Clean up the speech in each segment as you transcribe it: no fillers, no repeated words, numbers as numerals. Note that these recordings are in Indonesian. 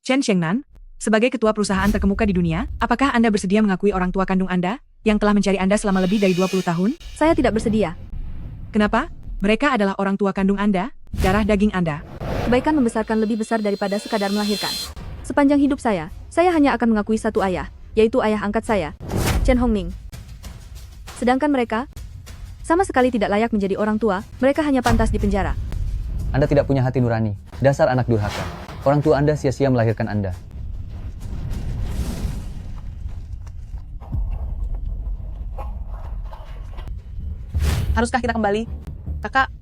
Chen Shengnan, sebagai ketua perusahaan terkemuka di dunia, apakah Anda bersedia mengakui orang tua kandung Anda, yang telah mencari Anda selama lebih dari 20 tahun? Saya tidak bersedia. Kenapa? Mereka adalah orang tua kandung Anda, darah daging Anda. Kebaikan membesarkan lebih besar daripada sekadar melahirkan. Sepanjang hidup saya hanya akan mengakui satu ayah, yaitu ayah angkat saya, Chen Hongming. Sedangkan mereka, sama sekali tidak layak menjadi orang tua, mereka hanya pantas dipenjara. Anda tidak punya hati nurani, dasar anak durhaka. Orang tua Anda sia-sia melahirkan Anda. Haruskah kita kembali?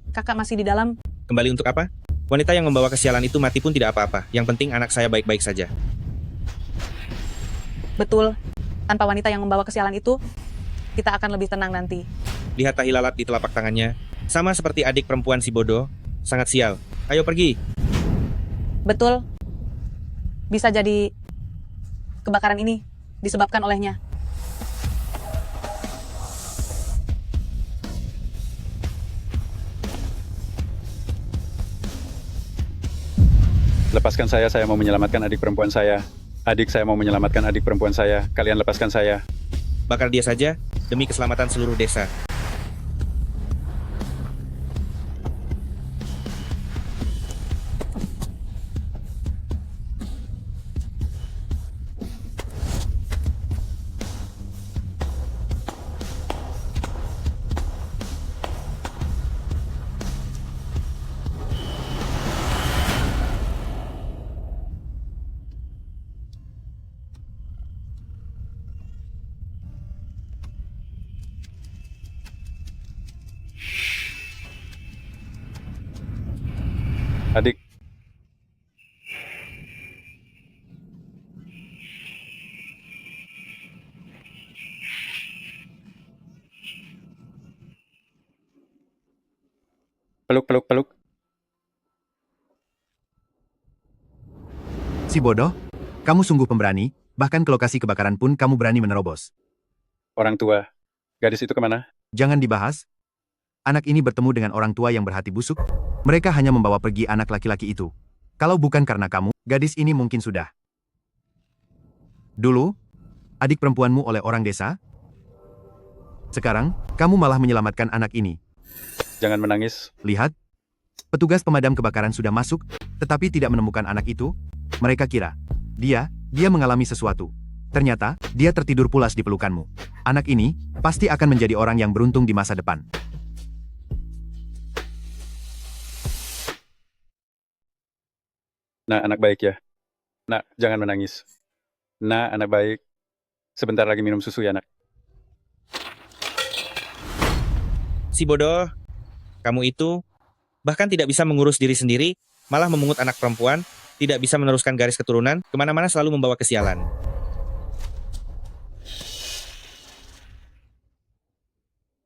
Kakak masih di dalam. Kembali untuk apa? Wanita yang membawa kesialan itu mati pun tidak apa-apa. Yang penting anak saya baik-baik saja. Betul. Tanpa wanita yang membawa kesialan itu, kita akan lebih tenang nanti. Lihat tahi lalat di telapak tangannya. Sama seperti adik perempuan si bodoh. Sangat sial. Ayo pergi. Betul. Bisa jadi kebakaran ini disebabkan olehnya. Lepaskan saya mau menyelamatkan adik perempuan saya. Adik saya mau menyelamatkan adik perempuan saya. Kalian lepaskan saya. Bakar dia saja, demi keselamatan seluruh desa. Adik, peluk. Si bodoh, kamu sungguh pemberani, bahkan ke lokasi kebakaran pun kamu berani menerobos. Orang tua. Gadis itu kemana? Jangan dibahas. Anak ini bertemu dengan orang tua yang berhati busuk. Mereka hanya membawa pergi anak laki-laki itu. Kalau bukan karena kamu, gadis ini mungkin sudah. Dulu, adik perempuanmu oleh orang desa. Sekarang, kamu malah menyelamatkan anak ini. Jangan menangis. Lihat, petugas pemadam kebakaran sudah masuk, tetapi tidak menemukan anak itu. Mereka kira, dia mengalami sesuatu. Ternyata, dia tertidur pulas di pelukanmu. Anak ini, pasti akan menjadi orang yang beruntung di masa depan. Nak, anak baik ya. Nak, jangan menangis. Nak, anak baik. Sebentar lagi minum susu ya, nak. Si bodoh, kamu itu bahkan tidak bisa mengurus diri sendiri, malah memungut anak perempuan, tidak bisa meneruskan garis keturunan, kemana-mana selalu membawa kesialan.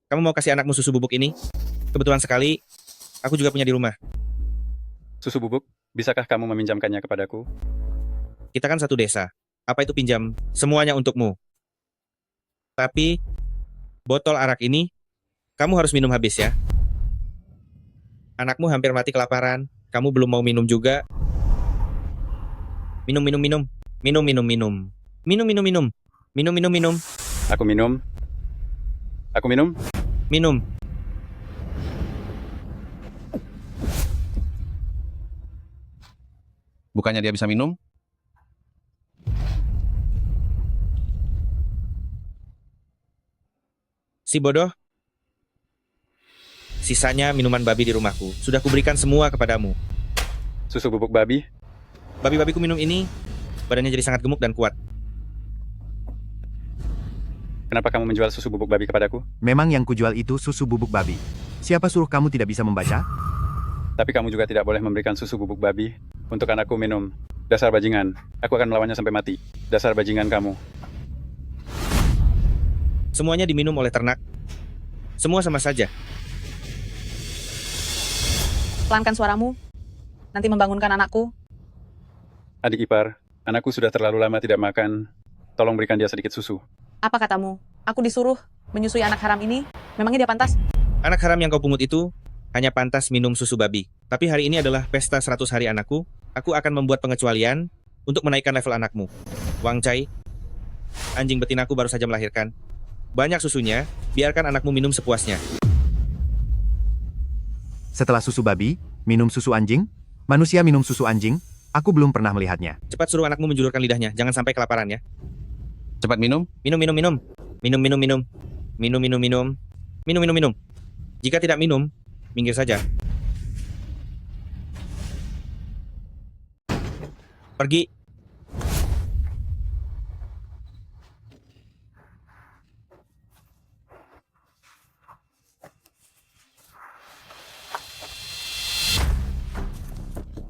Kamu mau kasih anakmu susu bubuk ini? Kebetulan sekali, aku juga punya di rumah. Susu bubuk, bisakah kamu meminjamkannya kepadaku? Kita kan satu desa. Apa itu pinjam? Semuanya untukmu. Tapi, botol arak ini, kamu harus minum habis ya. Anakmu hampir mati kelaparan. Kamu belum mau minum juga. Minum. Minum. Aku minum. Minum. Bukannya dia bisa minum? Si bodoh. Sisanya minuman babi di rumahku. Sudah kuberikan semua kepadamu. Susu bubuk babi? Babi-babiku minum ini, badannya jadi sangat gemuk dan kuat. Kenapa kamu menjual susu bubuk babi kepadaku? Memang yang kujual itu susu bubuk babi. Siapa suruh kamu tidak bisa membaca? Tapi kamu juga tidak boleh memberikan susu bubuk babi untuk anakku minum. Dasar bajingan. Aku akan melawannya sampai mati. Dasar bajingan kamu. Semuanya diminum oleh ternak. Semua sama saja. Pelankan suaramu. Nanti membangunkan anakku. Adik ipar, anakku sudah terlalu lama tidak makan. Tolong berikan dia sedikit susu. Apa katamu? Aku disuruh menyusui anak haram ini? Memangnya dia pantas? Anak haram yang kau pungut itu hanya pantas minum susu babi. Tapi hari ini adalah pesta 100 hari anakku. Aku akan membuat pengecualian untuk menaikkan level anakmu. Wang Cai, anjing betinaku baru saja melahirkan. Banyak susunya, biarkan anakmu minum sepuasnya. Setelah susu babi, minum susu anjing? Manusia minum susu anjing? Aku belum pernah melihatnya. Cepat suruh anakmu menjulurkan lidahnya, jangan sampai kelaparan ya. Cepat minum. Minum, minum, minum. Minum, minum, minum. Minum, minum, minum. Minum, minum, minum. Jika tidak minum, minggir saja. Pergi.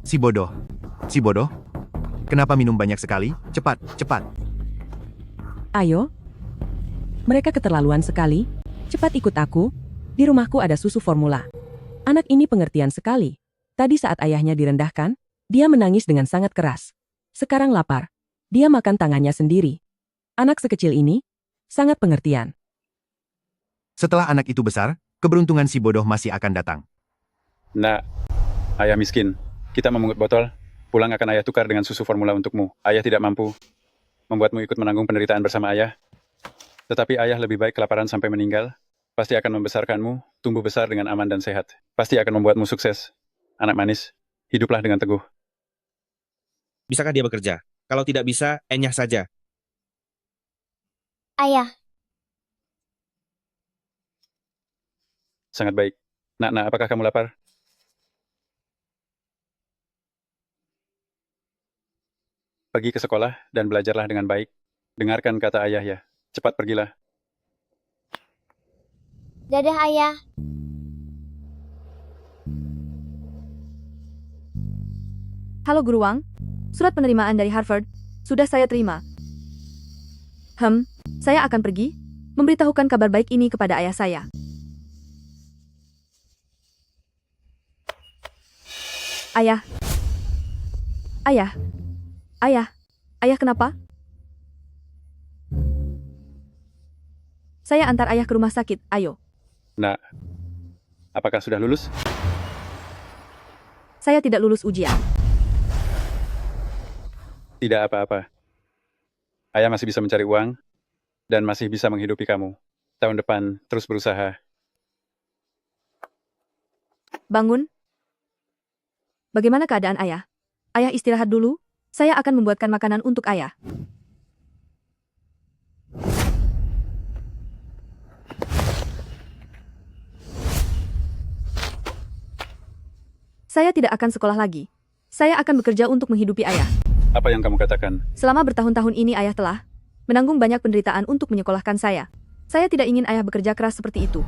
Si bodoh. Si bodoh? Kenapa minum banyak sekali? Cepat, cepat. Ayo. Mereka keterlaluan sekali. Cepat ikut aku. Di rumahku ada susu formula. Anak ini pengertian sekali. Tadi saat ayahnya direndahkan, dia menangis dengan sangat keras. Sekarang lapar. Dia makan tangannya sendiri. Anak sekecil ini sangat pengertian. Setelah anak itu besar, keberuntungan si bodoh masih akan datang. Nak, ayah miskin. Kita memungut botol. Pulang akan ayah tukar dengan susu formula untukmu. Ayah tidak mampu membuatmu ikut menanggung penderitaan bersama ayah. Tetapi ayah lebih baik kelaparan sampai meninggal. Pasti akan membesarkanmu, tumbuh besar dengan aman dan sehat. Pasti akan membuatmu sukses. Anak manis, hiduplah dengan teguh. Bisakah dia bekerja? Kalau tidak bisa, enyah saja. Ayah, Sangat baik. Nak, apakah kamu lapar? Pergi ke sekolah dan belajarlah dengan baik. Dengarkan kata ayah ya. Cepat pergilah. dadah ayah. Halo Guru Wang, surat penerimaan dari Harvard sudah saya terima. Saya akan pergi memberitahukan kabar baik ini kepada ayah saya. Ayah. Ayah kenapa? Saya antar ayah ke rumah sakit, ayo. Nak, apakah sudah lulus? Saya tidak lulus ujian. Tidak apa-apa. Ayah masih bisa mencari uang dan masih bisa menghidupi kamu. Tahun depan terus berusaha. Bangun. Bagaimana keadaan ayah? Ayah istirahat dulu. Saya akan membuatkan makanan untuk ayah. Saya tidak akan sekolah lagi. Saya akan bekerja untuk menghidupi ayah. Apa yang kamu katakan? Selama bertahun-tahun ini ayah telah menanggung banyak penderitaan untuk menyekolahkan saya. Saya tidak ingin ayah bekerja keras seperti itu.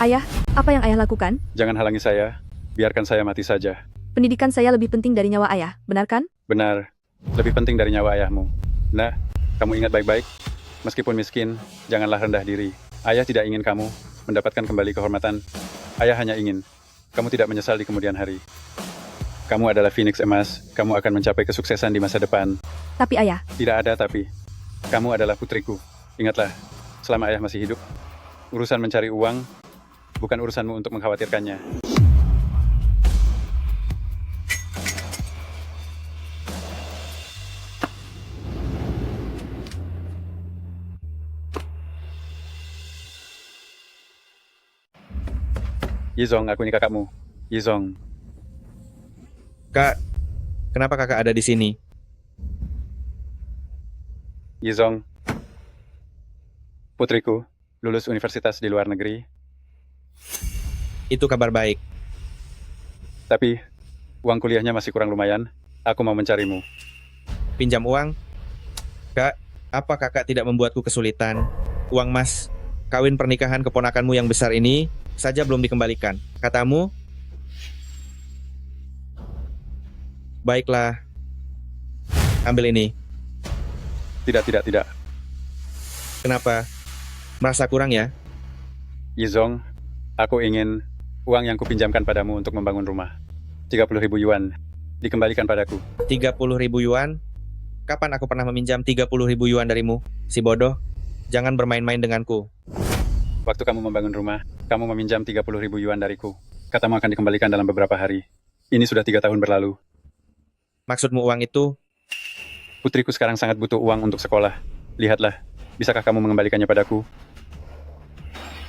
Ayah, apa yang ayah lakukan? Jangan halangi saya. Biarkan saya mati saja. Pendidikan saya lebih penting dari nyawa ayah, benar kan? Benar. Lebih penting dari nyawa ayahmu. Nah, kamu ingat baik-baik. Meskipun miskin, janganlah rendah diri. Ayah tidak ingin kamu mendapatkan kembali kehormatan. Ayah hanya ingin kamu tidak menyesal di kemudian hari. Kamu adalah Phoenix emas. Kamu akan mencapai kesuksesan di masa depan. Tapi ayah, Tidak ada tapi. Kamu adalah putriku. Ingatlah, selama ayah masih hidup, urusan mencari uang bukan urusanmu untuk mengkhawatirkannya. Yizong, aku ini kakakmu. Yizong, Kak, kenapa kakak ada di sini? Yizong. Putriku, lulus universitas di luar negeri. Itu kabar baik. Tapi, uang kuliahnya masih kurang lumayan. Aku mau mencarimu. Pinjam uang? Kak, apa kakak tidak membuatku kesulitan? Uang mas, kawin pernikahan keponakanmu yang besar ini saja belum dikembalikan. Katamu? Baiklah. Ambil ini. Tidak. Kenapa? Merasa kurang ya? Yizong, aku ingin uang yang kupinjamkan padamu untuk membangun rumah. 30.000 yuan. Dikembalikan padaku. 30.000 yuan? Kapan aku pernah meminjam 30.000 yuan darimu? Si bodoh, jangan bermain-main denganku. Waktu kamu membangun rumah, kamu meminjam 30.000 yuan dariku. Katamu akan dikembalikan dalam beberapa hari. Ini sudah 3 tahun berlalu. Maksudmu uang itu? Putriku sekarang sangat butuh uang untuk sekolah. Lihatlah, bisakah kamu mengembalikannya padaku?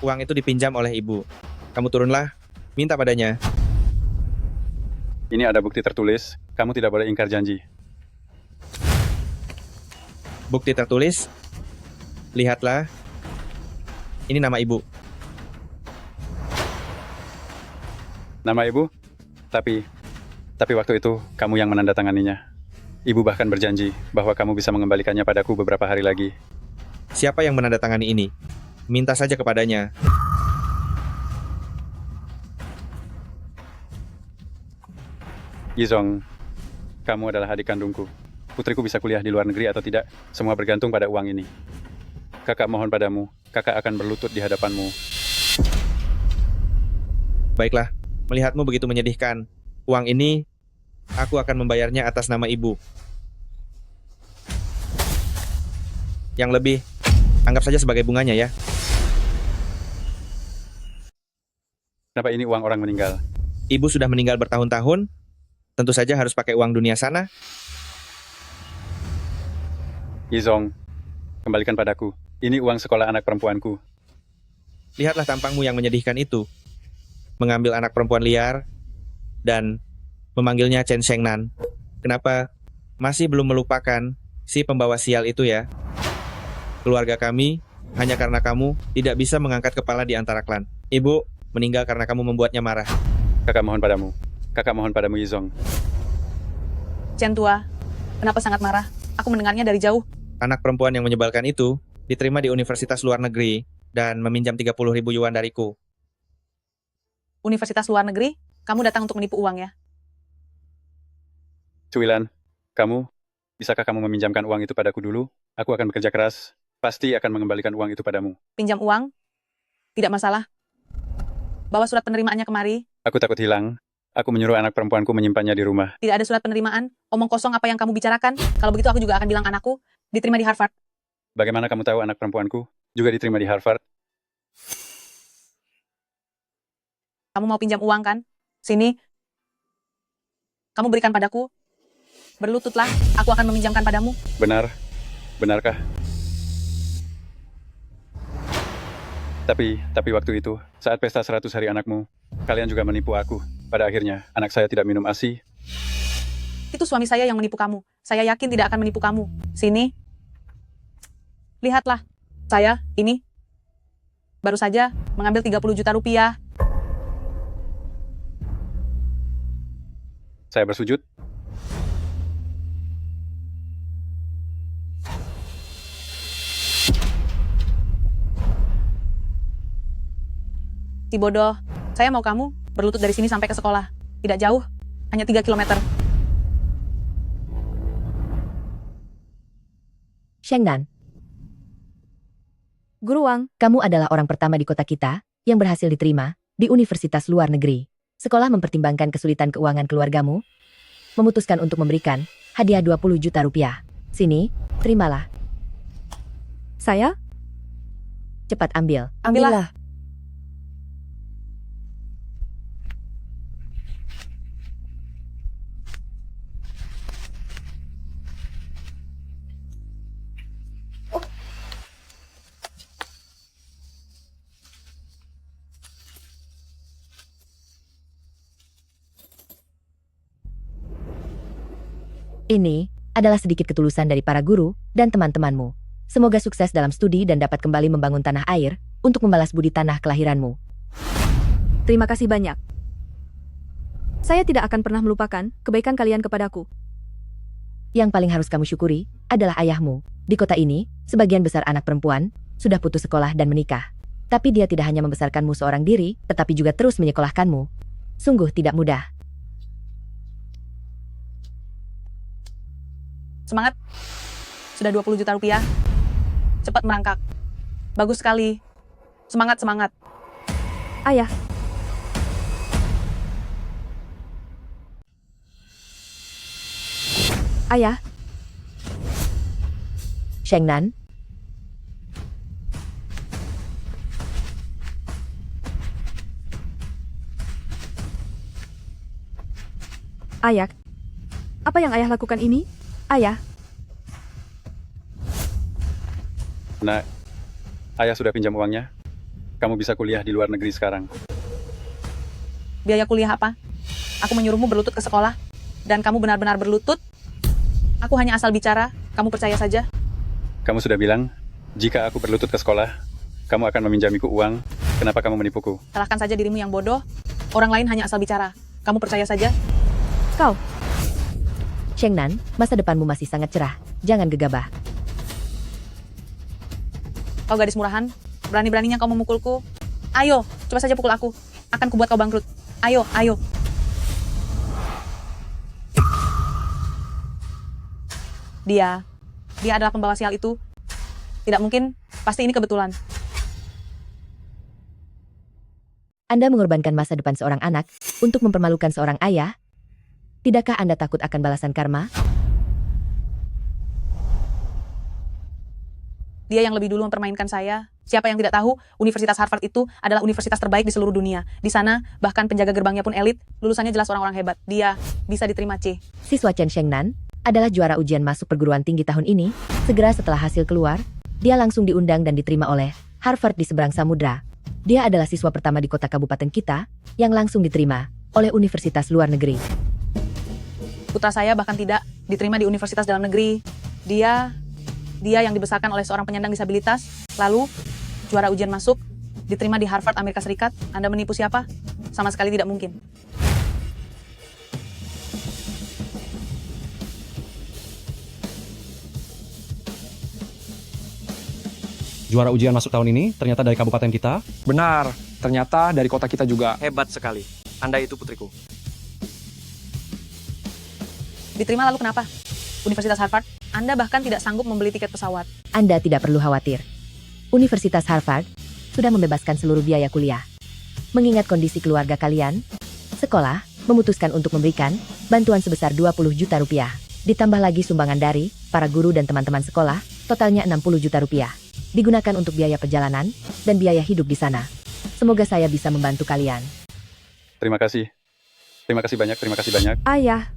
Uang itu dipinjam oleh ibu. Kamu turunlah, minta padanya. Ini ada bukti tertulis, kamu tidak boleh ingkar janji. Bukti tertulis? Lihatlah. Ini nama ibu. Nama ibu? Tapi waktu itu kamu yang menandatanganinya. Ibu bahkan berjanji bahwa kamu bisa mengembalikannya padaku beberapa hari lagi. Siapa yang menandatangani ini? Minta saja kepadanya. Yizong, kamu adalah adik kandungku. Putriku bisa kuliah di luar negeri atau tidak, semua bergantung pada uang ini. Kakak mohon padamu, kakak akan berlutut di hadapanmu. Baiklah, melihatmu begitu menyedihkan. Uang ini, aku akan membayarnya atas nama ibu. Yang lebih, anggap saja sebagai bunganya ya. Kenapa ini uang orang meninggal? Ibu sudah meninggal bertahun-tahun, tentu saja harus pakai uang dunia sana. Yizong, kembalikan padaku. Ini uang sekolah anak perempuanku. Lihatlah tampangmu yang menyedihkan itu. Mengambil anak perempuan liar, dan memanggilnya Chen Shengnan. Kenapa masih belum melupakan si pembawa sial itu ya? Keluarga kami, hanya karena kamu tidak bisa mengangkat kepala di antara klan. Ibu meninggal karena kamu membuatnya marah. Kakak mohon padamu. Kakak mohon padamu, Yizong. Chen tua, kenapa sangat marah? Aku mendengarnya dari jauh. Anak perempuan yang menyebalkan itu diterima di universitas luar negeri dan meminjam 30.000 yuan dariku. Universitas luar negeri, kamu datang untuk menipu uang ya? Cuilan, bisakah kamu meminjamkan uang itu padaku dulu? Aku akan bekerja keras, pasti akan mengembalikan uang itu padamu. Pinjam uang? Tidak masalah. Bawa surat penerimaannya kemari. Aku takut hilang. Aku menyuruh anak perempuanku menyimpannya di rumah. Tidak ada surat penerimaan. Omong kosong apa yang kamu bicarakan. Kalau begitu aku juga akan bilang anakku diterima di Harvard. Bagaimana kamu tahu anak perempuanku juga diterima di Harvard? Kamu mau pinjam uang kan? Sini. Kamu berikan padaku. Berlututlah, aku akan meminjamkan padamu. Benar? Benarkah? Tapi waktu itu, saat pesta 100 hari anakmu, kalian juga menipu aku. Pada akhirnya, anak saya tidak minum ASI. Itu suami saya yang menipu kamu. Saya yakin tidak akan menipu kamu. Sini. Lihatlah. Saya, ini. Baru saja mengambil 30 juta rupiah. Saya bersujud. Si bodoh, saya mau kamu berlutut dari sini sampai ke sekolah. Tidak jauh, hanya 3 kilometer. Shengnan, Guru Wang, kamu adalah orang pertama di kota kita yang berhasil diterima di universitas luar negeri. Sekolah mempertimbangkan kesulitan keuangan keluargamu, memutuskan untuk memberikan hadiah 20 juta rupiah. Sini, terimalah. saya? Cepat ambil. Ambillah. Ini adalah sedikit ketulusan dari para guru dan teman-temanmu. Semoga sukses dalam studi dan dapat kembali membangun tanah air untuk membalas budi tanah kelahiranmu. Terima kasih banyak. Saya tidak akan pernah melupakan kebaikan kalian kepadaku. Yang paling harus kamu syukuri adalah ayahmu. Di kota ini, sebagian besar anak perempuan sudah putus sekolah dan menikah. Tapi dia tidak hanya membesarkanmu seorang diri, tetapi juga terus menyekolahkanmu. Sungguh tidak mudah. Semangat. Sudah 20 juta rupiah. Cepat merangkak. Bagus sekali. Semangat, semangat. Ayah, ayah, Shengnan, Ayah, apa yang ayah lakukan ini? Ayah, Nak, ayah sudah pinjam uangnya. Kamu bisa kuliah di luar negeri sekarang. Biaya kuliah apa? Aku menyuruhmu berlutut ke sekolah, dan kamu benar-benar berlutut? Aku hanya asal bicara, kamu percaya saja. Kamu sudah bilang, jika aku berlutut ke sekolah, kamu akan meminjamiku uang. Kenapa kamu menipuku? Salahkan saja dirimu yang bodoh, orang lain hanya asal bicara. Kamu percaya saja? kau. Cheng Nan, masa depanmu masih sangat cerah. Jangan gegabah. Kau gadis murahan, berani-beraninya kau memukulku. Ayo, coba saja pukul aku. Akan kubuat kau bangkrut. Ayo, ayo. Dia adalah pembawa sial itu. Tidak mungkin, pasti ini kebetulan. Anda mengorbankan masa depan seorang anak untuk mempermalukan seorang ayah. Tidakkah Anda takut akan balasan karma? Dia yang lebih dulu mempermainkan saya. Siapa yang tidak tahu, Universitas Harvard itu adalah universitas terbaik di seluruh dunia. Di sana, bahkan penjaga gerbangnya pun elit, lulusannya jelas orang-orang hebat. Dia bisa diterima C. Siswa Chen Shengnan adalah juara ujian masuk perguruan tinggi tahun ini. Segera setelah hasil keluar, dia langsung diundang dan diterima oleh Harvard di seberang samudra. Dia adalah siswa pertama di kota kabupaten kita yang langsung diterima oleh universitas luar negeri. Putra saya bahkan tidak diterima di universitas dalam negeri. Dia yang dibesarkan oleh seorang penyandang disabilitas, lalu juara ujian masuk, diterima di Harvard Amerika Serikat. Anda menipu siapa? Sama sekali tidak mungkin. Juara ujian masuk tahun ini ternyata dari kabupaten kita. Benar, ternyata dari kota kita juga. Hebat sekali. Anda itu putriku. Diterima lalu kenapa? Universitas Harvard, Anda bahkan tidak sanggup membeli tiket pesawat. Anda tidak perlu khawatir. Universitas Harvard sudah membebaskan seluruh biaya kuliah. Mengingat kondisi keluarga kalian, sekolah memutuskan untuk memberikan bantuan sebesar 20 juta rupiah. Ditambah lagi sumbangan dari para guru dan teman-teman sekolah, totalnya 60 juta rupiah. Digunakan untuk biaya perjalanan dan biaya hidup di sana. Semoga saya bisa membantu kalian. Terima kasih. Terima kasih banyak, terima kasih banyak. Ayah,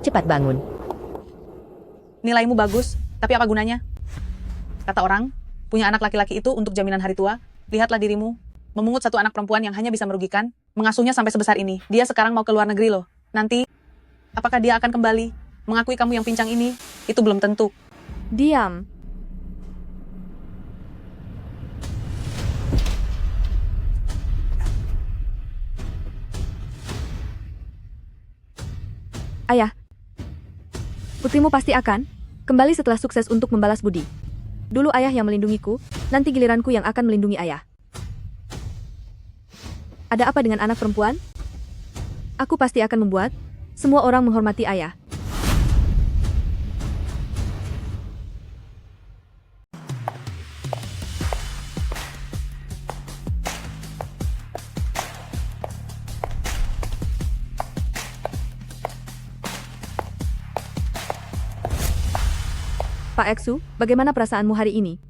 Cepat bangun. Nilaimu bagus, tapi apa gunanya? Kata orang, punya anak laki-laki itu untuk jaminan hari tua. Lihatlah dirimu, memungut satu anak perempuan yang hanya bisa merugikan, mengasuhnya sampai sebesar ini. Dia sekarang mau ke luar negeri loh. Nanti, apakah dia akan kembali? Mengakui kamu yang pincang ini, itu belum tentu. diam. Ayah, putrimu pasti akan kembali setelah sukses untuk membalas budi. Dulu ayah yang melindungiku, nanti giliranku yang akan melindungi ayah. Ada apa dengan anak perempuan? Aku pasti akan membuat semua orang menghormati ayah. Pak Eksu, bagaimana perasaanmu hari ini?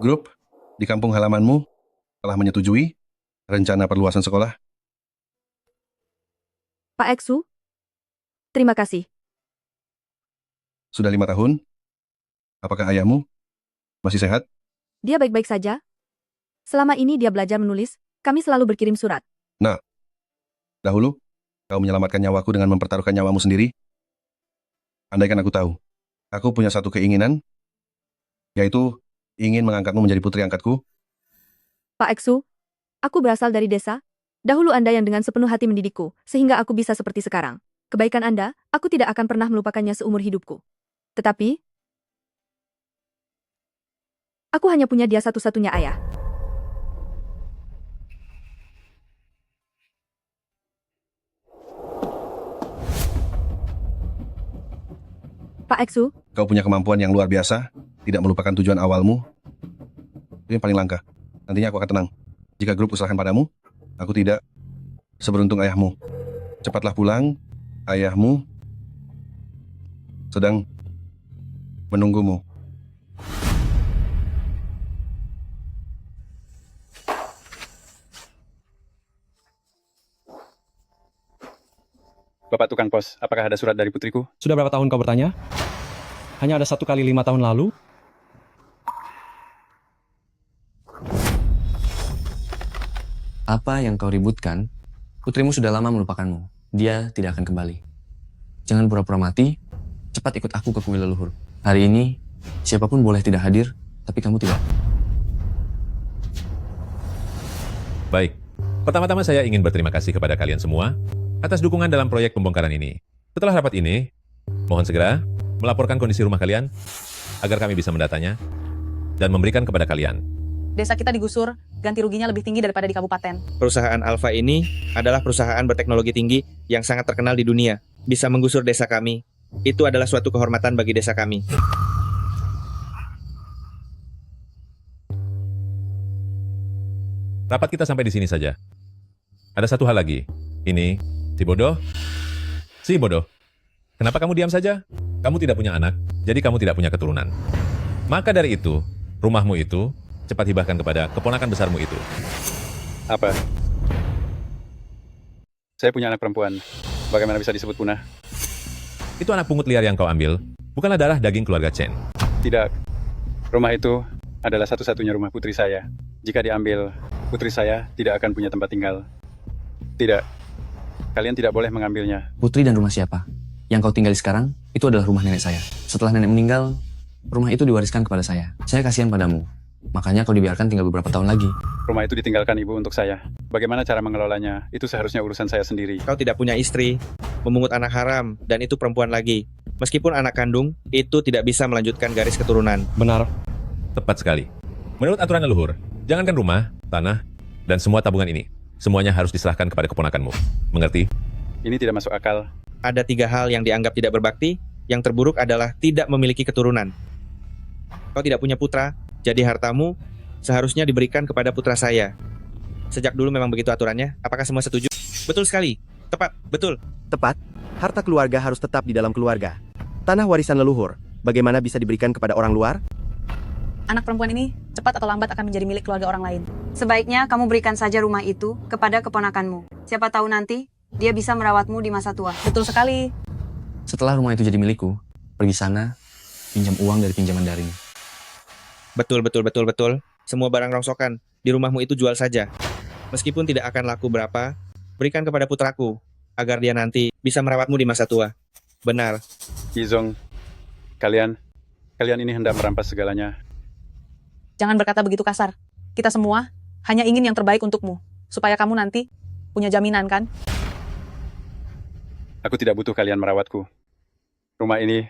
Grup di kampung halamanmu telah menyetujui rencana perluasan sekolah. Pak Eksu, terima kasih. Sudah 5 tahun. Apakah ayahmu masih sehat? Dia baik-baik saja. Selama ini dia belajar menulis, kami selalu berkirim surat. Nah, dahulu kau menyelamatkan nyawaku dengan mempertaruhkan nyawamu sendiri. Andaikan aku tahu, aku punya satu keinginan, yaitu ingin mengangkatmu menjadi putri angkatku. Pak Eksu, aku berasal dari desa. Dahulu Anda yang dengan sepenuh hati mendidikku, sehingga aku bisa seperti sekarang. Kebaikan Anda, aku tidak akan pernah melupakannya seumur hidupku. Tetapi, aku hanya punya dia satu-satunya ayah. Pak Eksu, Kau punya kemampuan yang luar biasa, tidak melupakan tujuan awalmu. Itu yang paling langka. Nantinya aku akan tenang. Jika grup usahakan padamu, aku tidak seberuntung ayahmu. Cepatlah pulang, ayahmu sedang menunggumu. Bapak tukang pos, apakah ada surat dari putriku? Sudah berapa tahun kau bertanya? Hanya ada 1 kali 5 tahun lalu? Apa yang kau ributkan, putrimu sudah lama melupakanmu. Dia tidak akan kembali. Jangan pura-pura mati, cepat ikut aku ke kuil leluhur. Hari ini, siapapun boleh tidak hadir, tapi kamu tidak. Baik, pertama-tama saya ingin berterima kasih kepada kalian semua atas dukungan dalam proyek pembongkaran ini. Setelah rapat ini, mohon segera melaporkan kondisi rumah kalian agar kami bisa mendatanya dan memberikan kepada kalian. Desa kita digusur, ganti ruginya lebih tinggi daripada di kabupaten. Perusahaan Alfa ini adalah perusahaan berteknologi tinggi yang sangat terkenal di dunia. Bisa menggusur desa kami, itu adalah suatu kehormatan bagi desa kami. Rapat kita sampai di sini saja. Ada satu hal lagi. Ini, si bodoh. Kenapa kamu diam saja? Kamu tidak punya anak, jadi kamu tidak punya keturunan. Maka dari itu, rumahmu itu cepat hibahkan kepada keponakan besarmu itu. Apa? Saya punya anak perempuan. Bagaimana bisa disebut punah? Itu anak pungut liar yang kau ambil, bukanlah darah daging keluarga Chen. Tidak. Rumah itu adalah satu-satunya rumah putri saya. Jika diambil, putri saya tidak akan punya tempat tinggal. Tidak. Kalian tidak boleh mengambilnya. Putri dan rumah siapa? Yang kau tinggali sekarang, itu adalah rumah nenek saya. Setelah nenek meninggal, rumah itu diwariskan kepada saya. Saya kasihan padamu. Makanya kau dibiarkan tinggal beberapa tahun lagi. Rumah itu ditinggalkan ibu untuk saya. Bagaimana cara mengelolanya? Itu seharusnya urusan saya sendiri. Kau tidak punya istri, memungut anak haram, dan itu perempuan lagi. Meskipun anak kandung, itu tidak bisa melanjutkan garis keturunan. Benar. Tepat sekali. Menurut aturan leluhur, jangankan rumah, tanah, dan semua tabungan ini, semuanya harus diserahkan kepada keponakanmu. Mengerti? Ini tidak masuk akal. Ada 3 hal yang dianggap tidak berbakti. Yang terburuk adalah tidak memiliki keturunan. Kau tidak punya putra, jadi hartamu seharusnya diberikan kepada putra saya. Sejak dulu memang begitu aturannya. Apakah semua setuju? Betul sekali. Tepat, betul. Tepat, harta keluarga harus tetap di dalam keluarga. Tanah warisan leluhur, bagaimana bisa diberikan kepada orang luar? Anak perempuan ini cepat atau lambat akan menjadi milik keluarga orang lain. Sebaiknya kamu berikan saja rumah itu kepada keponakanmu. Siapa tahu nanti dia bisa merawatmu di masa tua. Betul sekali. Setelah rumah itu jadi milikku, pergi sana, pinjam uang dari pinjaman daring. Betul. Semua barang rongsokan di rumahmu itu jual saja. Meskipun tidak akan laku berapa, berikan kepada putraku, agar dia nanti bisa merawatmu di masa tua. Benar. Yizong, kalian ini hendak merampas segalanya. Jangan berkata begitu kasar. Kita semua hanya ingin yang terbaik untukmu, supaya kamu nanti punya jaminan, kan? Aku tidak butuh kalian merawatku. Rumah ini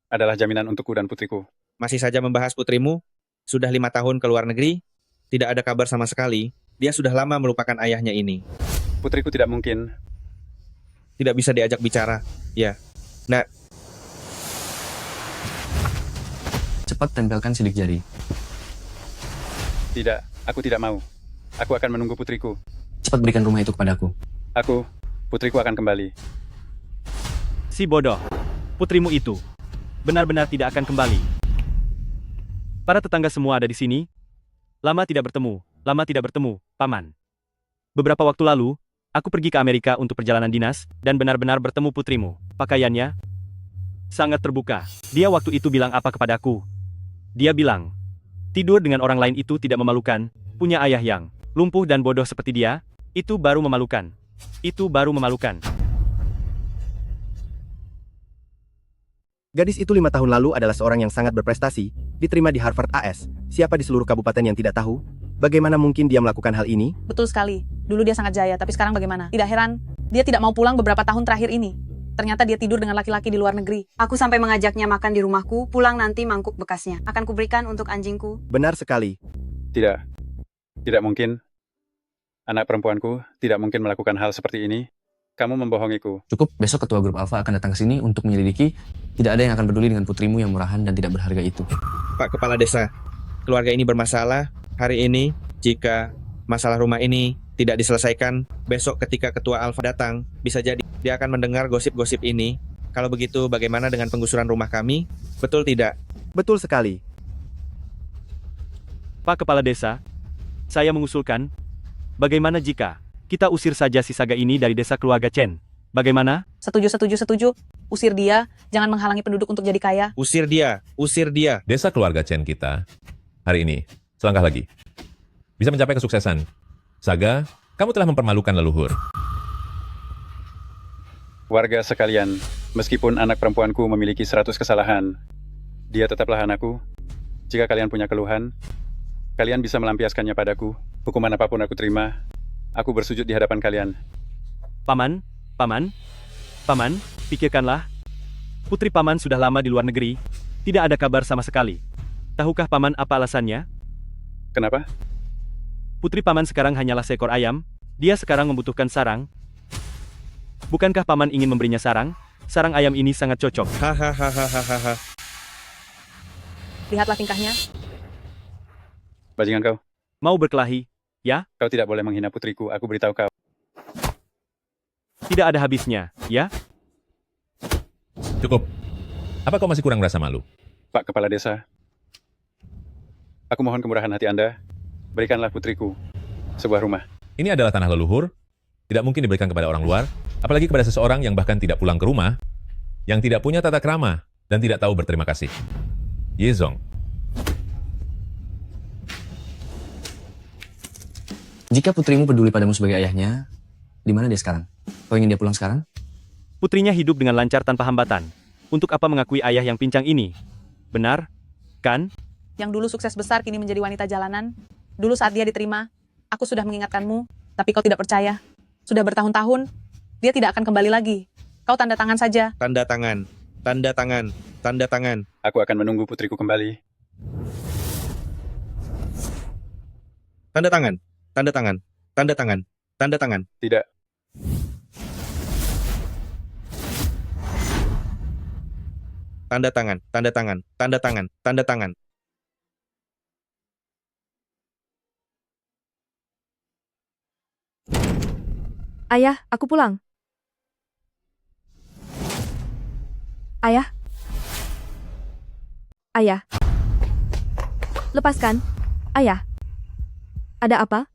adalah jaminan untukku dan putriku. Masih saja membahas putrimu, sudah 5 tahun ke luar negeri, tidak ada kabar sama sekali, dia sudah lama melupakan ayahnya ini. Putriku tidak mungkin. Tidak bisa diajak bicara, ya. Nah, cepat tempelkan sidik jari. Tidak, aku tidak mau. Aku akan menunggu putriku. Cepat berikan rumah itu kepadaku. Putriku akan kembali. Si bodoh, putrimu itu benar-benar tidak akan kembali. Para tetangga semua ada di sini. Lama tidak bertemu, Paman. Beberapa waktu lalu, aku pergi ke Amerika untuk perjalanan dinas, dan benar-benar bertemu putrimu. Pakaiannya sangat terbuka. Dia waktu itu bilang apa kepadaku? Dia bilang, tidur dengan orang lain itu tidak memalukan, punya ayah yang lumpuh dan bodoh seperti dia, itu baru memalukan. Gadis itu 5 tahun lalu adalah seorang yang sangat berprestasi, diterima di Harvard AS. Siapa di seluruh kabupaten yang tidak tahu? Bagaimana mungkin dia melakukan hal ini? Betul sekali. Dulu dia sangat jaya, tapi sekarang bagaimana? Tidak heran, dia tidak mau pulang beberapa tahun terakhir ini. Ternyata dia tidur dengan laki-laki di luar negeri. Aku sampai mengajaknya makan di rumahku, pulang nanti mangkuk bekasnya. Akan kuberikan untuk anjingku. Benar sekali. Tidak mungkin. Anak perempuanku tidak mungkin melakukan hal seperti ini. Kamu membohongiku. Cukup, besok ketua grup Alfa akan datang ke sini untuk menyelidiki. Tidak ada yang akan peduli dengan putrimu yang murahan dan tidak berharga itu. Pak Kepala Desa, keluarga ini bermasalah. Hari ini, jika masalah rumah ini tidak diselesaikan, besok ketika ketua Alfa datang, bisa jadi dia akan mendengar gosip-gosip ini. Kalau begitu, bagaimana dengan penggusuran rumah kami? Betul tidak? Betul sekali. Pak Kepala Desa, saya mengusulkan, bagaimana jika kita usir saja si Saga ini dari desa keluarga Chen? Bagaimana? Setuju, setuju, setuju. Usir dia, jangan menghalangi penduduk untuk jadi kaya. Usir dia, usir dia. Desa keluarga Chen kita, hari ini, selangkah lagi, bisa mencapai kesuksesan. Saga, kamu telah mempermalukan leluhur. Warga sekalian, meskipun anak perempuanku memiliki 100 kesalahan, dia tetaplah anakku. Jika kalian punya keluhan, kalian bisa melampiaskannya padaku. Hukuman apapun aku terima, aku bersujud di hadapan kalian. Paman, Paman, Paman, pikirkanlah. Putri Paman sudah lama di luar negeri, tidak ada kabar sama sekali. Tahukah Paman apa alasannya? Kenapa? Putri Paman sekarang hanyalah seekor ayam, dia sekarang membutuhkan sarang. Bukankah Paman ingin memberinya sarang? Sarang ayam ini sangat cocok. Hahaha. Lihatlah tingkahnya. Bajingan kau. Mau berkelahi, ya? Kau tidak boleh menghina putriku, aku beritahu kau. Tidak ada habisnya, ya? Cukup. Apa kau masih kurang merasa malu? Pak Kepala Desa, aku mohon kemurahan hati Anda, berikanlah putriku sebuah rumah. Ini adalah tanah leluhur, tidak mungkin diberikan kepada orang luar, apalagi kepada seseorang yang bahkan tidak pulang ke rumah, yang tidak punya tata krama, dan tidak tahu berterima kasih. Yezong. Jika putrimu peduli padamu sebagai ayahnya, di mana dia sekarang? Kau ingin dia pulang sekarang? Putrinya hidup dengan lancar tanpa hambatan. Untuk apa mengakui ayah yang pincang ini? Benar, kan? Yang dulu sukses besar kini menjadi wanita jalanan. Dulu saat dia diterima, aku sudah mengingatkanmu, tapi kau tidak percaya. Sudah bertahun-tahun, dia tidak akan kembali lagi. Kau tanda tangan saja. Tanda tangan, tanda tangan, tanda tangan. Aku akan menunggu putriku kembali. Tanda tangan, tanda tangan, tanda tangan, tanda tangan. Tidak. Tanda tangan, tanda tangan, tanda tangan, tanda tangan. Ayah, aku pulang. Ayah. Ayah. Lepaskan. Ayah. Ada apa?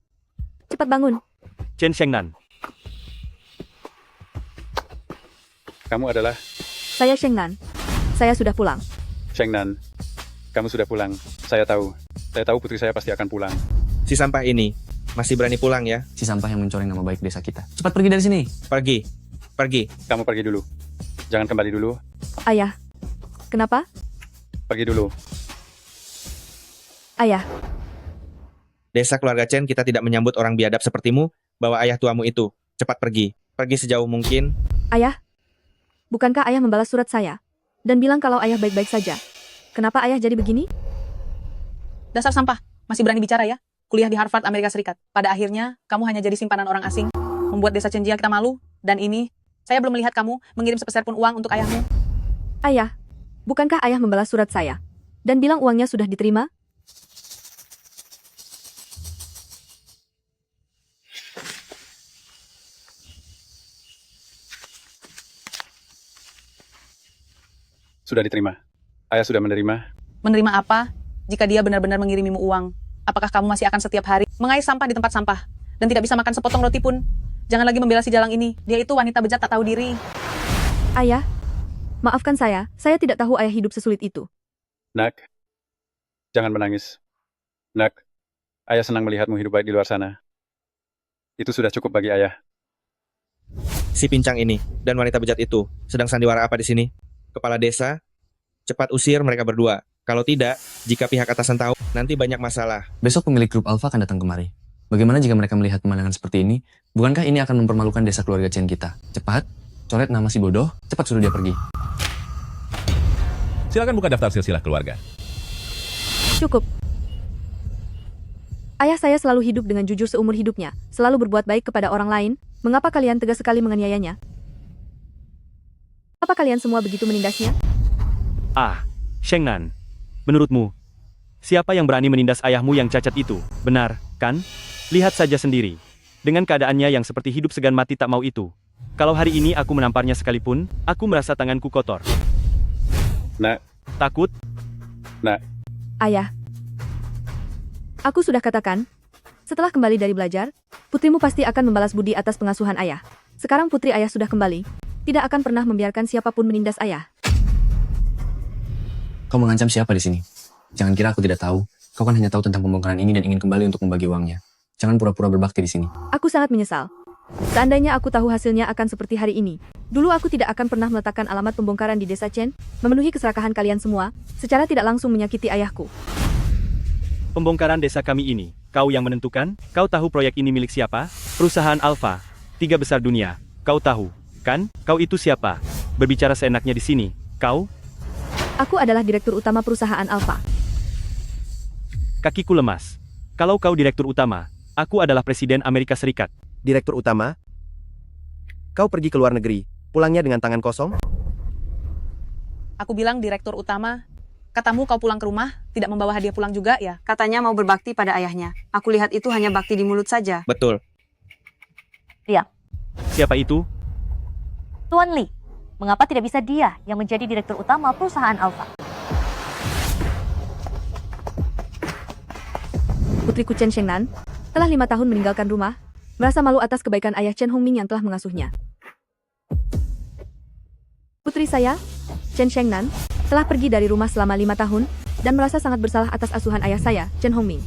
Cepat bangun. Chen Shengnan. Kamu adalah Saya Shengnan. Saya sudah pulang. Shengnan. Kamu sudah pulang. Saya tahu. Saya tahu putri saya pasti akan pulang. Si sampah ini masih berani pulang ya? Si sampah yang mencoreng nama baik desa kita. Cepat pergi dari sini. Pergi, pergi. Kamu pergi dulu. Jangan kembali dulu. Ayah. Kenapa? Pergi dulu. Ayah. Desa keluarga Chen kita tidak menyambut orang biadab sepertimu, bawa ayah tuamu itu. Cepat pergi. Pergi sejauh mungkin. Ayah. Bukankah ayah membalas surat saya? Dan bilang kalau ayah baik-baik saja. Kenapa ayah jadi begini? Dasar sampah, masih berani bicara ya? Kuliah di Harvard, Amerika Serikat. Pada akhirnya, kamu hanya jadi simpanan orang asing. Membuat desa Chenjia kita malu. Dan ini, saya belum melihat kamu mengirim sepeser pun uang untuk ayahmu. Ayah. Bukankah ayah membalas surat saya? Dan bilang uangnya sudah diterima? Sudah diterima. Ayah sudah menerima. Menerima apa? Jika dia benar-benar mengirimimu uang, apakah kamu masih akan setiap hari mengais sampah di tempat sampah dan tidak bisa makan sepotong roti pun? Jangan lagi membela si jalang ini. Dia itu wanita bejat tak tahu diri. Ayah. Maafkan saya tidak tahu ayah hidup sesulit itu. Nak, jangan menangis. Nak, ayah senang melihatmu hidup baik di luar sana. Itu sudah cukup bagi ayah. Si pincang ini dan wanita bejat itu sedang sandiwara apa di sini? Kepala desa, cepat usir mereka berdua. Kalau tidak, jika pihak atasan tahu, nanti banyak masalah. Besok pemilik grup Alpha akan datang kemari. Bagaimana jika mereka melihat pemandangan seperti ini? Bukankah ini akan mempermalukan desa keluarga Chen kita? Cepat, coret nama si bodoh, cepat suruh dia pergi. Silakan buka daftar silsilah keluarga. Cukup. Ayah saya selalu hidup dengan jujur seumur hidupnya, selalu berbuat baik kepada orang lain. Mengapa kalian tegas sekali menganiayanya? Apa kalian semua begitu menindasnya? Ah, Shengnan. Menurutmu, siapa yang berani menindas ayahmu yang cacat itu? Benar, kan? Lihat saja sendiri. Dengan keadaannya yang seperti hidup segan mati tak mau itu. Kalau hari ini aku menamparnya sekalipun, aku merasa tanganku kotor. Nak. Takut? Nak. Ayah. Aku sudah katakan, setelah kembali dari belajar, putrimu pasti akan membalas budi atas pengasuhan ayah. Sekarang putri ayah sudah kembali. Tidak akan pernah membiarkan siapapun menindas ayah. Kau mengancam siapa di sini? Jangan kira aku tidak tahu. Kau kan hanya tahu tentang pembongkaran ini dan ingin kembali untuk membagi uangnya. Jangan pura-pura berbakti di sini. Aku sangat menyesal. Seandainya aku tahu hasilnya akan seperti hari ini. Dulu aku tidak akan pernah meletakkan alamat pembongkaran di desa Chen, memenuhi keserakahan kalian semua, secara tidak langsung menyakiti ayahku. Pembongkaran desa kami ini, kau yang menentukan? Kau tahu proyek ini milik siapa? Perusahaan Alpha, 3 besar dunia. Kau tahu, kan? Kau itu siapa? Berbicara seenaknya di sini. Kau? Aku adalah direktur utama perusahaan Alpha. Kakiku lemas. Kalau kau direktur utama, aku adalah Presiden Amerika Serikat. Direktur utama? Kau pergi ke luar negeri, pulangnya dengan tangan kosong? Aku bilang direktur utama. Katamu kau pulang ke rumah, tidak membawa hadiah pulang juga ya? Katanya mau berbakti pada ayahnya. Aku lihat itu hanya bakti di mulut saja. Betul. Diam. Siapa itu? Tuan Li. Mengapa tidak bisa dia yang menjadi direktur utama perusahaan Alpha? Putriku Chen Shengnan telah 5 tahun meninggalkan rumah, merasa malu atas kebaikan ayah Chen Hongming yang telah mengasuhnya. Putri saya, Chen Shengnan, telah pergi dari rumah selama 5 tahun dan merasa sangat bersalah atas asuhan ayah saya, Chen Hongming.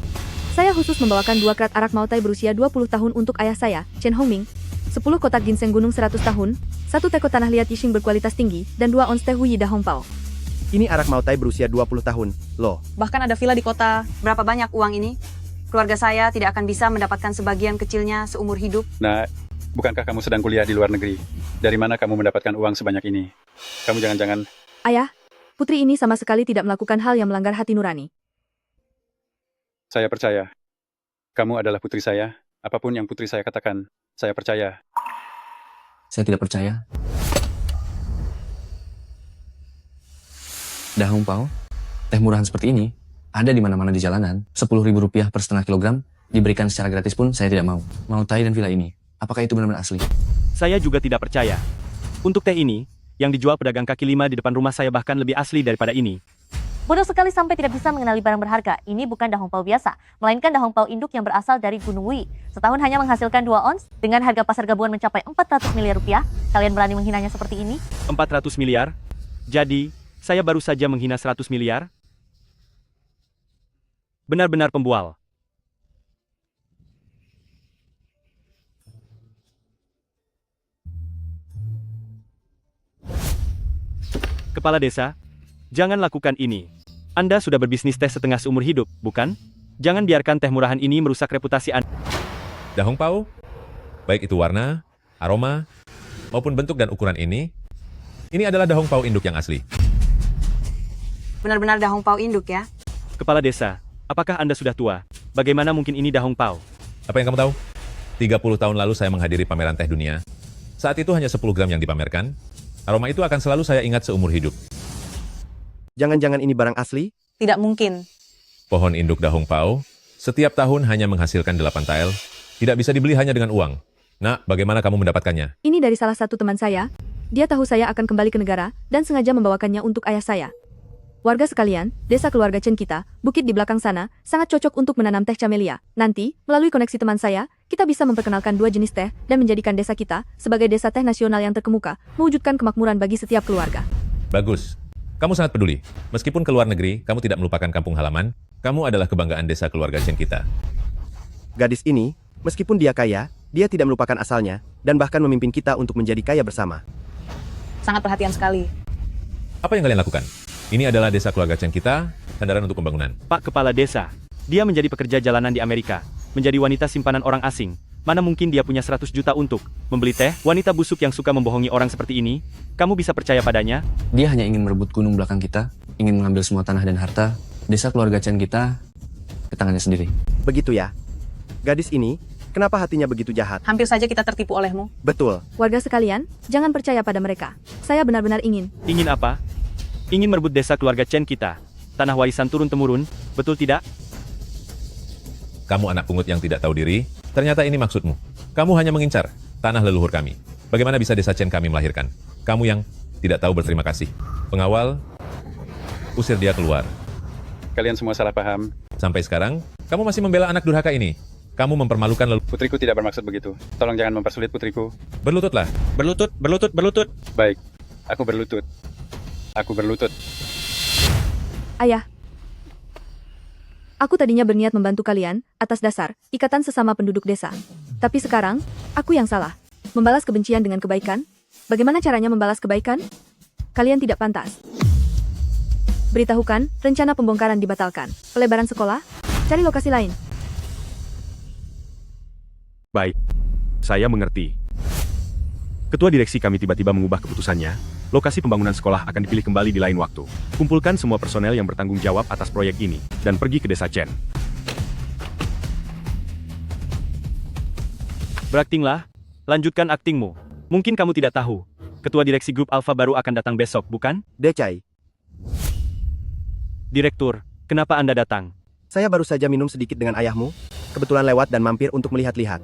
Saya khusus membawakan 2 krat arak Mautai berusia 20 tahun untuk ayah saya, Chen Hongming, 10 kotak ginseng gunung 100 tahun, 1 teko tanah liat Yixing berkualitas tinggi, dan 2 ons teh Huyi Da Hongpao. Ini arak Mautai berusia 20 tahun, loh. Bahkan ada villa di kota. Berapa banyak uang ini? Keluarga saya tidak akan bisa mendapatkan sebagian kecilnya seumur hidup. Nah, bukankah kamu sedang kuliah di luar negeri? Dari mana kamu mendapatkan uang sebanyak ini? Kamu jangan-jangan... Ayah, putri ini sama sekali tidak melakukan hal yang melanggar hati nurani. Saya percaya. Kamu adalah putri saya. Apapun yang putri saya katakan, saya percaya. Saya tidak percaya. Da Hongpao, teh murahan seperti ini ada di mana-mana di jalanan. Rp10.000 per setengah kilogram diberikan secara gratis pun saya tidak mau. Mautai dan villa ini, apakah itu benar-benar asli? Saya juga tidak percaya. Untuk teh ini, yang dijual pedagang kaki 5 di depan rumah saya bahkan lebih asli daripada ini. Bodoh sekali sampai tidak bisa mengenali barang berharga. Ini bukan Da Hongpao biasa, melainkan Da Hongpao induk yang berasal dari Gunung Wui. Setahun hanya menghasilkan 2 ons, dengan harga pasar gabungan mencapai 400 miliar rupiah. Kalian berani menghinanya seperti ini? 400 miliar? Jadi, saya baru saja menghina 100 miliar? Benar-benar pembual. Kepala desa, jangan lakukan ini. Anda sudah berbisnis teh setengah seumur hidup, bukan? Jangan biarkan teh murahan ini merusak reputasi Anda. Da Hongpao, baik itu warna, aroma, maupun bentuk dan ukuran ini adalah Da Hongpao induk yang asli. Benar-benar Da Hongpao induk ya? Kepala desa, apakah Anda sudah tua? Bagaimana mungkin ini Da Hongpao? Apa yang kamu tahu? 30 tahun lalu saya menghadiri pameran teh dunia. Saat itu hanya 10 gram yang dipamerkan. Aroma itu akan selalu saya ingat seumur hidup. Jangan-jangan ini barang asli? Tidak mungkin. Pohon induk Da Hongpao setiap tahun hanya menghasilkan 8 tael. Tidak bisa dibeli hanya dengan uang. Nak, bagaimana kamu mendapatkannya? Ini dari salah satu teman saya. Dia tahu saya akan kembali ke negara dan sengaja membawakannya untuk ayah saya. Warga sekalian, desa keluarga Chen kita, bukit di belakang sana, sangat cocok untuk menanam teh camellia. Nanti, melalui koneksi teman saya, kita bisa memperkenalkan 2 jenis teh dan menjadikan desa kita sebagai desa teh nasional yang terkemuka, mewujudkan kemakmuran bagi setiap keluarga. Bagus. Kamu sangat peduli. Meskipun ke luar negeri, kamu tidak melupakan kampung halaman. Kamu adalah kebanggaan desa keluarga Chen kita. Gadis ini, meskipun dia kaya, dia tidak melupakan asalnya, dan bahkan memimpin kita untuk menjadi kaya bersama. Sangat perhatian sekali. Apa yang kalian lakukan? Ini adalah desa keluarga Chen kita, sandaran untuk pembangunan. Pak Kepala Desa, dia menjadi pekerja jalanan di Amerika, menjadi wanita simpanan orang asing. Mana mungkin dia punya 100 juta untuk membeli teh? Wanita busuk yang suka membohongi orang seperti ini, kamu bisa percaya padanya? Dia hanya ingin merebut gunung belakang kita, ingin mengambil semua tanah dan harta desa keluarga Chen kita ke tangannya sendiri. Begitu ya? Gadis ini, kenapa hatinya begitu jahat? Hampir saja kita tertipu olehmu. Betul. Warga sekalian, jangan percaya pada mereka. Saya benar-benar ingin. Ingin apa? Ingin merebut desa keluarga Chen kita. Tanah warisan turun-temurun, betul tidak? Kamu anak pungut yang tidak tahu diri, ternyata ini maksudmu. Kamu hanya mengincar tanah leluhur kami. Bagaimana bisa desa Chen kami melahirkan? Kamu yang tidak tahu berterima kasih. Pengawal, usir dia keluar. Kalian semua salah paham. Sampai sekarang, kamu masih membela anak durhaka ini. Kamu mempermalukan Putriku tidak bermaksud begitu. Tolong jangan mempersulit putriku. Berlututlah. Berlutut, berlutut, berlutut. Baik, aku berlutut. Aku berlutut. Ayah. Aku tadinya berniat membantu kalian atas dasar ikatan sesama penduduk desa. Tapi sekarang, aku yang salah. Membalas kebencian dengan kebaikan? Bagaimana caranya membalas kebaikan? Kalian tidak pantas. Beritahukan, rencana pembongkaran dibatalkan. Pelebaran sekolah? Cari lokasi lain. Baik, saya mengerti. Ketua direksi kami tiba-tiba mengubah keputusannya. Lokasi pembangunan sekolah akan dipilih kembali di lain waktu. Kumpulkan semua personel yang bertanggung jawab atas proyek ini, dan pergi ke desa Chen. Beraktinglah, lanjutkan aktingmu. Mungkin kamu tidak tahu, ketua direksi grup Alpha baru akan datang besok, bukan? Decai. Direktur, kenapa Anda datang? Saya baru saja minum sedikit dengan ayahmu, kebetulan lewat dan mampir untuk melihat-lihat.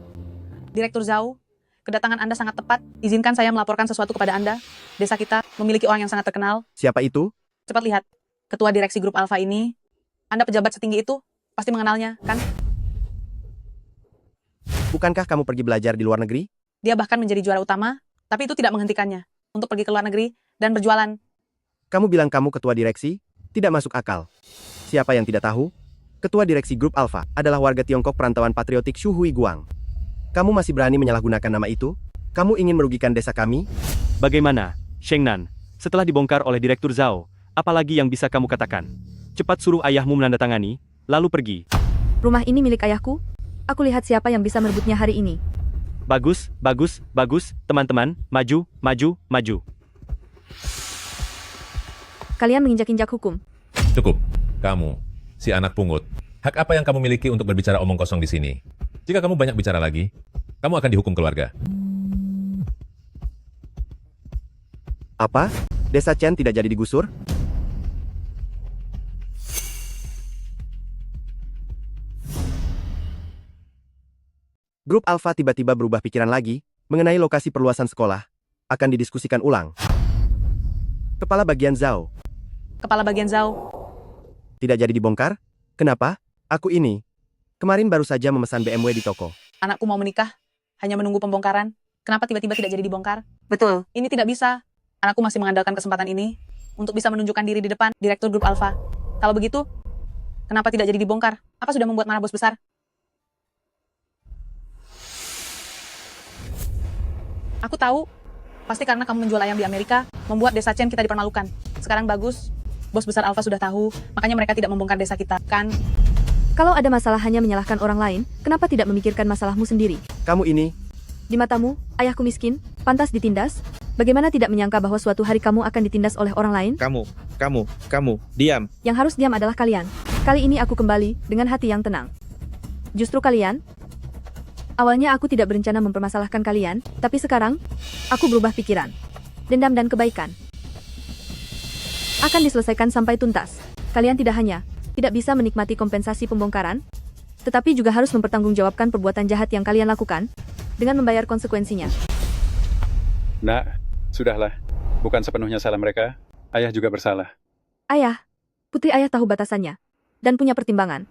Direktur Zhao, kedatangan Anda sangat tepat. Izinkan saya melaporkan sesuatu kepada Anda. Desa kita memiliki orang yang sangat terkenal. Siapa itu? Cepat lihat. Ketua direksi grup Alpha ini. Anda pejabat setinggi itu, pasti mengenalnya, kan? Bukankah kamu pergi belajar di luar negeri? Dia bahkan menjadi juara utama, tapi itu tidak menghentikannya untuk pergi ke luar negeri dan berjualan. Kamu bilang kamu ketua direksi? Tidak masuk akal. Siapa yang tidak tahu? Ketua direksi grup Alpha adalah warga Tiongkok perantauan patriotik Xu Hui Guang. Kamu masih berani menyalahgunakan nama itu? Kamu ingin merugikan desa kami? Bagaimana, Shengnan? Setelah dibongkar oleh Direktur Zhao, apalagi yang bisa kamu katakan? Cepat suruh ayahmu menandatangani, lalu pergi. Rumah ini milik ayahku. Aku lihat siapa yang bisa merebutnya hari ini. Bagus, bagus, bagus, teman-teman, maju, maju, maju. Kalian menginjak-injak hukum. Cukup. Kamu, si anak pungut. Hak apa yang kamu miliki untuk berbicara omong kosong di sini? Jika kamu banyak bicara lagi, kamu akan dihukum keluarga. Apa? Desa Chen tidak jadi digusur? Grup Alpha tiba-tiba berubah pikiran lagi, mengenai lokasi perluasan sekolah. Akan didiskusikan ulang. Kepala bagian Zhao. Kepala bagian Zhao. Tidak jadi dibongkar? Kenapa? Aku ini. Kemarin baru saja memesan BMW di toko. Anakku mau menikah, hanya menunggu pembongkaran. Kenapa tiba-tiba tidak jadi dibongkar? Betul. Ini tidak bisa. Anakku masih mengandalkan kesempatan ini untuk bisa menunjukkan diri di depan Direktur Grup Alpha. Kalau begitu, kenapa tidak jadi dibongkar? Apa sudah membuat marah bos besar? Aku tahu, pasti karena kamu menjual ayam di Amerika, membuat desa Chen kita dipermalukan. Sekarang bagus, bos besar Alpha sudah tahu, makanya mereka tidak membongkar desa kita, kan? Kalau ada masalah hanya menyalahkan orang lain, kenapa tidak memikirkan masalahmu sendiri? Kamu ini. Di matamu, ayahku miskin, pantas ditindas? Bagaimana tidak menyangka bahwa suatu hari kamu akan ditindas oleh orang lain? Kamu, diam. Yang harus diam adalah kalian. Kali ini aku kembali dengan hati yang tenang. Justru kalian? Awalnya aku tidak berencana mempermasalahkan kalian, tapi sekarang, aku berubah pikiran. Dendam dan kebaikan akan diselesaikan sampai tuntas. Kalian tidak hanya tidak bisa menikmati kompensasi pembongkaran, tetapi juga harus mempertanggungjawabkan perbuatan jahat yang kalian lakukan, dengan membayar konsekuensinya. Nak, sudahlah. Bukan sepenuhnya salah mereka, ayah juga bersalah. Ayah, putri ayah tahu batasannya, dan punya pertimbangan.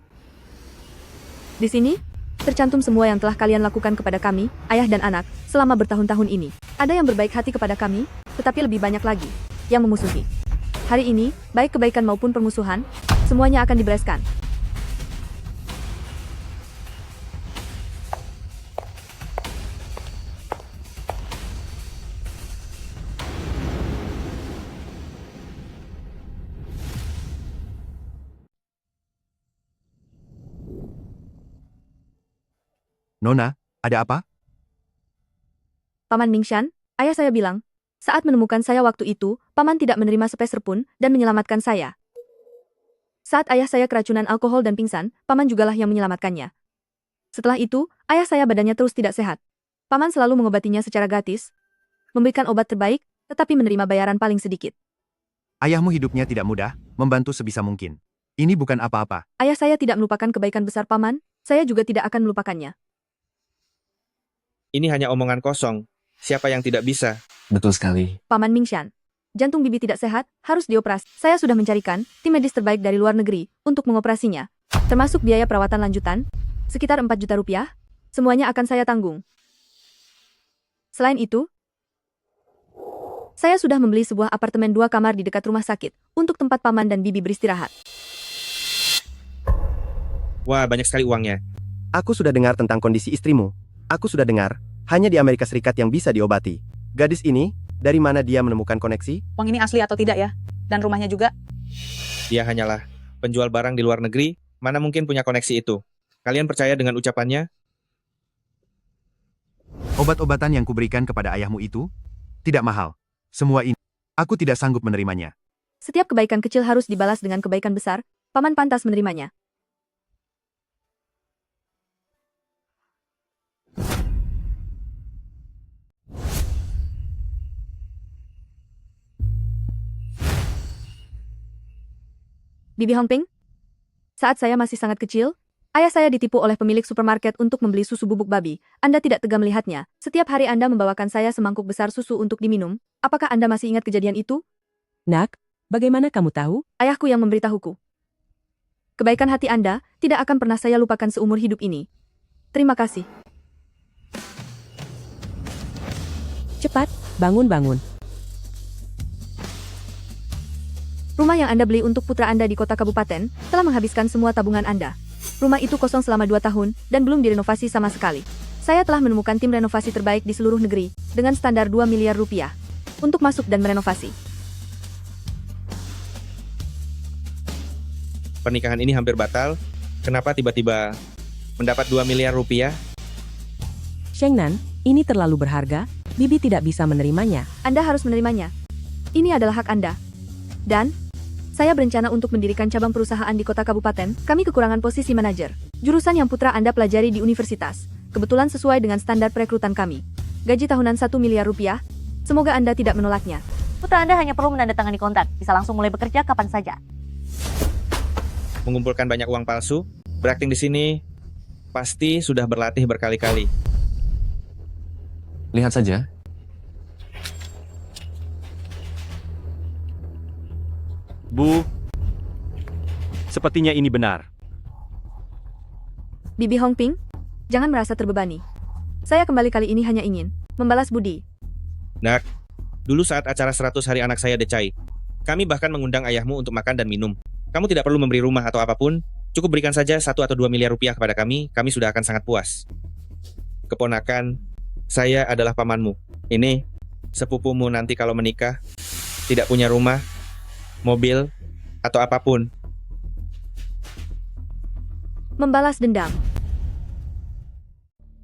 Di sini, tercantum semua yang telah kalian lakukan kepada kami, ayah dan anak, selama bertahun-tahun ini. Ada yang berbaik hati kepada kami, tetapi lebih banyak lagi yang memusuhi. Hari ini, baik kebaikan maupun permusuhan, semuanya akan dibereskan. Nona, ada apa? Paman Mingshan, ayah saya bilang, saat menemukan saya waktu itu, Paman tidak menerima sepeser pun dan menyelamatkan saya. Saat ayah saya keracunan alkohol dan pingsan, Paman jugalah yang menyelamatkannya. Setelah itu, ayah saya badannya terus tidak sehat. Paman selalu mengobatinya secara gratis, memberikan obat terbaik, tetapi menerima bayaran paling sedikit. Ayahmu hidupnya tidak mudah, membantu sebisa mungkin. Ini bukan apa-apa. Ayah saya tidak melupakan kebaikan besar Paman, saya juga tidak akan melupakannya. Ini hanya omongan kosong. Siapa yang tidak bisa? Betul sekali. Paman Mingshan, jantung bibi tidak sehat, harus dioperasi. Saya sudah mencarikan tim medis terbaik dari luar negeri untuk mengoperasinya, termasuk biaya perawatan lanjutan. Sekitar 4 juta rupiah. Semuanya akan saya tanggung. Selain itu, saya sudah membeli sebuah apartemen 2 kamar di dekat rumah sakit untuk tempat paman dan bibi beristirahat. Wah, banyak sekali uangnya. Aku sudah dengar tentang kondisi istrimu. Aku sudah dengar, hanya di Amerika Serikat yang bisa diobati. Gadis ini, dari mana dia menemukan koneksi? Uang ini asli atau tidak ya? Dan rumahnya juga? Dia hanyalah penjual barang di luar negeri, mana mungkin punya koneksi itu. Kalian percaya dengan ucapannya? Obat-obatan yang kuberikan kepada ayahmu itu tidak mahal. Semua ini, aku tidak sanggup menerimanya. Setiap kebaikan kecil harus dibalas dengan kebaikan besar. Paman pantas menerimanya. Bibi Hongping, saat saya masih sangat kecil, ayah saya ditipu oleh pemilik supermarket untuk membeli susu bubuk babi. Anda tidak tega melihatnya. Setiap hari Anda membawakan saya semangkuk besar susu untuk diminum. Apakah Anda masih ingat kejadian itu? Nak, bagaimana kamu tahu? Ayahku yang memberitahuku. Kebaikan hati Anda tidak akan pernah saya lupakan seumur hidup ini. Terima kasih. Cepat, bangun-bangun. Rumah yang Anda beli untuk putra Anda di kota kabupaten telah menghabiskan semua tabungan Anda. Rumah itu kosong selama 2 tahun dan belum direnovasi sama sekali. Saya telah menemukan tim renovasi terbaik di seluruh negeri dengan standar 2 miliar rupiah untuk masuk dan merenovasi. Pernikahan ini hampir batal. Kenapa tiba-tiba mendapat 2 miliar rupiah? Shengnan, ini terlalu berharga. Bibi tidak bisa menerimanya. Anda harus menerimanya. Ini adalah hak Anda. Dan saya berencana untuk mendirikan cabang perusahaan di kota kabupaten. Kami kekurangan posisi manajer. Jurusan yang putra Anda pelajari di universitas. Kebetulan sesuai dengan standar perekrutan kami. Gaji tahunan 1 miliar rupiah. Semoga Anda tidak menolaknya. Putra Anda hanya perlu menandatangani kontrak. Bisa langsung mulai bekerja kapan saja. Mengumpulkan banyak uang palsu, berakting di sini pasti sudah berlatih berkali-kali. Lihat saja. Bu, sepertinya ini benar. Bibi Hongping, jangan merasa terbebani. Saya kembali kali ini hanya ingin membalas budi. Nak, dulu saat acara 100 hari anak saya Decai, kami bahkan mengundang ayahmu untuk makan dan minum. Kamu tidak perlu memberi rumah atau apapun, cukup berikan saja 1 atau 2 miliar rupiah kepada kami sudah akan sangat puas. Keponakan, saya adalah pamanmu. Ini, sepupumu nanti kalau menikah, tidak punya rumah, mobil, atau apapun. Membalas dendam.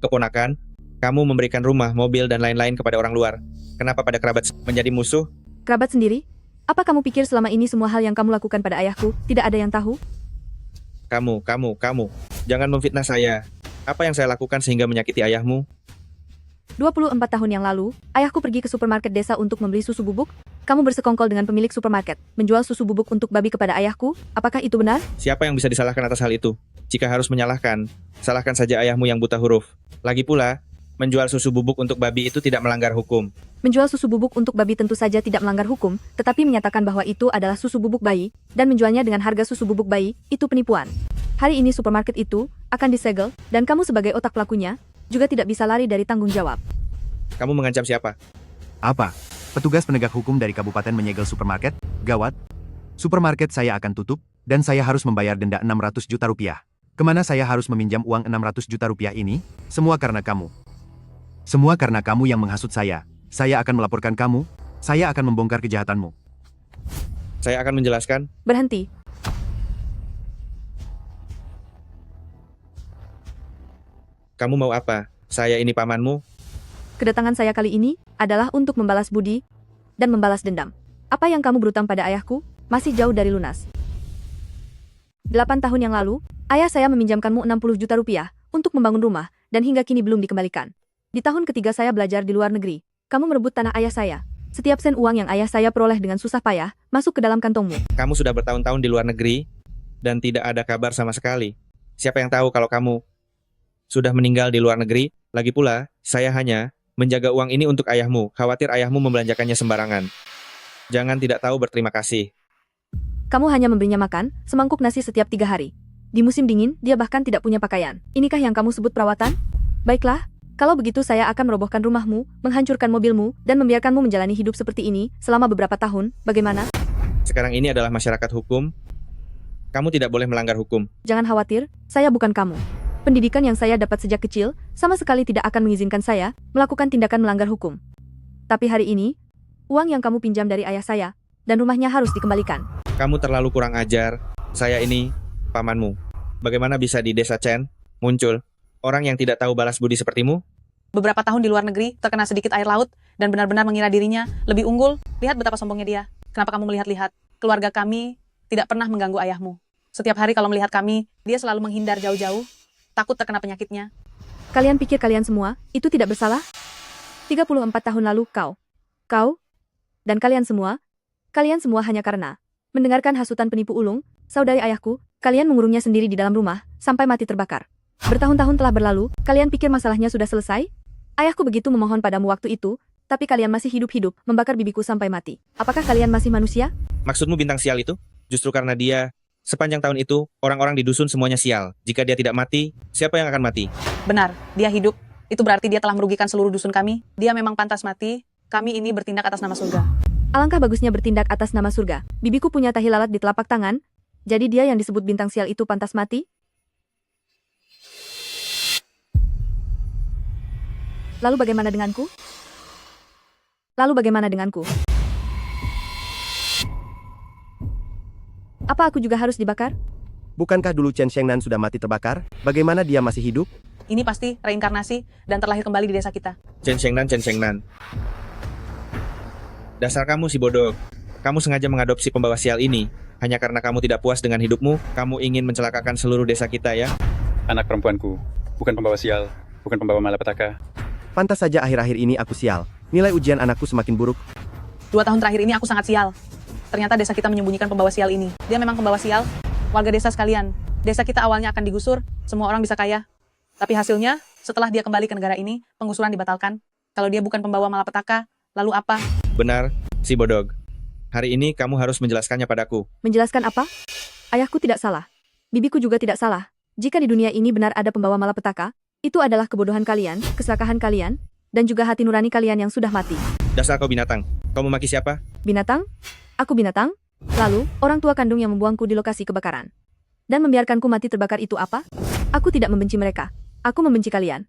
Keponakan, kamu memberikan rumah, mobil, dan lain-lain kepada orang luar. Kenapa pada kerabat menjadi musuh? Kerabat sendiri? Apa kamu pikir selama ini semua hal yang kamu lakukan pada ayahku tidak ada yang tahu? Kamu. Jangan memfitnah saya. Apa yang saya lakukan sehingga menyakiti ayahmu? 24 tahun yang lalu, ayahku pergi ke supermarket desa untuk membeli susu bubuk. Kamu bersekongkol dengan pemilik supermarket, menjual susu bubuk untuk babi kepada ayahku. Apakah itu benar? Siapa yang bisa disalahkan atas hal itu? Jika harus menyalahkan, salahkan saja ayahmu yang buta huruf. Lagi pula, menjual susu bubuk untuk babi itu tidak melanggar hukum. Menjual susu bubuk untuk babi tentu saja tidak melanggar hukum, tetapi menyatakan bahwa itu adalah susu bubuk bayi, dan menjualnya dengan harga susu bubuk bayi, itu penipuan. Hari ini supermarket itu akan disegel, dan kamu sebagai otak pelakunya, juga tidak bisa lari dari tanggung jawab. Kamu mengancam siapa? Apa? Petugas penegak hukum dari kabupaten menyegel supermarket? Gawat. Supermarket saya akan tutup, dan saya harus membayar denda 600 juta rupiah. Kemana saya harus meminjam uang 600 juta rupiah ini? Semua karena kamu. Semua karena kamu yang menghasut saya. Saya akan melaporkan kamu. Saya akan membongkar kejahatanmu. Saya akan menjelaskan. Berhenti. Kamu mau apa? Saya ini pamanmu. Kedatangan saya kali ini adalah untuk membalas budi dan membalas dendam. Apa yang kamu berutang pada ayahku masih jauh dari lunas. 8 tahun yang lalu, ayah saya meminjamkanmu 60 juta rupiah untuk membangun rumah dan hingga kini belum dikembalikan. Di tahun ketiga saya belajar di luar negeri. Kamu merebut tanah ayah saya. Setiap sen uang yang ayah saya peroleh dengan susah payah masuk ke dalam kantongmu. Kamu sudah bertahun-tahun di luar negeri dan tidak ada kabar sama sekali. Siapa yang tahu kalau kamu sudah meninggal di luar negeri? Lagi pula, saya hanya menjaga uang ini untuk ayahmu. Khawatir ayahmu membelanjakannya sembarangan. Jangan tidak tahu berterima kasih. Kamu hanya memberinya makan semangkuk nasi setiap 3 hari. Di musim dingin, dia bahkan tidak punya pakaian. Inikah yang kamu sebut perawatan? Baiklah, kalau begitu saya akan merobohkan rumahmu, menghancurkan mobilmu, dan membiarkanmu menjalani hidup seperti ini selama beberapa tahun. Bagaimana? Sekarang ini adalah masyarakat hukum. Kamu tidak boleh melanggar hukum. Jangan khawatir, saya bukan kamu. Pendidikan yang saya dapat sejak kecil sama sekali tidak akan mengizinkan saya melakukan tindakan melanggar hukum. Tapi hari ini, uang yang kamu pinjam dari ayah saya dan rumahnya harus dikembalikan. Kamu terlalu kurang ajar. Saya ini pamanmu. Bagaimana bisa di desa Chen muncul orang yang tidak tahu balas budi sepertimu? Beberapa tahun di luar negeri, terkena sedikit air laut, dan benar-benar mengira dirinya lebih unggul. Lihat betapa sombongnya dia. Kenapa kamu melihat-lihat? Keluarga kami tidak pernah mengganggu ayahmu. Setiap hari kalau melihat kami, dia selalu menghindar jauh-jauh, takut terkena penyakitnya. Kalian pikir kalian semua itu tidak bersalah? 34 tahun lalu kau, dan kalian semua hanya karena mendengarkan hasutan penipu ulung, saudari ayahku, kalian mengurungnya sendiri di dalam rumah, sampai mati terbakar. Bertahun-tahun telah berlalu, kalian pikir masalahnya sudah selesai? Ayahku begitu memohon padamu waktu itu, tapi kalian masih hidup-hidup, membakar bibiku sampai mati. Apakah kalian masih manusia? Maksudmu bintang sial itu? Justru karena dia, sepanjang tahun itu, orang-orang di dusun semuanya sial. Jika dia tidak mati, siapa yang akan mati? Benar, dia hidup. Itu berarti dia telah merugikan seluruh dusun kami. Dia memang pantas mati. Kami ini bertindak atas nama surga. Alangkah bagusnya bertindak atas nama surga. Bibiku punya tahi lalat di telapak tangan, jadi dia yang disebut bintang sial itu pantas mati? Lalu bagaimana denganku? Apa aku juga harus dibakar? Bukankah dulu Chen Shengnan sudah mati terbakar? Bagaimana dia masih hidup? Ini pasti reinkarnasi dan terlahir kembali di desa kita. Chen Shengnan. Dasar kamu si bodoh. Kamu sengaja mengadopsi pembawa sial ini. Hanya karena kamu tidak puas dengan hidupmu, kamu ingin mencelakakan seluruh desa kita ya? Anak perempuanku, bukan pembawa sial, bukan pembawa malapetaka. Pantas saja akhir-akhir ini aku sial. Nilai ujian anakku semakin buruk. 2 tahun terakhir ini aku sangat sial. Ternyata desa kita menyembunyikan pembawa sial ini. Dia memang pembawa sial. Warga desa sekalian, desa kita awalnya akan digusur, semua orang bisa kaya. Tapi hasilnya, setelah dia kembali ke negara ini, penggusuran dibatalkan. Kalau dia bukan pembawa malapetaka, lalu apa? Benar, si bodoh. Hari ini kamu harus menjelaskannya padaku. Menjelaskan apa? Ayahku tidak salah. Bibiku juga tidak salah. Jika di dunia ini benar ada pembawa malapetaka, itu adalah kebodohan kalian, keserakahan kalian, dan juga hati nurani kalian yang sudah mati. Dasar kau binatang. Kau memaki siapa? Binatang? Aku binatang? Lalu, orang tua kandung yang membuangku di lokasi kebakaran. Dan membiarkanku mati terbakar itu apa? Aku tidak membenci mereka. Aku membenci kalian.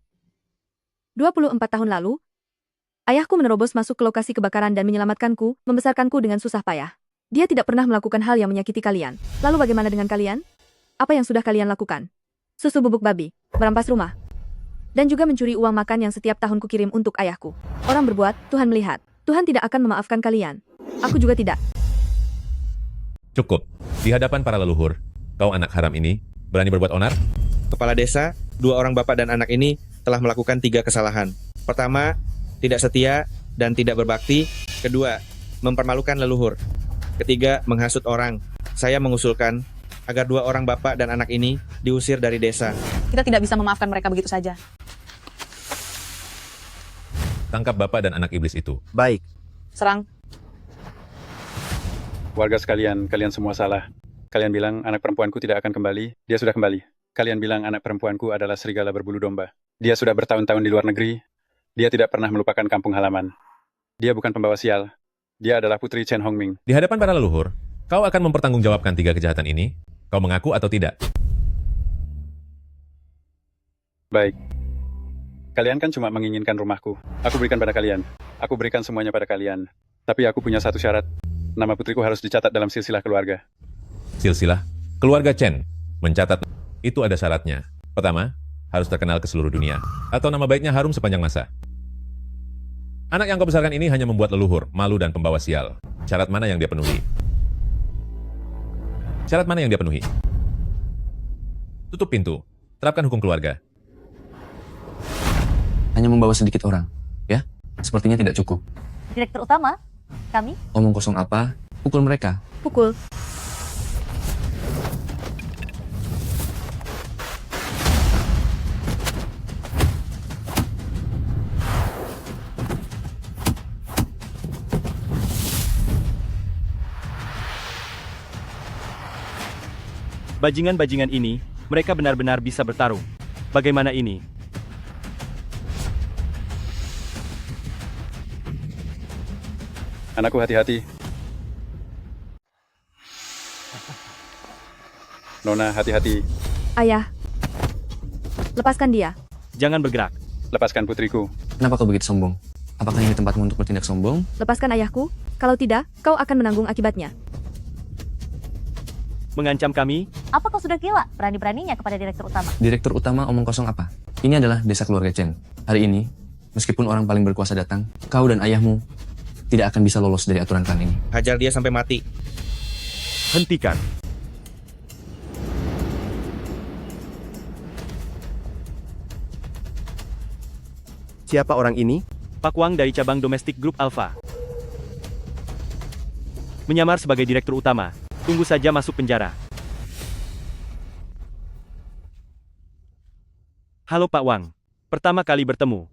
24 tahun lalu, ayahku menerobos masuk ke lokasi kebakaran dan menyelamatkanku, membesarkanku dengan susah payah. Dia tidak pernah melakukan hal yang menyakiti kalian. Lalu bagaimana dengan kalian? Apa yang sudah kalian lakukan? Susu bubuk babi, merampas rumah, dan juga mencuri uang makan yang setiap tahun kukirim untuk ayahku. Orang berbuat, Tuhan melihat. Tuhan tidak akan memaafkan kalian. Aku juga tidak. Cukup. Di hadapan para leluhur, kau anak haram ini berani berbuat onar? Kepala desa, 2 orang bapak dan anak ini telah melakukan 3 kesalahan. Pertama, tidak setia dan tidak berbakti. Kedua, mempermalukan leluhur. Ketiga, menghasut orang. Saya mengusulkan agar 2 orang bapak dan anak ini diusir dari desa. Kita tidak bisa memaafkan mereka begitu saja. Tangkap bapak dan anak iblis itu. Baik. Serang. Warga sekalian, kalian semua salah. Kalian bilang anak perempuanku tidak akan kembali, dia sudah kembali. Kalian bilang anak perempuanku adalah serigala berbulu domba. Dia sudah bertahun-tahun di luar negeri. Dia tidak pernah melupakan kampung halaman. Dia bukan pembawa sial. Dia adalah putri Chen Hongming. Di hadapan para leluhur, kau akan mempertanggungjawabkan 3 kejahatan ini? Kau mengaku atau tidak? Baik. Kalian kan cuma menginginkan rumahku. Aku berikan pada kalian. Aku berikan semuanya pada kalian. Tapi aku punya satu syarat. Nama putriku harus dicatat dalam silsilah keluarga. Silsilah? Keluarga Chen. Mencatat. Itu ada syaratnya. Pertama, harus terkenal ke seluruh dunia. Atau nama baiknya harum sepanjang masa. Anak yang kau besarkan ini hanya membuat leluhur, malu dan pembawa sial. Syarat mana yang dia penuhi? Syarat mana yang dia penuhi? Tutup pintu. Terapkan hukum keluarga. Hanya membawa sedikit orang, ya? Sepertinya tidak cukup. Direktur utama, kami. Omong kosong apa? Pukul mereka. Pukul. Bajingan-bajingan ini, mereka benar-benar bisa bertarung. Bagaimana ini? Anakku hati-hati. Nona hati-hati. Ayah. Lepaskan dia. Jangan bergerak. Lepaskan putriku. Kenapa kau begitu sombong? Apakah ini tempatmu untuk bertindak sombong? Lepaskan ayahku. Kalau tidak, kau akan menanggung akibatnya. Mengancam kami? Apa kau sudah gila? Berani-beraninya kepada direktur utama. Direktur utama omong kosong apa? Ini adalah desa keluarga Chen. Hari ini, meskipun orang paling berkuasa datang, kau dan ayahmu tidak akan bisa lolos dari aturan klan ini. Hajar dia sampai mati. Hentikan. Siapa orang ini? Pak Wang dari cabang domestik grup Alpha. Menyamar sebagai direktur utama. Tunggu saja masuk penjara. Halo Pak Wang. Pertama kali bertemu.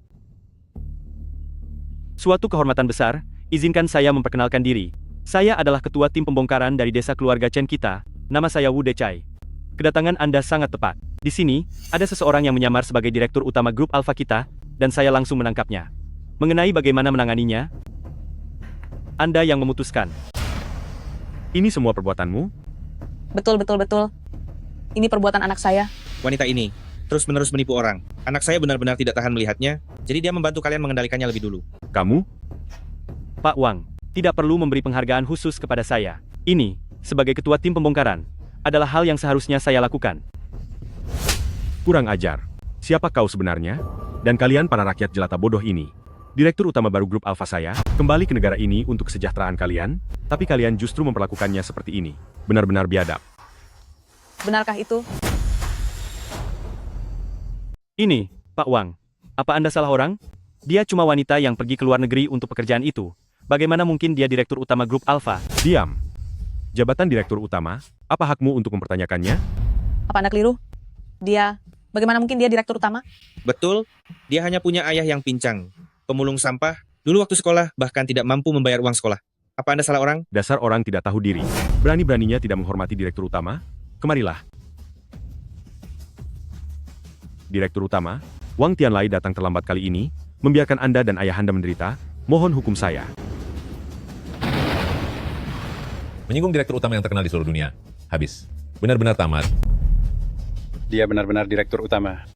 Suatu kehormatan besar, izinkan saya memperkenalkan diri. Saya adalah ketua tim pembongkaran dari desa keluarga Chen kita. Nama saya Wu Decai. Kedatangan Anda sangat tepat. Di sini, ada seseorang yang menyamar sebagai direktur utama grup Alpha kita, dan saya langsung menangkapnya. Mengenai bagaimana menanganinya, Anda yang memutuskan. Ini semua perbuatanmu? Betul. Ini perbuatan anak saya. Wanita ini terus-menerus menipu orang. Anak saya benar-benar tidak tahan melihatnya, jadi dia membantu kalian mengendalikannya lebih dulu. Kamu? Pak Wang, tidak perlu memberi penghargaan khusus kepada saya. Ini, sebagai ketua tim pembongkaran, adalah hal yang seharusnya saya lakukan. Kurang ajar. Siapa kau sebenarnya? Dan kalian para rakyat jelata bodoh ini. Direktur utama baru grup Alpha saya, kembali ke negara ini untuk kesejahteraan kalian, tapi kalian justru memperlakukannya seperti ini. Benar-benar biadab. Benarkah itu? Ini, Pak Wang. Apa Anda salah orang? Dia cuma wanita yang pergi ke luar negeri untuk pekerjaan itu. Bagaimana mungkin dia direktur utama grup Alpha? Diam. Jabatan direktur utama, apa hakmu untuk mempertanyakannya? Apa Anda keliru? Bagaimana mungkin dia direktur utama? Betul, dia hanya punya ayah yang pincang, pemulung sampah, dulu waktu sekolah bahkan tidak mampu membayar uang sekolah. Apa Anda salah orang? Dasar orang tidak tahu diri. Berani-beraninya tidak menghormati direktur utama? Kemarilah. Direktur utama, Wang Tianlai datang terlambat kali ini, membiarkan Anda dan ayah Anda menderita, mohon hukum saya. Menyinggung direktur utama yang terkenal di seluruh dunia. Habis. Benar-benar tamat. Dia benar-benar direktur utama.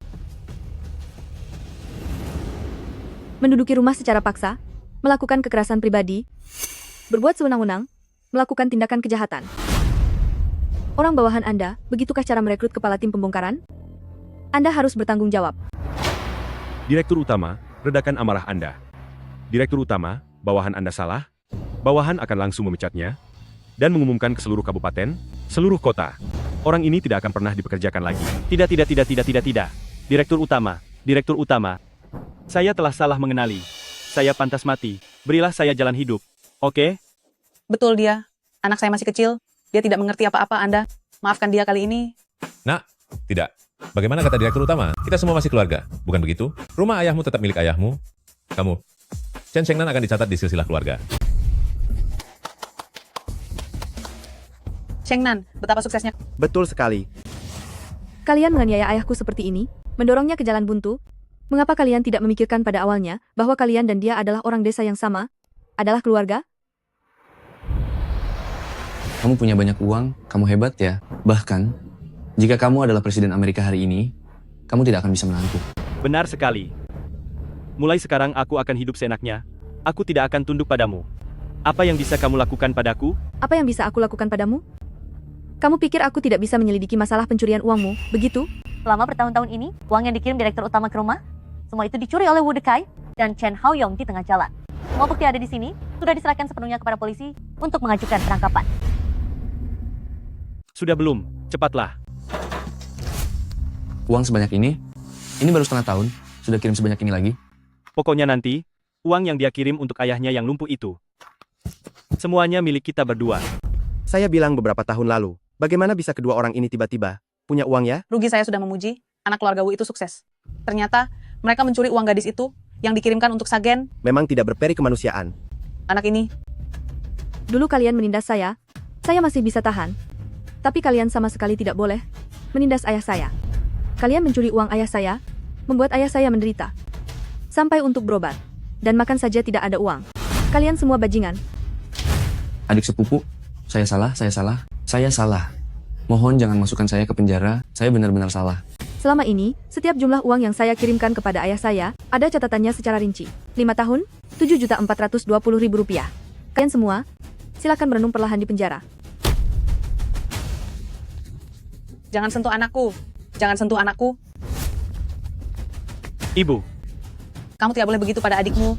Menduduki rumah secara paksa, melakukan kekerasan pribadi, berbuat sewenang-wenang, melakukan tindakan kejahatan. Orang bawahan Anda, begitukah cara merekrut kepala tim pembongkaran? Anda harus bertanggung jawab. Direktur utama, redakan amarah Anda. Direktur utama, bawahan Anda salah, bawahan akan langsung memecatnya, dan mengumumkan ke seluruh kabupaten, seluruh kota. Orang ini tidak akan pernah dipekerjakan lagi. Tidak. Direktur utama. Saya telah salah mengenali. Saya pantas mati. Berilah saya jalan hidup. Oke? Betul dia. Anak saya masih kecil. Dia tidak mengerti apa-apa Anda. Maafkan dia kali ini. Nak, tidak. Bagaimana kata direktur utama? Kita semua masih keluarga, bukan begitu? Rumah ayahmu tetap milik ayahmu. Kamu, Chen Shengnan akan dicatat di silsilah keluarga. Shengnan, betapa suksesnya. Betul sekali. Kalian menganiaya ayahku seperti ini, mendorongnya ke jalan buntu. Mengapa kalian tidak memikirkan pada awalnya bahwa kalian dan dia adalah orang desa yang sama? Adalah keluarga? Kamu punya banyak uang, kamu hebat ya. Bahkan, jika kamu adalah Presiden Amerika hari ini, kamu tidak akan bisa menantu. Benar sekali. Mulai sekarang aku akan hidup seenaknya. Aku tidak akan tunduk padamu. Apa yang bisa kamu lakukan padaku? Apa yang bisa aku lakukan padamu? Kamu pikir aku tidak bisa menyelidiki masalah pencurian uangmu, begitu? Selama bertahun-tahun ini, uang yang dikirim direktur utama ke rumah, semua itu dicuri oleh Wu Decai dan Chen Haoyong di tengah jalan. Semua bukti ada di sini, sudah diserahkan sepenuhnya kepada polisi untuk mengajukan penangkapan. Sudah belum? Cepatlah. Uang sebanyak ini baru setengah tahun, sudah kirim sebanyak ini lagi. Pokoknya nanti, uang yang dia kirim untuk ayahnya yang lumpuh itu. Semuanya milik kita berdua. Saya bilang beberapa tahun lalu, bagaimana bisa kedua orang ini tiba-tiba punya uang ya? Rugi saya sudah memuji, anak keluarga Wu itu sukses. Ternyata, mereka mencuri uang gadis itu yang dikirimkan untuk Sagen. Memang tidak berperi kemanusiaan. Anak ini. Dulu kalian menindas saya masih bisa tahan. Tapi kalian sama sekali tidak boleh menindas ayah saya. Kalian mencuri uang ayah saya, membuat ayah saya menderita. Sampai untuk berobat. Dan makan saja tidak ada uang. Kalian semua bajingan. Adik sepupu, saya salah. Mohon jangan masukkan saya ke penjara, saya benar-benar salah. Selama ini, setiap jumlah uang yang saya kirimkan kepada ayah saya, ada catatannya secara rinci. 5 tahun, 7.420.000 rupiah. Kalian semua, silakan merenung perlahan di penjara. Jangan sentuh anakku. Jangan sentuh anakku. Ibu, Kamu tidak boleh begitu pada adikmu.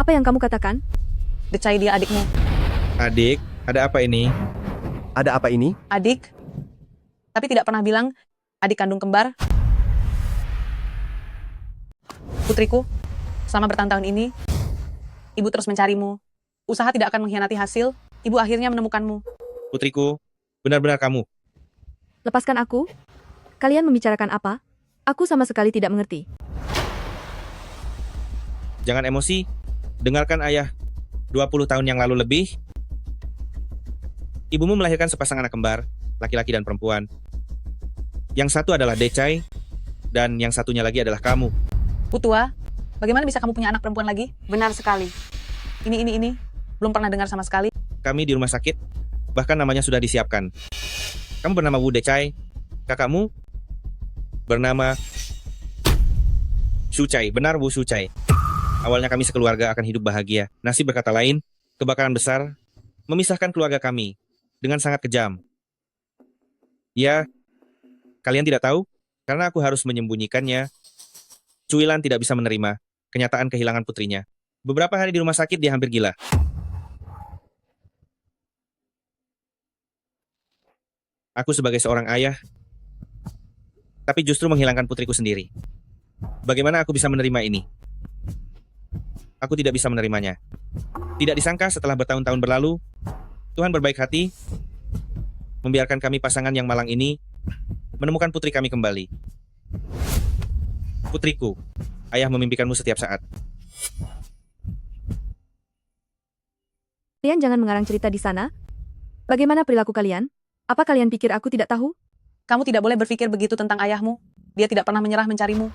Apa yang kamu katakan? Decai dia adikmu. Adik, ada apa ini? Ada apa ini? Adik. Tapi tidak pernah bilang adik kandung kembar. Putriku, selama bertahun-tahun ini, ibu terus mencarimu. Usaha tidak akan mengkhianati hasil, ibu akhirnya menemukanmu. Putriku, benar-benar kamu. Lepaskan aku. Kalian membicarakan apa? Aku sama sekali tidak mengerti. Jangan emosi. Dengarkan ayah. 20 tahun yang lalu lebih, ibumu melahirkan sepasang anak kembar, laki-laki dan perempuan. Yang satu adalah Decai, dan yang satunya lagi adalah kamu. Putua, bagaimana bisa kamu punya anak perempuan lagi? Benar sekali. Ini. Belum pernah dengar sama sekali. Kami di rumah sakit, bahkan namanya sudah disiapkan. Kamu bernama Wu Decai, kakakmu bernama Shucai, benar Wu Shucai. Awalnya kami sekeluarga akan hidup bahagia. Nasib berkata lain, kebakaran besar memisahkan keluarga kami dengan sangat kejam. Ya, kalian tidak tahu, karena aku harus menyembunyikannya. Cuilan tidak bisa menerima kenyataan kehilangan putrinya. Beberapa hari di rumah sakit dia hampir gila. Aku sebagai seorang ayah, tapi justru menghilangkan putriku sendiri. Bagaimana aku bisa menerima ini? Aku tidak bisa menerimanya. Tidak disangka setelah bertahun-tahun berlalu, Tuhan berbaik hati, membiarkan kami pasangan yang malang ini menemukan putri kami kembali. Putriku, ayah memimpikanmu setiap saat. Kalian jangan mengarang cerita di sana. Bagaimana perilaku kalian? Apa kalian pikir aku tidak tahu? Kamu tidak boleh berpikir begitu tentang ayahmu. Dia tidak pernah menyerah mencarimu.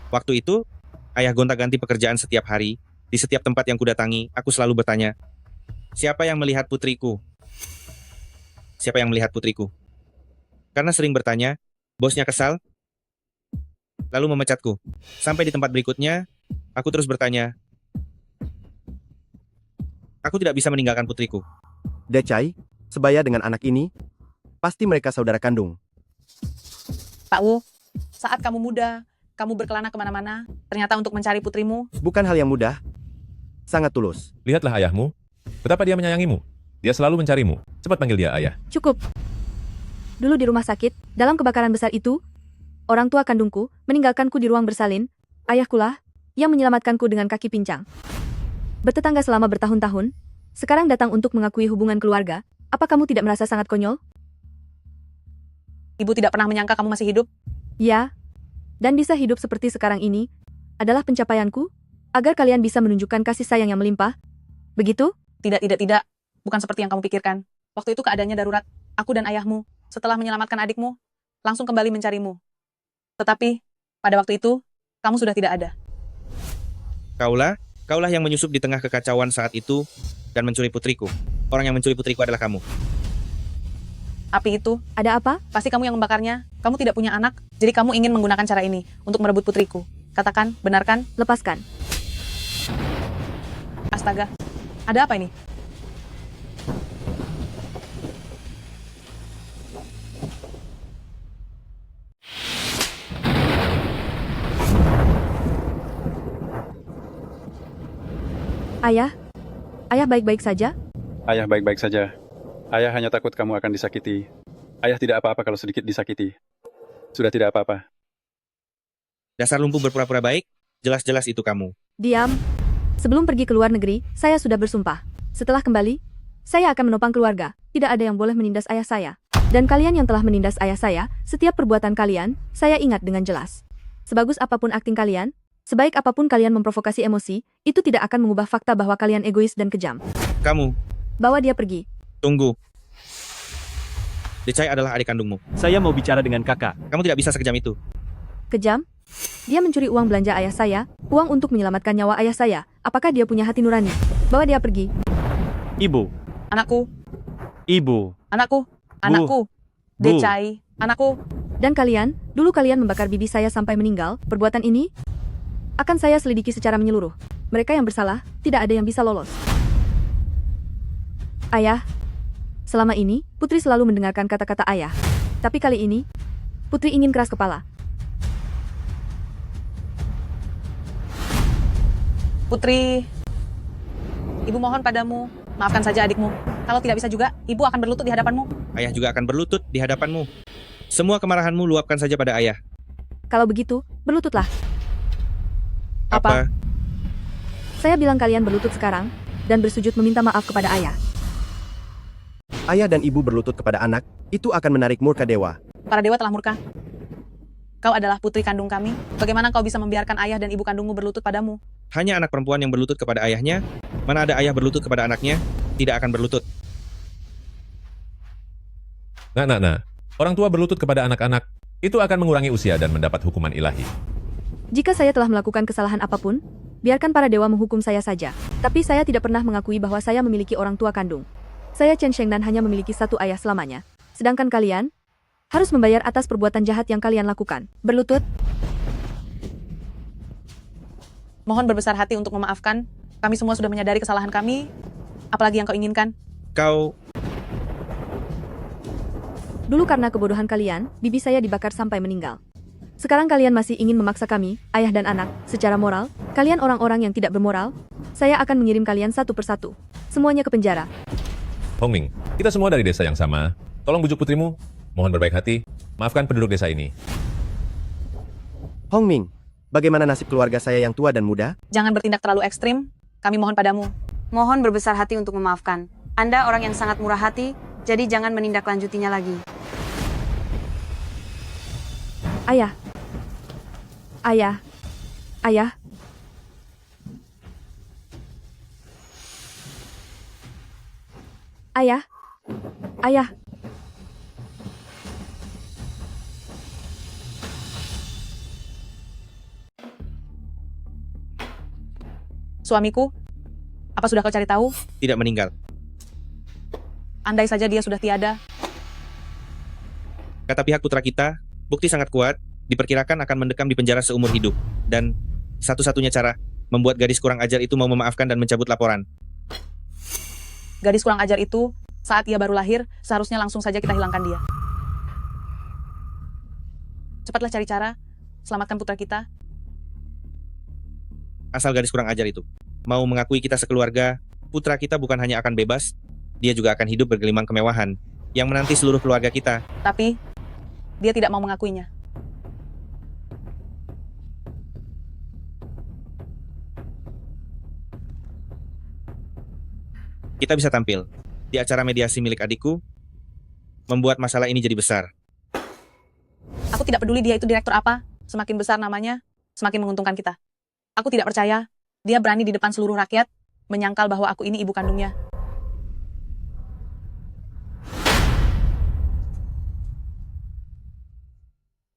Waktu itu, ayah gonta-ganti pekerjaan setiap hari. Di setiap tempat yang kudatangi, aku selalu bertanya, siapa yang melihat putriku? Siapa yang melihat putriku? Karena sering bertanya, bosnya kesal, lalu memecatku. Sampai di tempat berikutnya, aku terus bertanya, aku tidak bisa meninggalkan putriku. Decai, sebaya dengan anak ini, pasti mereka saudara kandung. Pak Wu, saat kamu muda, kamu berkelana kemana-mana, ternyata untuk mencari putrimu. Bukan hal yang mudah. Sangat tulus. Lihatlah ayahmu. Betapa dia menyayangimu. Dia selalu mencarimu. Cepat panggil dia ayah. Cukup. Dulu di rumah sakit, dalam kebakaran besar itu, orang tua kandungku meninggalkanku di ruang bersalin. Ayahkulah yang menyelamatkanku dengan kaki pincang. Bertetangga selama bertahun-tahun, sekarang datang untuk mengakui hubungan keluarga. Apa kamu tidak merasa sangat konyol? Ibu tidak pernah menyangka kamu masih hidup. Ya, dan bisa hidup seperti sekarang ini adalah pencapaianku, agar kalian bisa menunjukkan kasih sayang yang melimpah. Begitu? Tidak. Bukan seperti yang kamu pikirkan. Waktu itu keadaannya darurat. Aku dan ayahmu, setelah menyelamatkan adikmu, langsung kembali mencarimu. Tetapi, pada waktu itu, kamu sudah tidak ada. Kaulah yang menyusup di tengah kekacauan saat itu dan mencuri putriku. Orang yang mencuri putriku adalah kamu. Api itu, ada apa? Pasti kamu yang membakarnya. Kamu tidak punya anak, jadi kamu ingin menggunakan cara ini untuk merebut putriku. Katakan, benarkan? Lepaskan. Astaga, ada apa ini? Ayah baik-baik saja? Ayah baik-baik saja. Ayah hanya takut kamu akan disakiti. Ayah tidak apa-apa kalau sedikit disakiti. Sudah tidak apa-apa. Dasar lumpuh berpura-pura baik, jelas-jelas itu kamu. Diam. Sebelum pergi ke luar negeri, saya sudah bersumpah. Setelah kembali, saya akan menopang keluarga. Tidak ada yang boleh menindas ayah saya. Dan kalian yang telah menindas ayah saya, setiap perbuatan kalian, saya ingat dengan jelas. Sebagus apapun akting kalian, sebaik apapun kalian memprovokasi emosi, itu tidak akan mengubah fakta bahwa kalian egois dan kejam. Kamu. Bawa dia pergi. Tunggu. Decai adalah adik kandungmu. Saya mau bicara dengan kakak. Kamu tidak bisa sekejam itu. Kejam? Dia mencuri uang belanja ayah saya, uang untuk menyelamatkan nyawa ayah saya. Apakah dia punya hati nurani? Bawa dia pergi. Ibu. Anakku, Ibu. anakku, anakku. Decai, anakku. Dan kalian, dulu kalian membakar bibi saya sampai meninggal. Perbuatan ini akan saya selidiki secara menyeluruh. Mereka yang bersalah, tidak ada yang bisa lolos. Ayah, selama ini, Putri selalu mendengarkan kata-kata ayah. Tapi kali ini, Putri ingin keras kepala. Putri, ibu mohon padamu, maafkan saja adikmu. Kalau tidak bisa juga, ibu akan berlutut di hadapanmu. Ayah juga akan berlutut di hadapanmu. Semua kemarahanmu luapkan saja pada ayah. Kalau begitu, berlututlah. Apa? Saya bilang kalian berlutut sekarang, dan bersujud meminta maaf kepada ayah. Ayah dan ibu berlutut kepada anak, itu akan menarik murka dewa. Para dewa telah murka. Kau adalah putri kandung kami. Bagaimana kau bisa membiarkan ayah dan ibu kandungmu berlutut padamu? Hanya anak perempuan yang berlutut kepada ayahnya. Mana ada ayah berlutut kepada anaknya, tidak akan berlutut. Nah. Orang tua berlutut kepada anak-anak, itu akan mengurangi usia dan mendapat hukuman ilahi. Jika saya telah melakukan kesalahan apapun, biarkan para dewa menghukum saya saja. Tapi saya tidak pernah mengakui bahwa saya memiliki orang tua kandung. Saya Chen Shengnan hanya memiliki satu ayah selamanya. Sedangkan kalian harus membayar atas perbuatan jahat yang kalian lakukan. Berlutut. Mohon berbesar hati untuk memaafkan. Kami semua sudah menyadari kesalahan kami. Apalagi yang kau inginkan? Kau... Dulu karena kebodohan kalian, bibi saya dibakar sampai meninggal. Sekarang kalian masih ingin memaksa kami, ayah dan anak, secara moral. Kalian orang-orang yang tidak bermoral. Saya akan mengirim kalian satu persatu. Semuanya ke penjara. Hongming, kita semua dari desa yang sama. Tolong bujuk putrimu. Mohon berbaik hati. Maafkan penduduk desa ini. Hongming, bagaimana nasib keluarga saya yang tua dan muda? Jangan bertindak terlalu ekstrim. Kami mohon padamu. Mohon berbesar hati untuk memaafkan. Anda orang yang sangat murah hati, jadi jangan menindaklanjutinya lagi. Ayah. Ayah. Ayah. Ayah. Ayah. Suamiku, apa sudah kau cari tahu? Tidak meninggal. Andai saja dia sudah tiada. Kata pihak putra kita, bukti sangat kuat, diperkirakan akan mendekam di penjara seumur hidup. Dan satu-satunya cara, membuat gadis kurang ajar itu mau memaafkan dan mencabut laporan. Gadis kurang ajar itu, saat ia baru lahir, seharusnya langsung saja kita hilangkan dia. Cepatlah cari cara, selamatkan putra kita. Asal gadis kurang ajar itu mau mengakui kita sekeluarga, putra kita bukan hanya akan bebas, dia juga akan hidup bergelimang kemewahan yang menanti seluruh keluarga kita. Tapi, dia tidak mau mengakuinya. Kita bisa tampil di acara mediasi milik adikku, membuat masalah ini jadi besar. Aku tidak peduli dia itu direktur apa, semakin besar namanya, semakin menguntungkan kita. Aku tidak percaya, dia berani di depan seluruh rakyat, menyangkal bahwa aku ini ibu kandungnya.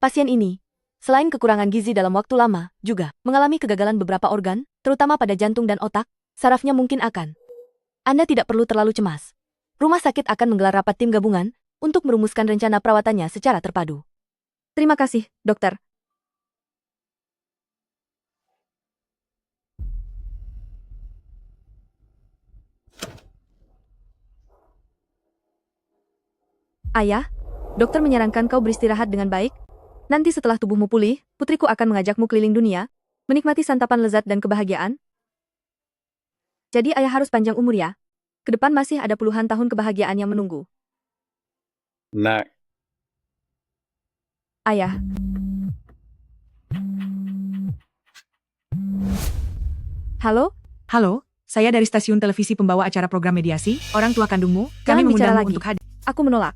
Pasien ini, selain kekurangan gizi dalam waktu lama, juga mengalami kegagalan beberapa organ, terutama pada jantung dan otak, sarafnya mungkin akan. Anda tidak perlu terlalu cemas. Rumah sakit akan menggelar rapat tim gabungan untuk merumuskan rencana perawatannya secara terpadu. Terima kasih, dokter. Ayah, dokter menyarankan kau beristirahat dengan baik. Nanti setelah tubuhmu pulih, putriku akan mengajakmu keliling dunia, menikmati santapan lezat dan kebahagiaan. Jadi ayah harus panjang umur ya. Kedepan masih ada puluhan tahun kebahagiaan yang menunggu. Nak. Ayah. Halo? Halo, saya dari stasiun televisi pembawa acara program mediasi, orang tua kandungmu. Jangan Kami bicara mengundangmu lagi. untuk hadir. Aku menolak.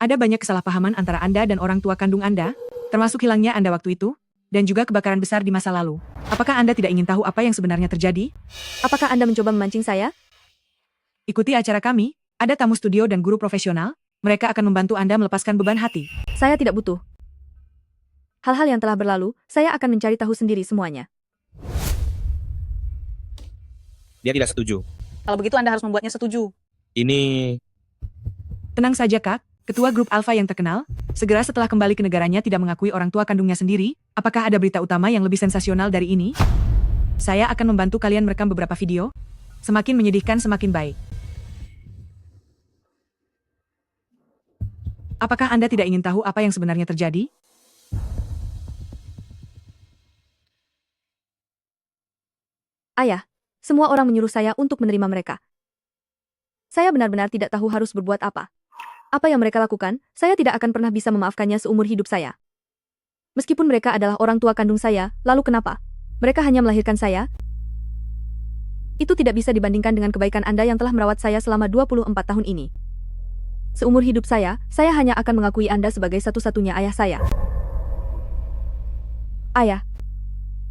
Ada banyak kesalahpahaman antara Anda dan orang tua kandung Anda, termasuk hilangnya Anda waktu itu, dan juga kebakaran besar di masa lalu. Apakah Anda tidak ingin tahu apa yang sebenarnya terjadi? Apakah Anda mencoba memancing saya? Ikuti acara kami, Ada tamu studio dan guru profesional, mereka akan membantu Anda melepaskan beban hati. Saya tidak butuh. Hal-hal yang telah berlalu, saya akan mencari tahu sendiri semuanya. Dia tidak setuju. Kalau begitu Anda harus membuatnya setuju. Ini Tenang saja Kak, ketua grup Alpha yang terkenal, segera setelah kembali ke negaranya tidak mengakui orang tua kandungnya sendiri, apakah ada berita utama yang lebih sensasional dari ini? Saya akan membantu kalian merekam beberapa video. Semakin menyedihkan semakin baik. Apakah Anda tidak ingin tahu apa yang sebenarnya terjadi? Ayah, semua orang menyuruh saya untuk menerima mereka. Saya benar-benar tidak tahu harus berbuat apa. Apa yang mereka lakukan, saya tidak akan pernah bisa memaafkannya seumur hidup saya. Meskipun mereka adalah orang tua kandung saya, lalu kenapa? Mereka hanya melahirkan saya? Itu tidak bisa dibandingkan dengan kebaikan Anda yang telah merawat saya selama 24 tahun ini. Seumur hidup saya hanya akan mengakui Anda sebagai satu-satunya ayah saya. Ayah,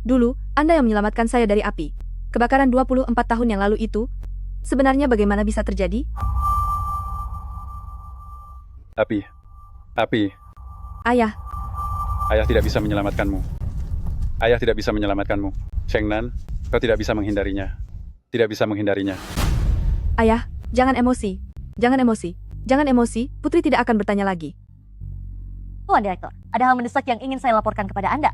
dulu, Anda yang menyelamatkan saya dari api. Kebakaran 24 tahun yang lalu itu, sebenarnya bagaimana bisa terjadi? Api. Ayah, Ayah tidak bisa menyelamatkanmu. Ayah tidak bisa menyelamatkanmu. Shengnan, kau tidak bisa menghindarinya. Tidak bisa menghindarinya. ayah, jangan emosi. Jangan emosi. Jangan emosi, Putri tidak akan bertanya lagi. Tuan Direktur, ada hal mendesak yang ingin saya laporkan kepada Anda.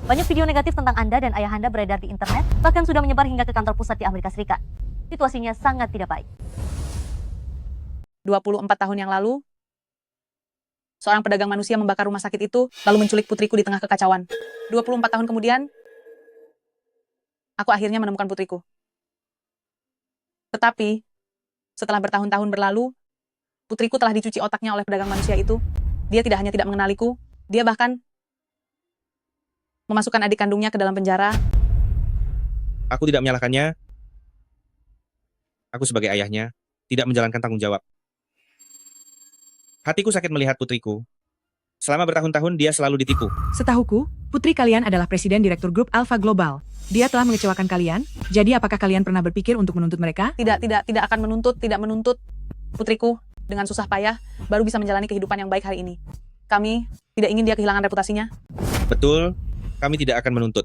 Banyak video negatif tentang Anda dan ayah Anda beredar di internet, bahkan sudah menyebar hingga ke kantor pusat di Amerika Serikat. Situasinya sangat tidak baik. 24 tahun yang lalu, seorang pedagang manusia membakar rumah sakit itu, lalu menculik putriku di tengah kekacauan. 24 tahun kemudian, aku akhirnya menemukan putriku. Tetapi, setelah bertahun-tahun berlalu, putriku telah dicuci otaknya oleh pedagang manusia itu. Dia tidak hanya tidak mengenaliku, dia bahkan memasukkan adik kandungnya ke dalam penjara. Aku tidak menyalahkannya. Aku sebagai ayahnya, tidak menjalankan tanggung jawab. Hatiku sakit melihat putriku. Selama bertahun-tahun dia selalu ditipu. Setahuku, putri kalian adalah presiden direktur grup Alpha Global. Dia telah mengecewakan kalian, jadi apakah kalian pernah berpikir untuk menuntut mereka? Tidak akan tidak menuntut. Putriku, dengan susah payah, baru bisa menjalani kehidupan yang baik hari ini. Kami tidak ingin dia kehilangan reputasinya. Betul, kami tidak akan menuntut.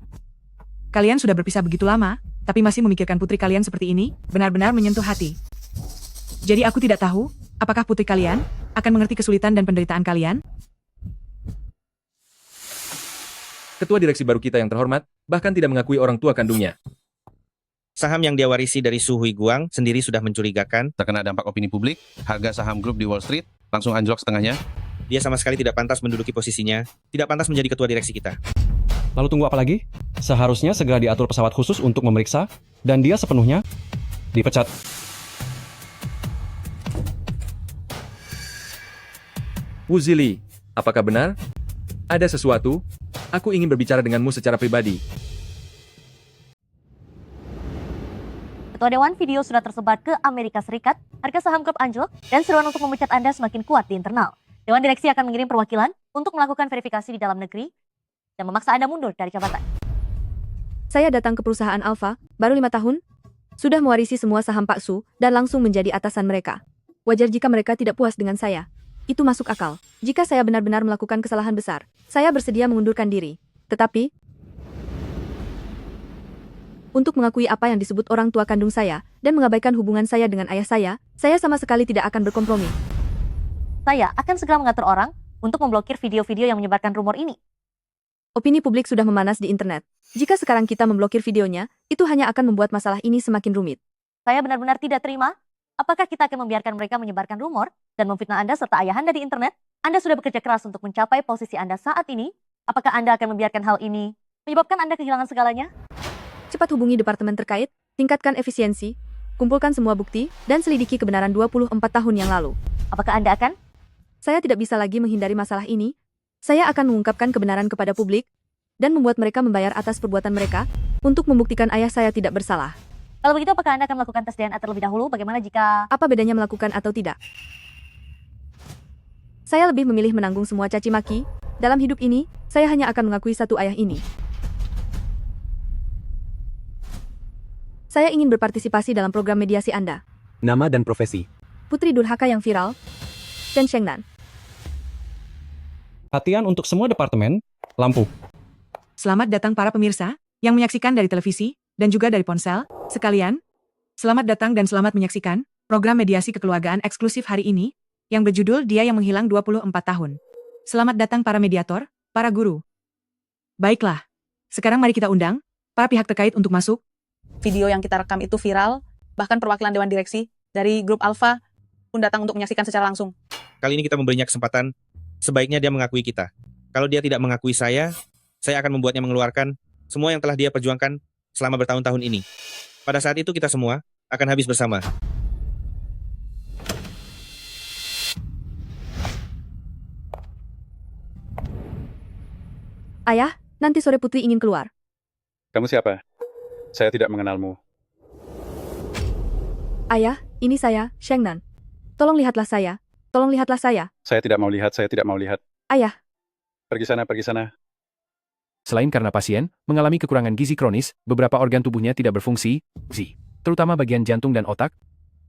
Kalian sudah berpisah begitu lama, tapi masih memikirkan putri kalian seperti ini, benar-benar menyentuh hati. Jadi aku tidak tahu, apakah putri kalian akan mengerti kesulitan dan penderitaan kalian? Ketua direksi baru kita yang terhormat, bahkan tidak mengakui orang tua kandungnya. Saham yang dia warisi dari Su Hui Guang sendiri sudah mencurigakan. Terkena dampak opini publik, harga saham grup di Wall Street langsung anjlok setengahnya. Dia sama sekali tidak pantas menduduki posisinya, tidak pantas menjadi ketua direksi kita. Lalu tunggu apa lagi? Seharusnya segera diatur pesawat khusus untuk memeriksa, dan dia sepenuhnya dipecat. Wu Zili, apakah benar? Ada sesuatu? Aku ingin berbicara denganmu secara pribadi. Ketua Dewan, video sudah tersebar ke Amerika Serikat, harga saham grup anjlok, dan seruan untuk memecat Anda semakin kuat di internal. Dewan Direksi akan mengirim perwakilan untuk melakukan verifikasi di dalam negeri dan memaksa Anda mundur dari jabatan. Saya datang ke perusahaan Alpha, baru 5 tahun, sudah mewarisi semua saham Pak Su, dan langsung menjadi atasan mereka. Wajar jika mereka tidak puas dengan saya. Itu masuk akal. Jika saya benar-benar melakukan kesalahan besar, saya bersedia mengundurkan diri. Tetapi, untuk mengakui apa yang disebut orang tua kandung saya, dan mengabaikan hubungan saya dengan ayah saya sama sekali tidak akan berkompromi. Saya akan segera mengatur orang untuk memblokir video-video yang menyebarkan rumor ini. Opini publik sudah memanas di internet. Jika sekarang kita memblokir videonya, itu hanya akan membuat masalah ini semakin rumit. Saya benar-benar tidak terima. Apakah kita akan membiarkan mereka menyebarkan rumor dan memfitnah Anda serta ayah Anda di internet? Anda sudah bekerja keras untuk mencapai posisi Anda saat ini. Apakah Anda akan membiarkan hal ini menyebabkan Anda kehilangan segalanya? Cepat hubungi departemen terkait, tingkatkan efisiensi, kumpulkan semua bukti, dan selidiki kebenaran 24 tahun yang lalu. Apakah Anda akan? Saya tidak bisa lagi menghindari masalah ini. Saya akan mengungkapkan kebenaran kepada publik, dan membuat mereka membayar atas perbuatan mereka, untuk membuktikan ayah saya tidak bersalah. Kalau begitu, apakah Anda akan melakukan tes DNA terlebih dahulu? Bagaimana jika... Apa bedanya melakukan atau tidak? Saya lebih memilih menanggung semua caci maki, Dalam hidup ini, saya hanya akan mengakui satu ayah ini. Saya ingin berpartisipasi dalam program mediasi Anda. Nama dan profesi. Putri durhaka yang viral, Chen Shengnan. Latihan untuk semua departemen, lampu. Selamat datang para pemirsa yang menyaksikan dari televisi dan juga dari ponsel. Sekalian, selamat datang dan selamat menyaksikan program mediasi kekeluargaan eksklusif hari ini yang berjudul Dia yang Menghilang 24 Tahun. Selamat datang para mediator, para guru. Baiklah, sekarang mari kita undang para pihak terkait untuk masuk. Video yang kita rekam itu viral, bahkan perwakilan Dewan Direksi dari grup Alpha pun datang untuk menyaksikan secara langsung. Kali ini kita memberinya kesempatan, sebaiknya dia mengakui kita. Kalau dia tidak mengakui saya akan membuatnya mengeluarkan semua yang telah dia perjuangkan selama bertahun-tahun ini. Pada saat itu kita semua akan habis bersama. Ayah, nanti sore Putri ingin keluar. Kamu siapa? Saya tidak mengenalmu. Ayah, ini saya, Shengnan. Tolong lihatlah saya. Tolong lihatlah saya. Saya tidak mau lihat, saya tidak mau lihat. Ayah. Pergi sana, pergi sana. Selain karena pasien mengalami kekurangan gizi kronis, beberapa organ tubuhnya tidak berfungsi, terutama bagian jantung dan otak.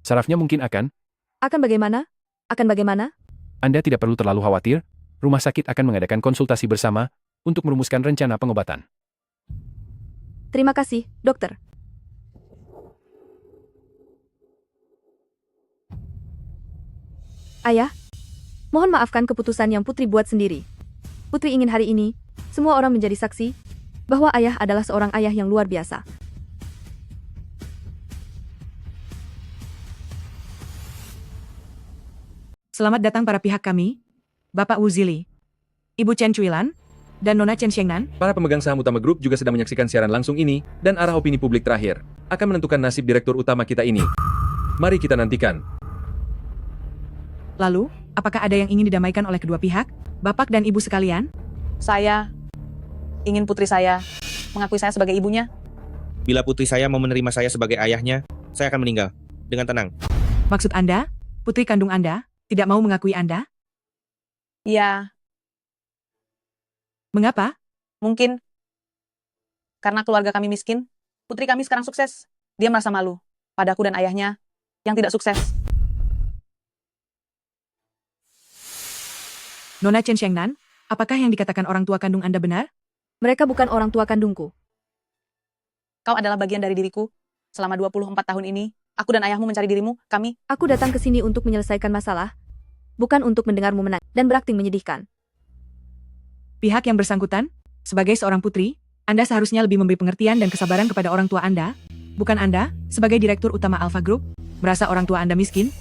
Sarafnya mungkin akan bagaimana? Akan bagaimana? Anda tidak perlu terlalu khawatir. Rumah sakit akan mengadakan konsultasi bersama untuk merumuskan rencana pengobatan. Terima kasih, dokter. Ayah, mohon maafkan keputusan yang Putri buat sendiri. Putri ingin hari ini, semua orang menjadi saksi, bahwa ayah adalah seorang ayah yang luar biasa. Selamat datang para pihak kami, Bapak Wu Zili, Ibu Chen Chuilan, dan Nona Chen Shengnan. Para pemegang saham utama grup juga sedang menyaksikan siaran langsung ini, dan arah opini publik terakhir akan menentukan nasib direktur utama kita ini. Mari kita nantikan. Lalu, apakah ada yang ingin didamaikan oleh kedua pihak, Bapak dan Ibu sekalian? Saya ingin putri saya mengakui saya sebagai ibunya. Bila putri saya mau menerima saya sebagai ayahnya, saya akan meninggal dengan tenang. Maksud Anda, putri kandung Anda, tidak mau mengakui Anda? Iya. Mengapa? Mungkin karena keluarga kami miskin, putri kami sekarang sukses. Dia merasa malu padaku dan ayahnya yang tidak sukses. Nona Chen Shengnan, apakah yang dikatakan orang tua kandung Anda benar? Mereka bukan orang tua kandungku. Kau adalah bagian dari diriku. Selama 24 tahun ini, aku dan ayahmu mencari dirimu, kami. Aku datang ke sini untuk menyelesaikan masalah, bukan untuk mendengarmu menang dan berakting menyedihkan. Pihak yang bersangkutan, sebagai seorang putri, Anda seharusnya lebih memberi pengertian dan kesabaran kepada orang tua Anda, bukan Anda, sebagai direktur utama Alpha Group, merasa orang tua Anda miskin,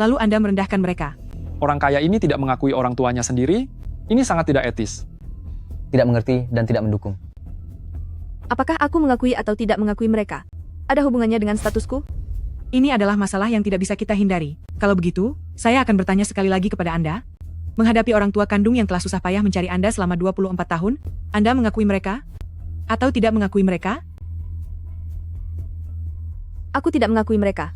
lalu Anda merendahkan mereka. Orang kaya ini tidak mengakui orang tuanya sendiri, ini sangat tidak etis. Tidak mengerti dan tidak mendukung. Apakah aku mengakui atau tidak mengakui mereka? Ada hubungannya dengan statusku? Ini adalah masalah yang tidak bisa kita hindari. Kalau begitu, saya akan bertanya sekali lagi kepada Anda. Menghadapi orang tua kandung yang telah susah payah mencari Anda selama 24 tahun, Anda mengakui mereka? Atau tidak mengakui mereka? Aku tidak mengakui mereka.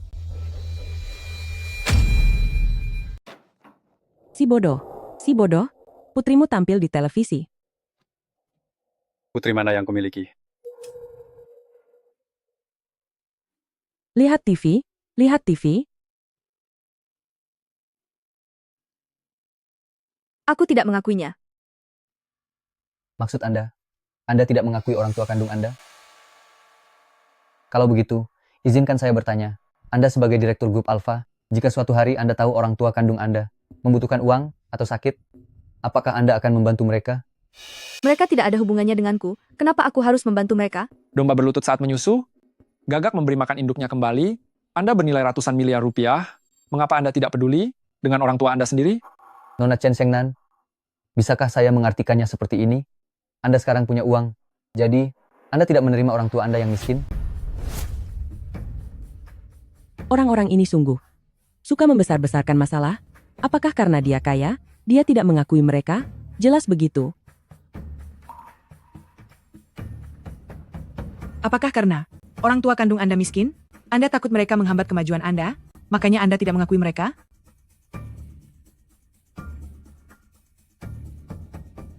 Si bodoh, putrimu tampil di televisi. Putri mana yang kumiliki? Lihat TV, lihat TV. Aku tidak mengakuinya. Maksud Anda tidak mengakui orang tua kandung Anda? Kalau begitu, izinkan saya bertanya. Anda sebagai direktur grup Alpha, jika suatu hari Anda tahu orang tua kandung Anda membutuhkan uang atau sakit, apakah Anda akan membantu mereka? Mereka tidak ada hubungannya denganku. Kenapa aku harus membantu mereka? Domba berlutut saat menyusu, gagak memberi makan induknya kembali, Anda bernilai ratusan miliar rupiah, mengapa Anda tidak peduli dengan orang tua Anda sendiri? Nona Chen Shengnan, bisakah saya mengartikannya seperti ini? Anda sekarang punya uang, jadi Anda tidak menerima orang tua Anda yang miskin? Orang-orang ini sungguh suka membesar-besarkan masalah. Apakah karena dia kaya, dia tidak mengakui mereka? Jelas begitu. Apakah karena orang tua kandung Anda miskin? Anda takut mereka menghambat kemajuan Anda? Makanya Anda tidak mengakui mereka?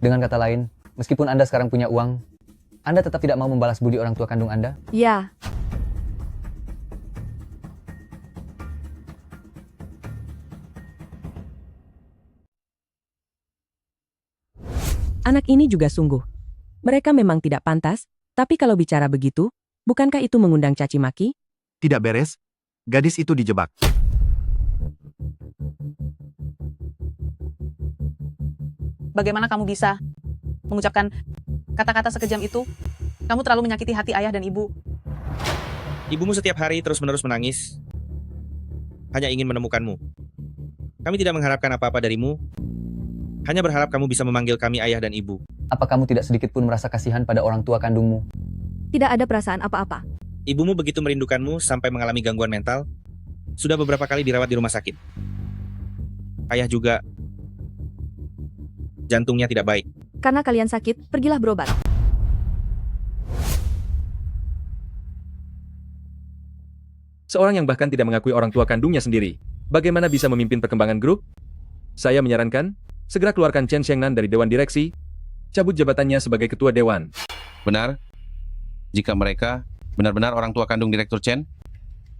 Dengan kata lain, meskipun Anda sekarang punya uang, Anda tetap tidak mau membalas budi orang tua kandung Anda? Ya, Anak ini juga sungguh. Mereka memang tidak pantas, tapi kalau bicara begitu, bukankah itu mengundang caci maki? Tidak beres. Gadis itu dijebak. Bagaimana kamu bisa mengucapkan kata-kata sekejam itu? Kamu terlalu menyakiti hati ayah dan ibu. Ibumu setiap hari terus-menerus menangis, hanya ingin menemukanmu. Kami tidak mengharapkan apa-apa darimu, hanya berharap kamu bisa memanggil kami ayah dan ibu. Apa kamu tidak sedikit pun merasa kasihan pada orang tua kandungmu? tidak ada perasaan apa-apa. Ibumu begitu merindukanmu sampai mengalami gangguan mental. Sudah beberapa kali dirawat di rumah sakit. Ayah juga jantungnya tidak baik. Karena kalian sakit, pergilah berobat. Seorang yang bahkan tidak mengakui orang tua kandungnya sendiri. Bagaimana bisa memimpin perkembangan grup? Saya menyarankan, segera keluarkan Chen Xiangnan dari Dewan Direksi, cabut jabatannya sebagai Ketua Dewan. Benar. Jika mereka benar-benar orang tua kandung Direktur Chen,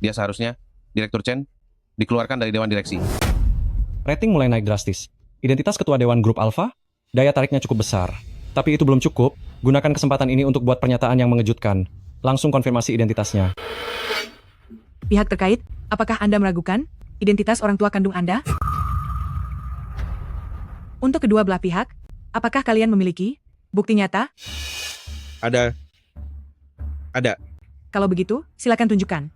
dia seharusnya, Direktur Chen, dikeluarkan dari Dewan Direksi. Rating mulai naik drastis. Identitas Ketua Dewan Grup Alpha, daya tariknya cukup besar. Tapi itu belum cukup, gunakan kesempatan ini untuk buat pernyataan yang mengejutkan. Langsung konfirmasi identitasnya. Pihak terkait, apakah Anda meragukan identitas orang tua kandung Anda? Untuk kedua belah pihak, apakah kalian memiliki bukti nyata? Ada. Kalau begitu, silakan tunjukkan.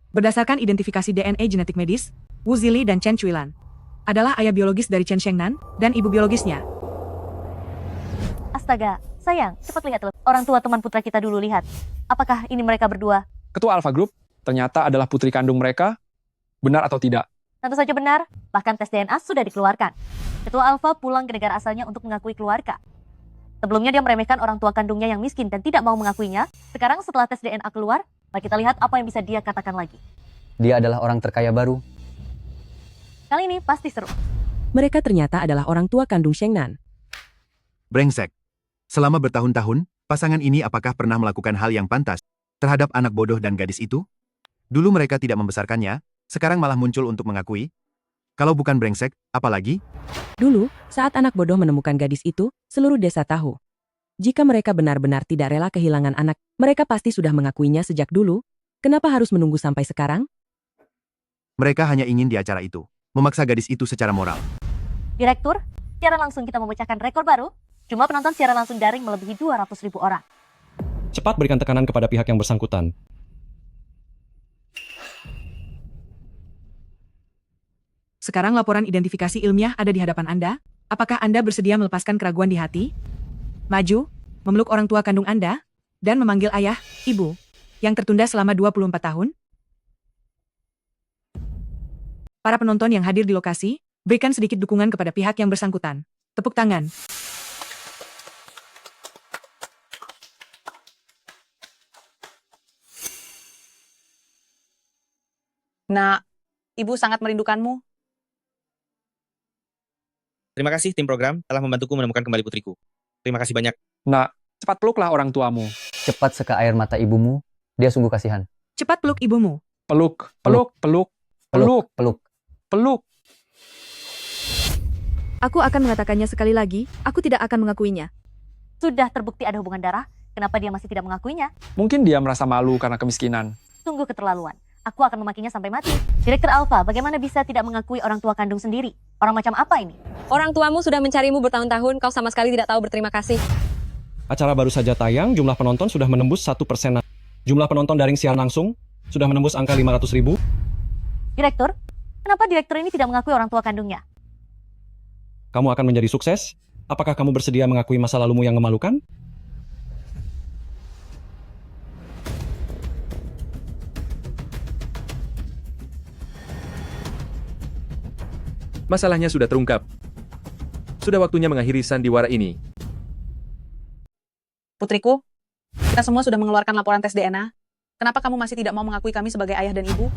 Berdasarkan identifikasi DNA genetik medis, Wu Zili dan Chen Chuilan adalah ayah biologis dari Chen Xiangnan dan ibu biologisnya. Astaga, sayang, cepat lihat orang tua teman putra kita dulu, lihat. Apakah ini mereka berdua? Ketua Alpha Group ternyata adalah putri kandung mereka. Benar atau tidak? Tentu saja benar, bahkan tes DNA sudah dikeluarkan. Ketua Alpha pulang ke negara asalnya untuk mengakui keluarga. Sebelumnya dia meremehkan orang tua kandungnya yang miskin dan tidak mau mengakuinya. Sekarang setelah tes DNA keluar, mari kita lihat apa yang bisa dia katakan lagi. Dia adalah orang terkaya baru. Kali ini pasti seru. Mereka ternyata adalah orang tua kandung Xiangnan. Brengsek. Selama bertahun-tahun, pasangan ini apakah pernah melakukan hal yang pantas terhadap anak bodoh dan gadis itu? Dulu mereka tidak membesarkannya, sekarang malah muncul untuk mengakui. Kalau bukan brengsek, apalagi? Dulu, saat anak bodoh menemukan gadis itu, seluruh desa tahu. Jika mereka benar-benar tidak rela kehilangan anak, mereka pasti sudah mengakuinya sejak dulu. Kenapa harus menunggu sampai sekarang? Mereka hanya ingin di acara itu memaksa gadis itu secara moral. Direktur, secara langsung kita memecahkan rekor baru. Jumlah penonton secara langsung daring melebihi 200.000 orang. Cepat berikan tekanan kepada pihak yang bersangkutan. Sekarang laporan identifikasi ilmiah ada di hadapan Anda. Apakah Anda bersedia melepaskan keraguan di hati? Maju, memeluk orang tua kandung Anda, dan memanggil ayah, ibu, yang tertunda selama 24 tahun? Para penonton yang hadir di lokasi, berikan sedikit dukungan kepada pihak yang bersangkutan. Tepuk tangan. Nak, ibu sangat merindukanmu. Terima kasih tim program telah membantuku menemukan kembali putriku. Terima kasih banyak. Nak, cepat peluklah orang tuamu. Cepat seka air mata ibumu, dia sungguh kasihan. Cepat peluk ibumu. Peluk. Aku akan mengatakannya sekali lagi, aku tidak akan mengakuinya. Sudah terbukti ada hubungan darah, kenapa dia masih tidak mengakuinya? Mungkin dia merasa malu karena kemiskinan. Sungguh keterlaluan. Aku akan memakinya sampai mati. Direktur Alpha, bagaimana bisa tidak mengakui orang tua kandung sendiri? Orang macam apa ini? Orang tuamu sudah mencarimu bertahun-tahun, kau sama sekali tidak tahu berterima kasih. Acara baru saja tayang, jumlah penonton sudah menembus 1%. Jumlah penonton daring siaran langsung sudah menembus angka 500.000. Direktur, kenapa direktur ini tidak mengakui orang tua kandungnya? Kamu akan menjadi sukses? Apakah kamu bersedia mengakui masa lalumu yang memalukan? Masalahnya sudah terungkap. Sudah waktunya mengakhiri sandiwara ini. Putriku, kita semua sudah mengeluarkan laporan tes DNA. Kenapa kamu masih tidak mau mengakui kami sebagai ayah dan ibu?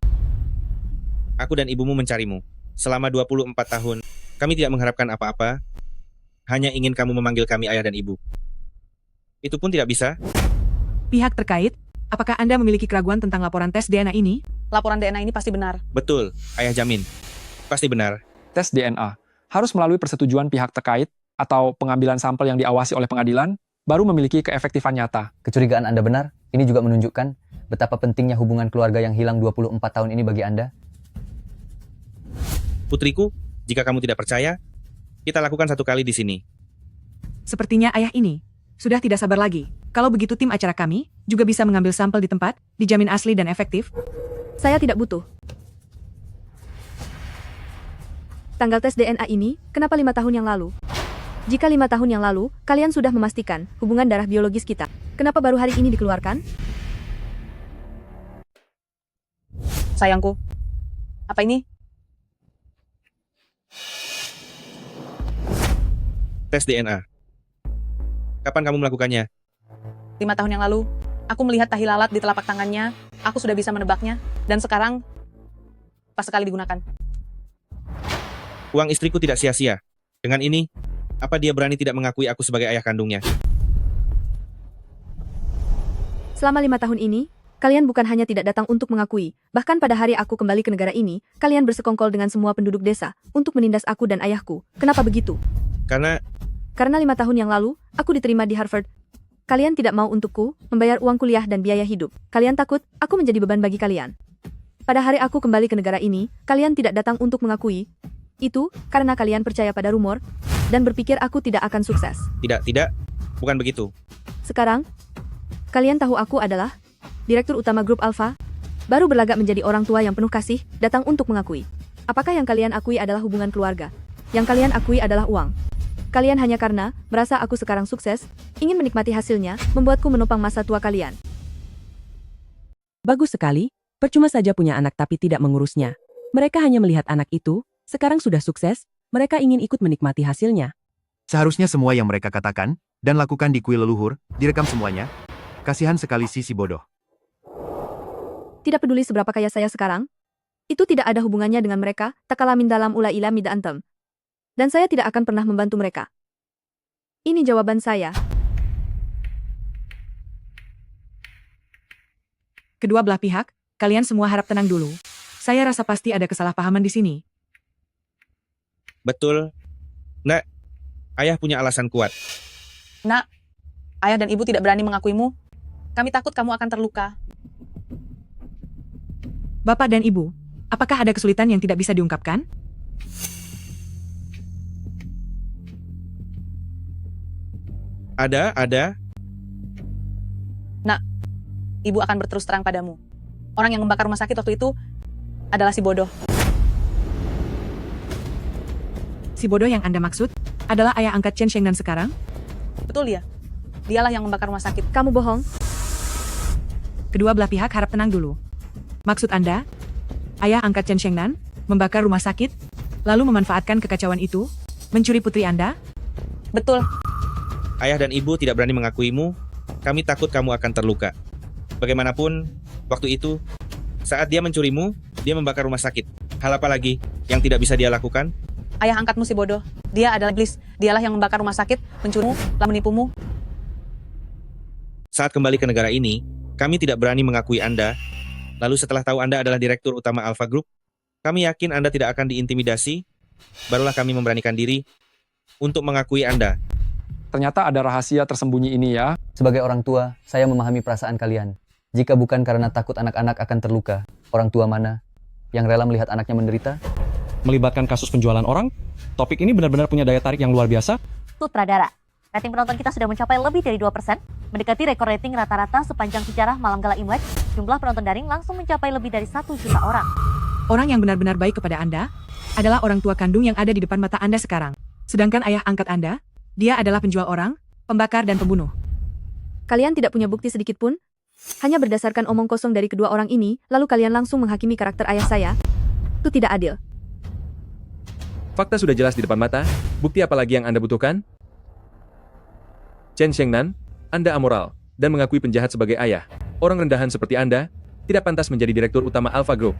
Aku dan ibumu mencarimu. Selama 24 tahun, kami tidak mengharapkan apa-apa. Hanya ingin kamu memanggil kami ayah dan ibu. Itu pun tidak bisa. Pihak terkait, apakah Anda memiliki keraguan tentang laporan tes DNA ini? Laporan DNA ini pasti benar. Betul, ayah jamin. Pasti benar. Tes DNA harus melalui persetujuan pihak terkait atau pengambilan sampel yang diawasi oleh pengadilan, baru memiliki keefektifan nyata. Kecurigaan Anda benar. Ini juga menunjukkan betapa pentingnya hubungan keluarga yang hilang 24 tahun ini bagi Anda. Putriku, jika kamu tidak percaya, kita lakukan satu kali di sini. Sepertinya ayah ini sudah tidak sabar lagi. Kalau begitu tim acara kami juga bisa mengambil sampel di tempat, dijamin asli dan efektif. Saya tidak butuh. Tanggal tes DNA ini, kenapa 5 tahun yang lalu? Jika 5 tahun yang lalu, kalian sudah memastikan hubungan darah biologis kita, kenapa baru hari ini dikeluarkan? Sayangku, apa ini? Tes DNA. Kapan kamu melakukannya? 5 tahun yang lalu, aku melihat tahi lalat di telapak tangannya, aku sudah bisa menebaknya, dan sekarang, pas sekali digunakan. Uang istriku tidak sia-sia. Dengan ini, apa dia berani tidak mengakui aku sebagai ayah kandungnya? Selama 5 tahun ini, kalian bukan hanya tidak datang untuk mengakui, bahkan pada hari aku kembali ke negara ini, kalian bersekongkol dengan semua penduduk desa untuk menindas aku dan ayahku. Kenapa begitu? Karena 5 tahun yang lalu, aku diterima di Harvard. Kalian tidak mau untukku membayar uang kuliah dan biaya hidup. Kalian takut aku menjadi beban bagi kalian. Pada hari aku kembali ke negara ini, kalian tidak datang untuk mengakui. Itu karena kalian percaya pada rumor dan berpikir aku tidak akan sukses. Tidak, bukan begitu. Sekarang, kalian tahu aku adalah Direktur Utama Grup Alpha, baru berlagak menjadi orang tua yang penuh kasih, datang untuk mengakui. Apakah yang kalian akui adalah hubungan keluarga? Yang kalian akui adalah uang. Kalian hanya karena merasa aku sekarang sukses, ingin menikmati hasilnya, membuatku menopang masa tua kalian. Bagus sekali, percuma saja punya anak tapi tidak mengurusnya. Mereka hanya melihat anak itu, sekarang sudah sukses, mereka ingin ikut menikmati hasilnya. Seharusnya semua yang mereka katakan dan lakukan di kuil leluhur, direkam semuanya. Kasihan sekali si bodoh. Tidak peduli seberapa kaya saya sekarang, itu tidak ada hubungannya dengan mereka, takalamin dalam ula ila mida antem. Dan saya tidak akan pernah membantu mereka. Ini jawaban saya. Kedua belah pihak, kalian semua harap tenang dulu. Saya rasa pasti ada kesalahpahaman di sini. Betul. Nak, ayah punya alasan kuat. Nak, ayah dan ibu tidak berani mengakuimu. Kami takut kamu akan terluka. Bapak dan Ibu, apakah ada kesulitan yang tidak bisa diungkapkan? Ada. Nak, ibu akan berterus terang padamu. Orang yang membakar rumah sakit waktu itu adalah si bodoh. Si bodoh yang Anda maksud adalah ayah angkat Chen Shengnan sekarang? Betul dia. Dialah yang membakar rumah sakit. Kamu bohong. Kedua belah pihak harap tenang dulu. Maksud Anda, ayah angkat Chen Shengnan membakar rumah sakit, lalu memanfaatkan kekacauan itu, mencuri putri Anda? Betul. Ayah dan ibu tidak berani mengakuimu, kami takut kamu akan terluka. Bagaimanapun, waktu itu, saat dia mencurimu, dia membakar rumah sakit. Hal apa lagi yang tidak bisa dia lakukan? Ayah angkatmu si bodoh. Dia adalah iblis. Dialah yang membakar rumah sakit, mencurimu, telah menipumu. Saat kembali ke negara ini, kami tidak berani mengakui Anda. Lalu setelah tahu Anda adalah Direktur Utama Alpha Group, kami yakin Anda tidak akan diintimidasi. Barulah kami memberanikan diri untuk mengakui Anda. Ternyata ada rahasia tersembunyi ini ya. Sebagai orang tua, saya memahami perasaan kalian. Jika bukan karena takut anak-anak akan terluka, orang tua mana yang rela melihat anaknya menderita? Melibatkan kasus penjualan orang, topik ini benar-benar punya daya tarik yang luar biasa. Sutradara, rating penonton kita sudah mencapai lebih dari 2%, mendekati rekor rating rata-rata sepanjang sejarah Malam Gala Imlek. Jumlah penonton daring langsung mencapai lebih dari 1 juta orang. Orang yang benar-benar baik kepada Anda adalah orang tua kandung yang ada di depan mata Anda sekarang. Sedangkan ayah angkat Anda, dia adalah penjual orang, pembakar dan pembunuh. Kalian tidak punya bukti sedikit pun? Hanya berdasarkan omong kosong dari kedua orang ini, lalu kalian langsung menghakimi karakter ayah saya? Itu tidak adil. Fakta sudah jelas di depan mata, bukti apa lagi yang Anda butuhkan? Chen Shengnan, Anda amoral, dan mengakui penjahat sebagai ayah. Orang rendahan seperti Anda, tidak pantas menjadi direktur utama Alpha Group.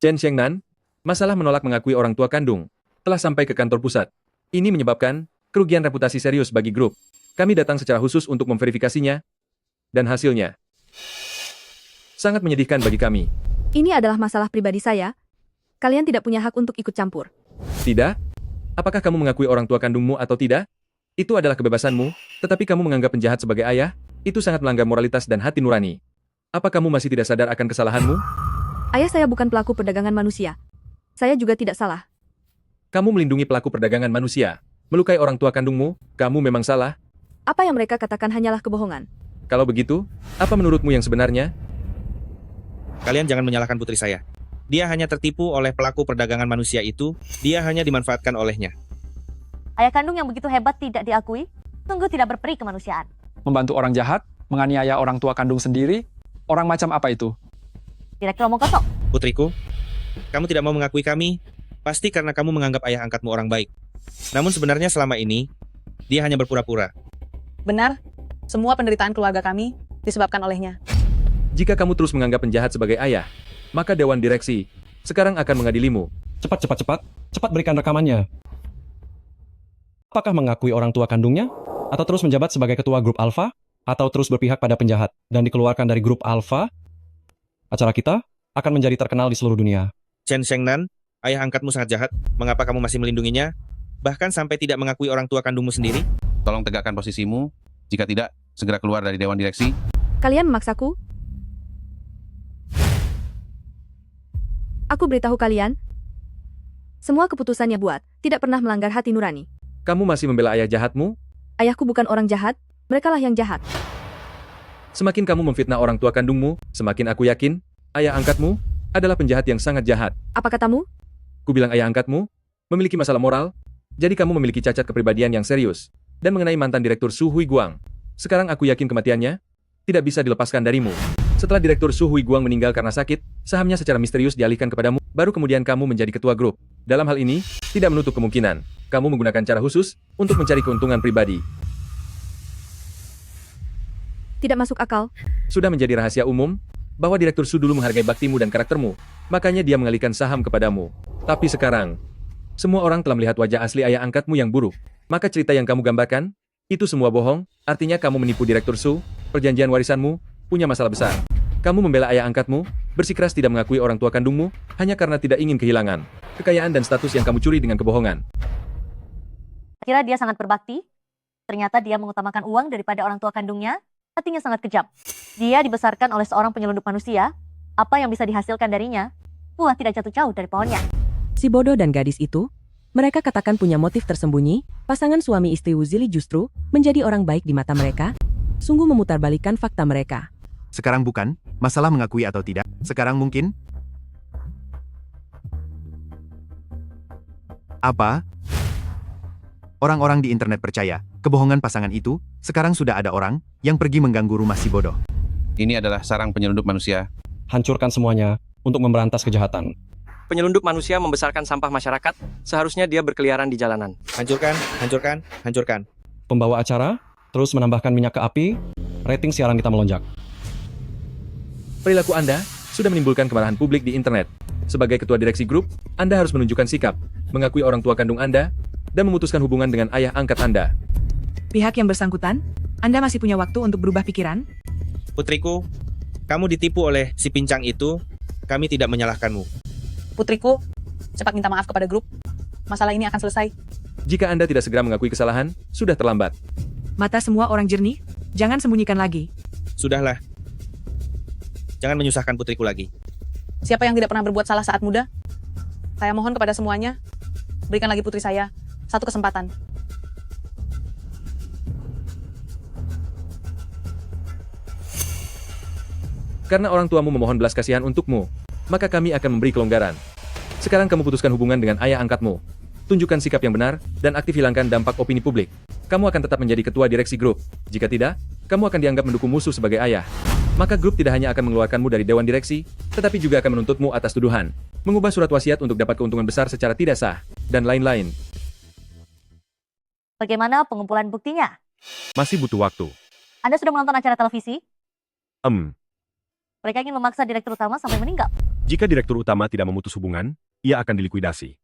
Chen Shengnan, masalah menolak mengakui orang tua kandung, telah sampai ke kantor pusat. Ini menyebabkan kerugian reputasi serius bagi grup. Kami datang secara khusus untuk memverifikasinya, dan hasilnya sangat menyedihkan bagi kami. Ini adalah masalah pribadi saya. Kalian tidak punya hak untuk ikut campur. Tidak? Apakah kamu mengakui orang tua kandungmu atau tidak? Itu adalah kebebasanmu, tetapi kamu menganggap penjahat sebagai ayah, itu sangat melanggar moralitas dan hati nurani. Apa kamu masih tidak sadar akan kesalahanmu? Ayah saya bukan pelaku perdagangan manusia. Saya juga tidak salah. Kamu melindungi pelaku perdagangan manusia, melukai orang tua kandungmu, kamu memang salah. Apa yang mereka katakan hanyalah kebohongan. Kalau begitu, apa menurutmu yang sebenarnya? Kalian jangan menyalahkan putri saya. Dia hanya tertipu oleh pelaku perdagangan manusia itu, dia hanya dimanfaatkan olehnya. Ayah kandung yang begitu hebat tidak diakui, sungguh tidak berperi kemanusiaan. Membantu orang jahat, menganiaya orang tua kandung sendiri, orang macam apa itu? Direktur omong kosong. Putriku, kamu tidak mau mengakui kami, pasti karena kamu menganggap ayah angkatmu orang baik. Namun sebenarnya selama ini, dia hanya berpura-pura. Benar, semua penderitaan keluarga kami disebabkan olehnya. Jika kamu terus menganggap penjahat sebagai ayah, maka Dewan Direksi sekarang akan mengadilimu. Cepat berikan rekamannya. Apakah mengakui orang tua kandungnya? Atau terus menjabat sebagai ketua grup Alpha? Atau terus berpihak pada penjahat dan dikeluarkan dari grup Alpha? Acara kita akan menjadi terkenal di seluruh dunia. Chen Shengnan, ayah angkatmu sangat jahat. Mengapa kamu masih melindunginya? Bahkan sampai tidak mengakui orang tua kandungmu sendiri? Tolong tegakkan posisimu. Jika tidak, segera keluar dari Dewan Direksi. Kalian memaksaku? Aku beritahu kalian, semua keputusannya buat, tidak pernah melanggar hati nurani. Kamu masih membela ayah jahatmu? Ayahku bukan orang jahat, merekalah yang jahat. Semakin kamu memfitnah orang tua kandungmu, semakin aku yakin, ayah angkatmu adalah penjahat yang sangat jahat. Apa katamu? Ku bilang ayah angkatmu memiliki masalah moral, jadi kamu memiliki cacat kepribadian yang serius. Dan mengenai mantan Direktur Su Hui Guang, sekarang aku yakin kematiannya tidak bisa dilepaskan darimu. Setelah Direktur Su Hui Guang meninggal karena sakit, sahamnya secara misterius dialihkan kepadamu, baru kemudian kamu menjadi ketua grup. Dalam hal ini, tidak menutup kemungkinan, kamu menggunakan cara khusus untuk mencari keuntungan pribadi. Tidak masuk akal. Sudah menjadi rahasia umum, bahwa Direktur Su dulu menghargai baktimu dan karaktermu, makanya dia mengalihkan saham kepadamu. Tapi sekarang, semua orang telah melihat wajah asli ayah angkatmu yang buruk. Maka cerita yang kamu gambarkan, itu semua bohong, artinya kamu menipu Direktur Su, perjanjian warisanmu, punya masalah besar. Kamu membela ayah angkatmu, bersikeras tidak mengakui orang tua kandungmu, hanya karena tidak ingin kehilangan kekayaan dan status yang kamu curi dengan kebohongan. Kira dia sangat berbakti, ternyata dia mengutamakan uang daripada orang tua kandungnya, hatinya sangat kejam. Dia dibesarkan oleh seorang penyelundup manusia, apa yang bisa dihasilkan darinya, buah tidak jatuh jauh dari pohonnya. Si bodoh dan gadis itu, mereka katakan punya motif tersembunyi, pasangan suami istri Wuzili justru menjadi orang baik di mata mereka, sungguh memutarbalikkan fakta mereka. Sekarang bukan masalah mengakui atau tidak. Sekarang mungkin. Apa? Orang-orang di internet percaya kebohongan pasangan itu. Sekarang sudah ada orang yang pergi mengganggu rumah si bodoh. Ini adalah sarang penyelundup manusia. Hancurkan semuanya untuk memberantas kejahatan. Penyelundup manusia membesarkan sampah masyarakat, seharusnya dia berkeliaran di jalanan. Hancurkan, hancurkan, hancurkan. Pembawa acara terus menambahkan minyak ke api, rating siaran kita melonjak. Perilaku Anda sudah menimbulkan kemarahan publik di internet. Sebagai ketua direksi grup, Anda harus menunjukkan sikap, mengakui orang tua kandung Anda, dan memutuskan hubungan dengan ayah angkat Anda. Pihak yang bersangkutan, Anda masih punya waktu untuk berubah pikiran? Putriku, kamu ditipu oleh si pincang itu, kami tidak menyalahkanmu. Putriku, cepat minta maaf kepada grup. Masalah ini akan selesai. Jika Anda tidak segera mengakui kesalahan, sudah terlambat. Mata semua orang jernih, jangan sembunyikan lagi. Sudahlah. Jangan menyusahkan putriku lagi. Siapa yang tidak pernah berbuat salah saat muda? Saya mohon kepada semuanya, berikan lagi putri saya satu kesempatan. Karena orang tuamu memohon belas kasihan untukmu, maka kami akan memberi kelonggaran. Sekarang kamu putuskan hubungan dengan ayah angkatmu. Tunjukkan sikap yang benar, dan aktif hilangkan dampak opini publik. Kamu akan tetap menjadi ketua direksi grup. Jika tidak, kamu akan dianggap mendukung musuh sebagai ayah. Maka grup tidak hanya akan mengeluarkanmu dari dewan direksi, tetapi juga akan menuntutmu atas tuduhan mengubah surat wasiat untuk dapat keuntungan besar secara tidak sah, dan lain-lain. Bagaimana pengumpulan buktinya? Masih butuh waktu. Anda sudah menonton acara televisi? Mereka ingin memaksa direktur utama sampai meninggal. Jika direktur utama tidak memutus hubungan, ia akan dilikuidasi.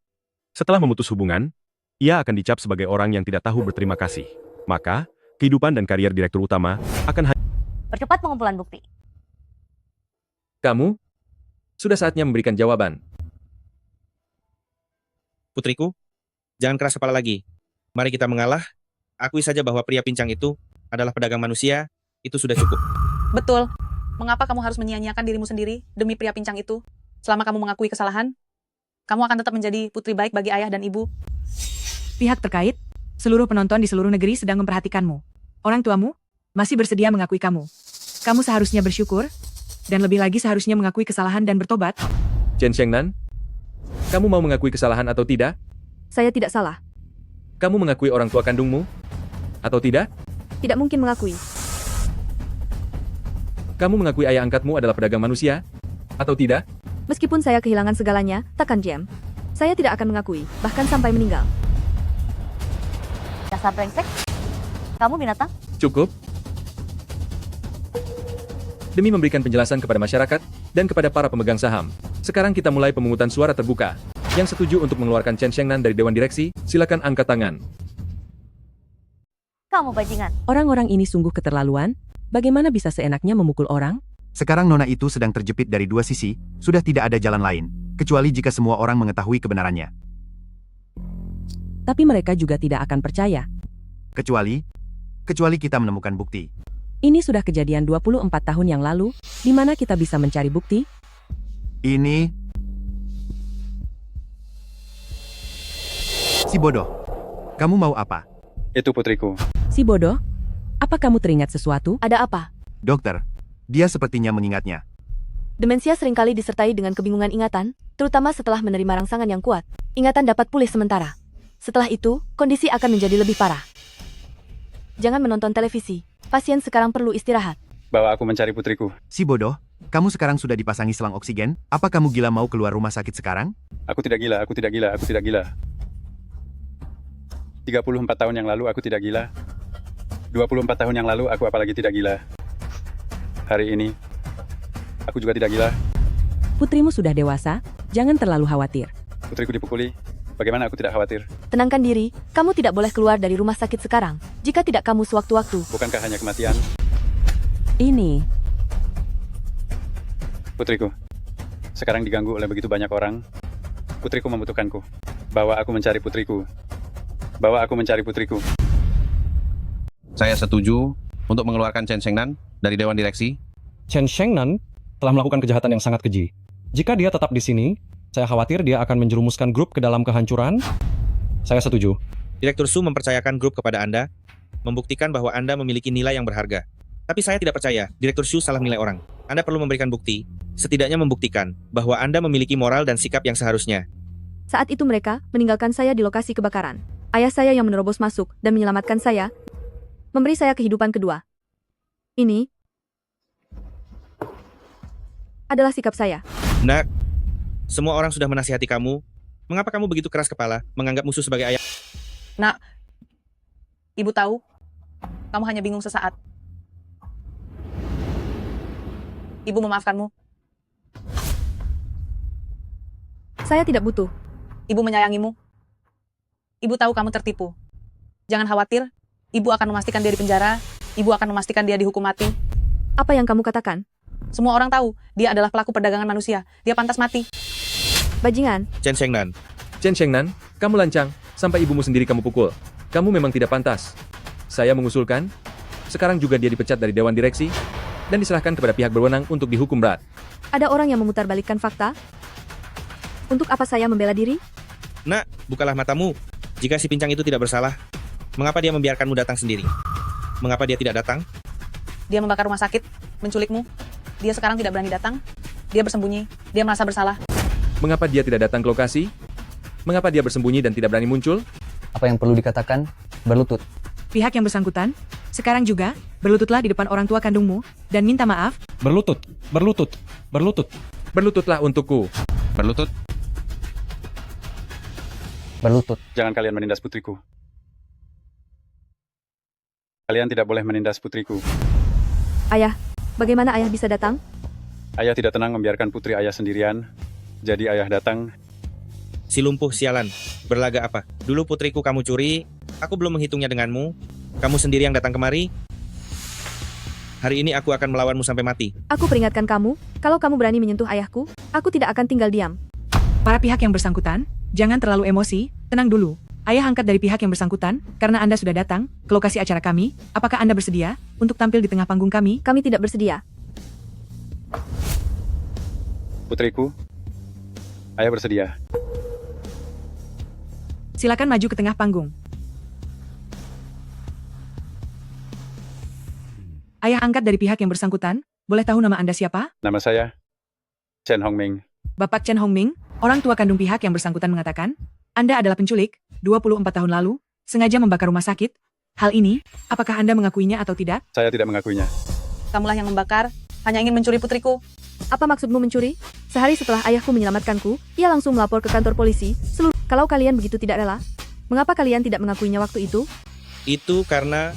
Setelah memutus hubungan, ia akan dicap sebagai orang yang tidak tahu berterima kasih. Maka, kehidupan dan karier direktur utama akan Percepat pengumpulan bukti. Kamu? Sudah saatnya memberikan jawaban. Putriku, jangan keras kepala lagi. Mari kita mengalah. Akui saja bahwa pria pincang itu adalah pedagang manusia. Itu sudah cukup. Betul. Mengapa kamu harus menyia-nyiakan dirimu sendiri demi pria pincang itu? Selama kamu mengakui kesalahan, kamu akan tetap menjadi putri baik bagi ayah dan ibu. Pihak terkait, seluruh penonton di seluruh negeri sedang memperhatikanmu. Orang tuamu masih bersedia mengakui kamu. Kamu seharusnya bersyukur, dan lebih lagi seharusnya mengakui kesalahan dan bertobat. Chen Shengnan, kamu mau mengakui kesalahan atau tidak? Saya tidak salah. Kamu mengakui orang tua kandungmu? Atau tidak? Tidak mungkin mengakui. Kamu mengakui ayah angkatmu adalah pedagang manusia? Atau tidak? Meskipun saya kehilangan segalanya, takkan jam. Saya tidak akan mengakui, bahkan sampai meninggal. Dasar brengsek. Kamu binatang? Cukup. Demi memberikan penjelasan kepada masyarakat dan kepada para pemegang saham, sekarang kita mulai pemungutan suara terbuka. Yang setuju untuk mengeluarkan Chen Shengnan dari Dewan Direksi, silakan angkat tangan. Kamu bajingan. Orang-orang ini sungguh keterlaluan. Bagaimana bisa seenaknya memukul orang? Sekarang nona itu sedang terjepit dari dua sisi, sudah tidak ada jalan lain, kecuali jika semua orang mengetahui kebenarannya. Tapi mereka juga tidak akan percaya. Kecuali kita menemukan bukti. Ini sudah kejadian 24 tahun yang lalu, di mana kita bisa mencari bukti? Ini... Si bodoh. Kamu mau apa? Itu putriku. Si bodoh? Apa kamu teringat sesuatu? Ada apa? Dokter, dia sepertinya mengingatnya. Demensia seringkali disertai dengan kebingungan ingatan, terutama setelah menerima rangsangan yang kuat. Ingatan dapat pulih sementara. Setelah itu, kondisi akan menjadi lebih parah. Jangan menonton televisi. Pasien sekarang perlu istirahat. Bawa aku mencari putriku. Si bodoh, kamu sekarang sudah dipasangi selang oksigen? Apa kamu gila mau keluar rumah sakit sekarang? Aku tidak gila, aku tidak gila, aku tidak gila. 34 tahun yang lalu aku tidak gila. 24 tahun yang lalu aku apalagi tidak gila. Hari ini, aku juga tidak gila. Putrimu sudah dewasa, jangan terlalu khawatir. Putriku dipukuli, bagaimana aku tidak khawatir? Tenangkan diri, kamu tidak boleh keluar dari rumah sakit sekarang. Jika tidak kamu sewaktu-waktu. Bukankah hanya kematian? Ini. Putriku, sekarang diganggu oleh begitu banyak orang. Putriku membutuhkanku. Bawa aku mencari putriku. Bawa aku mencari putriku. Saya setuju untuk mengeluarkan Chen Shengnan dari Dewan Direksi. Chen Shengnan telah melakukan kejahatan yang sangat keji. Jika dia tetap di sini, saya khawatir dia akan menjerumuskan grup ke dalam kehancuran. Saya setuju. Direktur Su mempercayakan grup kepada Anda, membuktikan bahwa Anda memiliki nilai yang berharga. Tapi saya tidak percaya, Direktur Su salah menilai orang. Anda perlu memberikan bukti, setidaknya membuktikan bahwa Anda memiliki moral dan sikap yang seharusnya. Saat itu mereka meninggalkan saya di lokasi kebakaran. Ayah saya yang menerobos masuk dan menyelamatkan saya, memberi saya kehidupan kedua. Ini adalah sikap saya. Nak, semua orang sudah menasihati kamu. Mengapa kamu begitu keras kepala, menganggap musuh sebagai ayah? Nak, ibu tahu, kamu hanya bingung sesaat. Ibu memaafkanmu. Saya tidak butuh. Ibu menyayangimu. Ibu tahu kamu tertipu. Jangan khawatir, ibu akan memastikan dia di penjara, ibu akan memastikan dia dihukum mati. Apa yang kamu katakan? Semua orang tahu, dia adalah pelaku perdagangan manusia. Dia pantas mati. Bajingan. Chen Shengnan. Chen Shengnan, kamu lancang, sampai ibumu sendiri kamu pukul. Kamu memang tidak pantas. Saya mengusulkan, sekarang juga dia dipecat dari Dewan Direksi, dan diserahkan kepada pihak berwenang untuk dihukum berat. Ada orang yang memutarbalikkan fakta? Untuk apa saya membela diri? Nak, bukalah matamu. Jika si pincang itu tidak bersalah, mengapa dia membiarkanmu datang sendiri? Mengapa dia tidak datang? Dia membakar rumah sakit, menculikmu. Dia sekarang tidak berani datang. Dia bersembunyi. Dia merasa bersalah. Mengapa dia tidak datang ke lokasi? Mengapa dia bersembunyi dan tidak berani muncul? Apa yang perlu dikatakan? Berlutut. Pihak yang bersangkutan, sekarang juga, berlututlah di depan orang tua kandungmu, dan minta maaf. Berlutut, berlutut, berlutut. Berlututlah untukku. Berlutut. berlutut. Jangan kalian menindas putriku. Kalian tidak boleh menindas putriku. Ayah, bagaimana ayah bisa datang? Ayah tidak tenang membiarkan putri ayah sendirian. Jadi ayah datang. Si lumpuh sialan, berlaga apa? Dulu putriku kamu curi, aku belum menghitungnya denganmu. Kamu sendiri yang datang kemari. Hari ini aku akan melawanmu sampai mati. Aku peringatkan kamu, kalau kamu berani menyentuh ayahku, aku tidak akan tinggal diam. Para pihak yang bersangkutan, jangan terlalu emosi, tenang dulu. Ayah angkat dari pihak yang bersangkutan, karena Anda sudah datang ke lokasi acara kami, apakah Anda bersedia untuk tampil di tengah panggung kami? Kami tidak bersedia. Putriku, ayah bersedia. Silakan maju ke tengah panggung. Ayah angkat dari pihak yang bersangkutan, boleh tahu nama Anda siapa? Nama saya Chen Hongming. Bapak Chen Hongming, orang tua kandung pihak yang bersangkutan mengatakan, Anda adalah penculik, 24 tahun lalu, sengaja membakar rumah sakit. Hal ini, apakah Anda mengakuinya atau tidak? Saya tidak mengakuinya. Kamulah yang membakar, hanya ingin mencuri putriku. Apa maksudmu mencuri? Sehari setelah ayahku menyelamatkanku, ia langsung melapor ke kantor polisi. Kalau kalian begitu tidak rela, mengapa kalian tidak mengakuinya waktu itu? Itu karena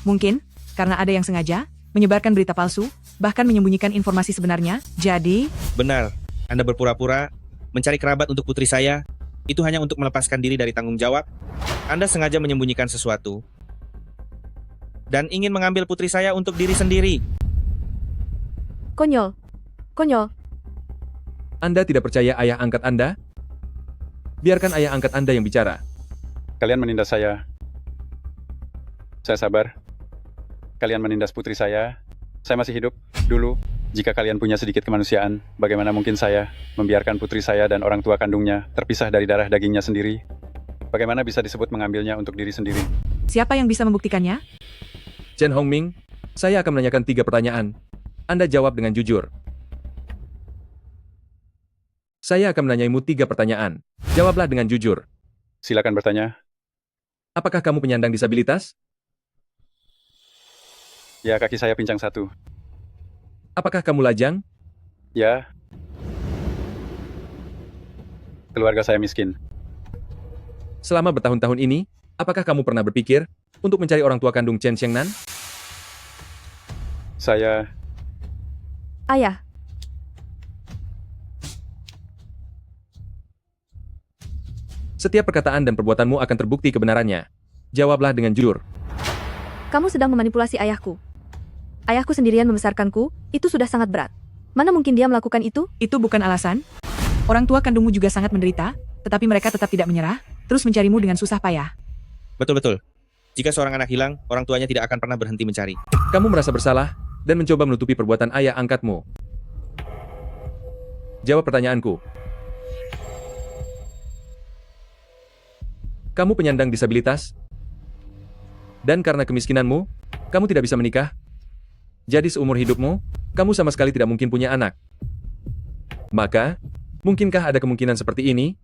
Mungkin, karena ada yang sengaja menyebarkan berita palsu, bahkan menyembunyikan informasi sebenarnya. Jadi, benar, Anda berpura-pura mencari kerabat untuk putri saya. Itu hanya untuk melepaskan diri dari tanggung jawab. Anda sengaja menyembunyikan sesuatu dan ingin mengambil putri saya untuk diri sendiri. Konyol. Konyol. Anda tidak percaya ayah angkat Anda? Biarkan ayah angkat Anda yang bicara. Kalian menindas saya. Saya sabar. Kalian menindas putri saya. Saya masih hidup. Dulu, jika kalian punya sedikit kemanusiaan, bagaimana mungkin saya membiarkan putri saya dan orang tua kandungnya terpisah dari darah dagingnya sendiri? Bagaimana bisa disebut mengambilnya untuk diri sendiri? siapa yang bisa membuktikannya? Chen Hongming, saya akan menanyakan 3 pertanyaan. Anda jawab dengan jujur. Saya akan menanyaimu 3 pertanyaan. Jawablah dengan jujur. Silakan bertanya. Apakah kamu penyandang disabilitas? Ya, kaki saya pincang 1. Apakah kamu lajang? Ya. Keluarga saya miskin. Selama bertahun-tahun ini, apakah kamu pernah berpikir untuk mencari orang tua kandung Chen Xiangnan? Saya... Ayah. Setiap perkataan dan perbuatanmu akan terbukti kebenarannya. Jawablah dengan jujur. Kamu sedang memanipulasi ayahku. Ayahku sendirian membesarkanku, itu sudah sangat berat. Mana mungkin dia melakukan itu? Itu bukan alasan. Orang tua kandungmu juga sangat menderita, tetapi mereka tetap tidak menyerah, terus mencarimu dengan susah payah. Betul-betul. Jika seorang anak hilang, orang tuanya tidak akan pernah berhenti mencari. Kamu merasa bersalah dan mencoba menutupi perbuatan ayah angkatmu. Jawab pertanyaanku. Kamu penyandang disabilitas? Dan karena kemiskinanmu, kamu tidak bisa menikah? Jadi seumur hidupmu, kamu sama sekali tidak mungkin punya anak. Maka, mungkinkah ada kemungkinan seperti ini?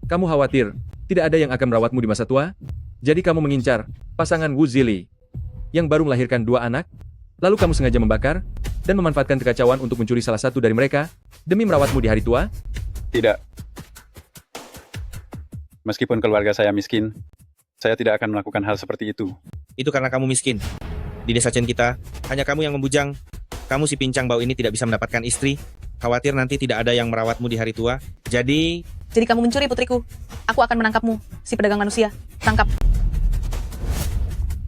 Kamu khawatir, tidak ada yang akan merawatmu di masa tua? Jadi kamu mengincar pasangan Wu Zili, yang baru melahirkan 2 anak? Lalu kamu sengaja membakar, dan memanfaatkan kekacauan untuk mencuri salah satu dari mereka, demi merawatmu di hari tua? Tidak. Meskipun keluarga saya miskin, saya tidak akan melakukan hal seperti itu. Itu karena kamu miskin. Di desa Chen kita, hanya kamu yang membujang. Kamu si pincang bau ini tidak bisa mendapatkan istri. Khawatir nanti tidak ada yang merawatmu di hari tua. Jadi kamu mencuri putriku. Aku akan menangkapmu, si pedagang manusia. Tangkap.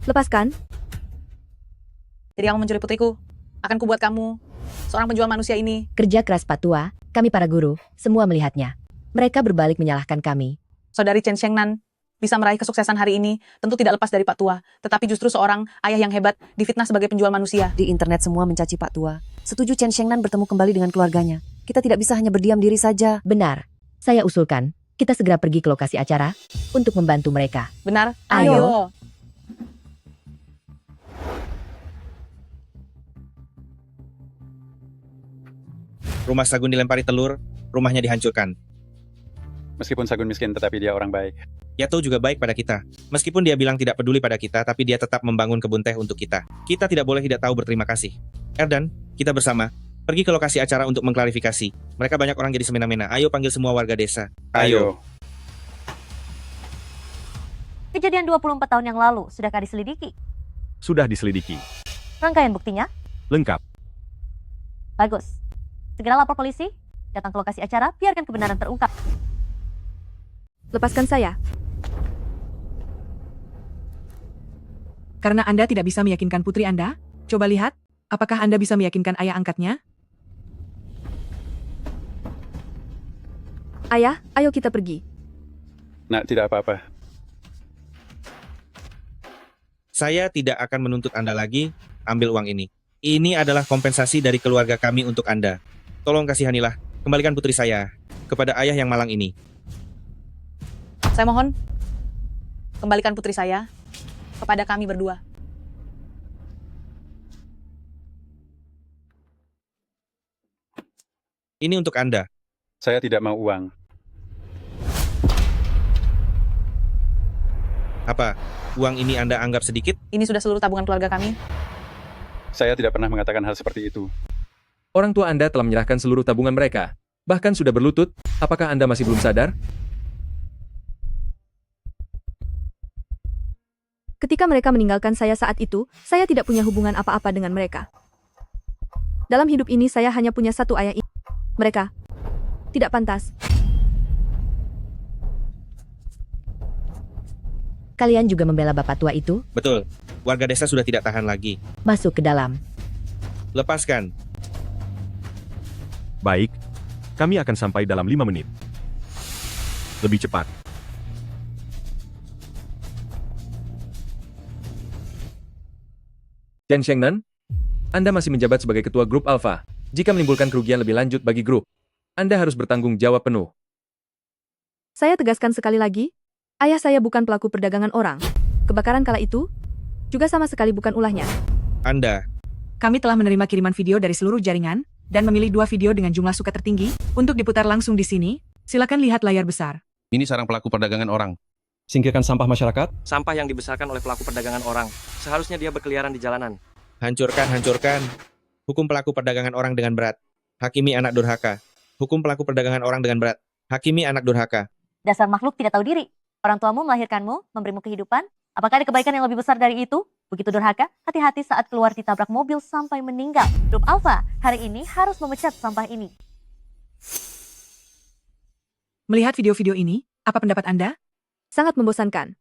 Lepaskan. Jadi kamu mencuri putriku. Akan kubuat kamu seorang penjual manusia ini. Kerja keras Pak Tua, kami para guru, semua melihatnya. Mereka berbalik menyalahkan kami. Saudari Chen Xiangnan bisa meraih kesuksesan hari ini tentu tidak lepas dari Pak Tua, tetapi justru seorang ayah yang hebat difitnah sebagai penjual manusia. Di internet semua mencaci Pak Tua. Setuju Chen Xiangnan bertemu kembali dengan keluarganya. Kita tidak bisa hanya berdiam diri saja. Benar. Saya usulkan, kita segera pergi ke lokasi acara untuk membantu mereka. Benar? Ayo. rumah Sagun dilempari telur, rumahnya dihancurkan. Meskipun Sagun miskin, tetapi dia orang baik. Yato juga baik pada kita. Meskipun dia bilang tidak peduli pada kita, tapi dia tetap membangun kebun teh untuk kita. Kita tidak boleh tidak tahu berterima kasih. Erdan, kita bersama. Pergi ke lokasi acara untuk mengklarifikasi. Mereka banyak orang jadi semena-mena. Ayo panggil semua warga desa. Ayo. Kejadian 24 tahun yang lalu, sudahkah diselidiki? Sudah diselidiki. Rangkaian buktinya? Lengkap. Bagus. Segera lapor polisi, datang ke lokasi acara, biarkan kebenaran terungkap. Lepaskan saya. Karena Anda tidak bisa meyakinkan putri Anda, coba lihat, apakah Anda bisa meyakinkan ayah angkatnya? Ayah, ayo kita pergi. Nak, tidak apa-apa. Saya tidak akan menuntut Anda lagi, ambil uang ini. Ini adalah kompensasi dari keluarga kami untuk Anda. Tolong kasihanilah, kembalikan putri saya kepada ayah yang malang ini. Saya mohon, kembalikan putri saya kepada kami berdua. Ini untuk Anda. Saya tidak mau uang. Apa? Uang ini Anda anggap sedikit? Ini sudah seluruh tabungan keluarga kami. Saya tidak pernah mengatakan hal seperti itu. Orang tua Anda telah menyerahkan seluruh tabungan mereka. Bahkan sudah berlutut, apakah Anda masih belum sadar? Ketika mereka meninggalkan saya saat itu, saya tidak punya hubungan apa-apa dengan mereka. Dalam hidup ini saya hanya punya satu ayah ini. Mereka tidak pantas. Kalian juga membela bapak tua itu? Betul. Warga desa sudah tidak tahan lagi. Masuk ke dalam. Lepaskan. Baik, kami akan sampai dalam 5 menit. Lebih cepat. Chen Shengnan, Anda masih menjabat sebagai ketua grup Alpha. Jika menimbulkan kerugian lebih lanjut bagi grup, Anda harus bertanggung jawab penuh. Saya tegaskan sekali lagi, ayah saya bukan pelaku perdagangan orang. Kebakaran kala itu juga sama sekali bukan ulahnya. Anda. Kami telah menerima kiriman video dari seluruh jaringan dan memilih 2 video dengan jumlah suka tertinggi untuk diputar langsung di sini. Silakan lihat layar besar. Ini sarang pelaku perdagangan orang. Singkirkan sampah masyarakat. Sampah yang dibesarkan oleh pelaku perdagangan orang. Seharusnya dia berkeliaran di jalanan. Hancurkan, hancurkan. Hukum pelaku perdagangan orang dengan berat. Hakimi anak durhaka. Hukum pelaku perdagangan orang dengan berat. Hakimi anak durhaka. Dasar makhluk tidak tahu diri. Orang tuamu melahirkanmu, memberimu kehidupan. Apakah ada kebaikan yang lebih besar dari itu? Begitu durhaka, hati-hati saat keluar ditabrak mobil sampai meninggal. Grup Alpha hari ini harus memecat sampah ini. Melihat video-video ini, apa pendapat Anda? Sangat membosankan.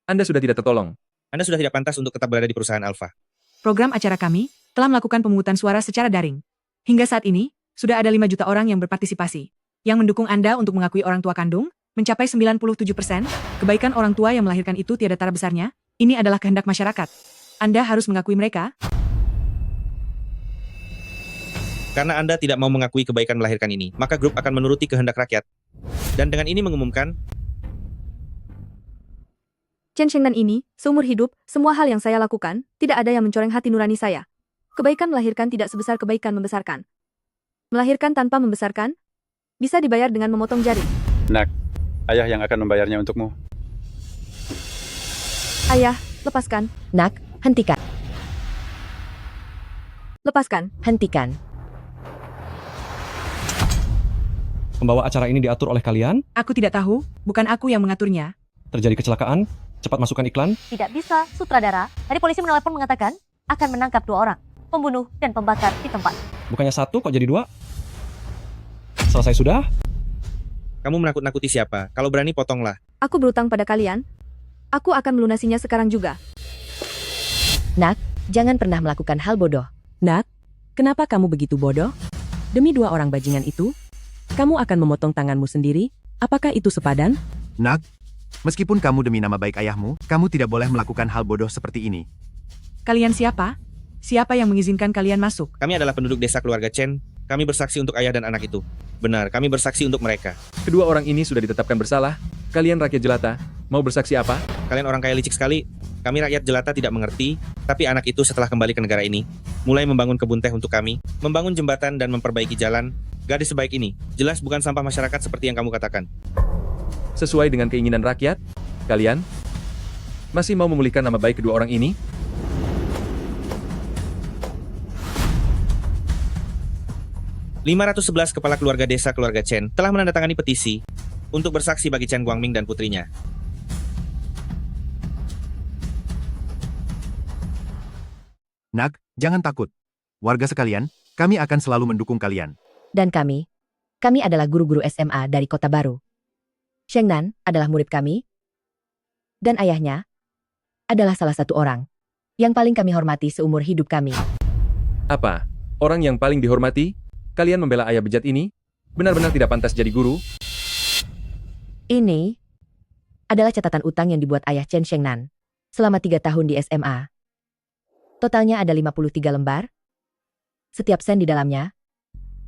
Anda sudah tidak tertolong. Anda sudah tidak pantas untuk tetap berada di perusahaan Alpha. Program acara kami telah melakukan pemungutan suara secara daring. Hingga saat ini, sudah ada 5 juta orang yang berpartisipasi. Yang mendukung Anda untuk mengakui orang tua kandung, mencapai 97%, kebaikan orang tua yang melahirkan itu tiada tara besarnya, ini adalah kehendak masyarakat. Anda harus mengakui mereka. Karena Anda tidak mau mengakui kebaikan melahirkan ini, maka grup akan menuruti kehendak rakyat. Dan dengan ini mengumumkan, Chen Shengnan ini, seumur hidup, semua hal yang saya lakukan, tidak ada yang mencoreng hati nurani saya. Kebaikan melahirkan tidak sebesar kebaikan membesarkan. Melahirkan tanpa membesarkan, bisa dibayar dengan memotong jari. Nak, ayah yang akan membayarnya untukmu. Ayah, lepaskan. Nak, hentikan. Lepaskan. Hentikan. Pembawa acara ini diatur oleh kalian? Aku tidak tahu, bukan aku yang mengaturnya. Terjadi kecelakaan? Cepat masukkan iklan. Tidak bisa, sutradara. Tadi polisi menelepon mengatakan akan menangkap 2 orang, pembunuh dan pembakar di tempat. Bukannya 1 kok jadi 2? Selesai sudah? kamu menakut-nakuti siapa? Kalau berani potonglah. Aku berutang pada kalian. Aku akan melunasinya sekarang juga. Nak, jangan pernah melakukan hal bodoh. Nak, kenapa kamu begitu bodoh? Demi 2 orang bajingan itu, kamu akan memotong tanganmu sendiri? Apakah itu sepadan? Nak, meskipun kamu demi nama baik ayahmu, kamu tidak boleh melakukan hal bodoh seperti ini. Kalian siapa? Siapa yang mengizinkan kalian masuk? Kami adalah penduduk desa keluarga Chen. Kami bersaksi untuk ayah dan anak itu. Benar, kami bersaksi untuk mereka. Kedua orang ini sudah ditetapkan bersalah. Kalian rakyat jelata, mau bersaksi apa? Kalian orang kaya licik sekali. Kami rakyat jelata tidak mengerti, tapi anak itu setelah kembali ke negara ini, mulai membangun kebun teh untuk kami, membangun jembatan dan memperbaiki jalan. Gadis sebaik ini, jelas bukan sampah masyarakat seperti yang kamu katakan. Sesuai dengan keinginan rakyat, kalian masih mau memulihkan nama baik kedua orang ini? 511 kepala keluarga desa keluarga Chen telah menandatangani petisi untuk bersaksi bagi Chen Guangming dan putrinya. Nak, jangan takut. Warga sekalian, kami akan selalu mendukung kalian. Dan kami adalah guru-guru SMA dari Kota Baru. Sheng Nan adalah murid kami, dan ayahnya adalah salah satu orang yang paling kami hormati seumur hidup kami. Apa? Orang yang paling dihormati? Kalian membela ayah bejat ini? Benar-benar tidak pantas jadi guru? Ini adalah catatan utang yang dibuat ayah Chen Shengnan selama 3 tahun di SMA. Totalnya ada 53 lembar. Setiap sen di dalamnya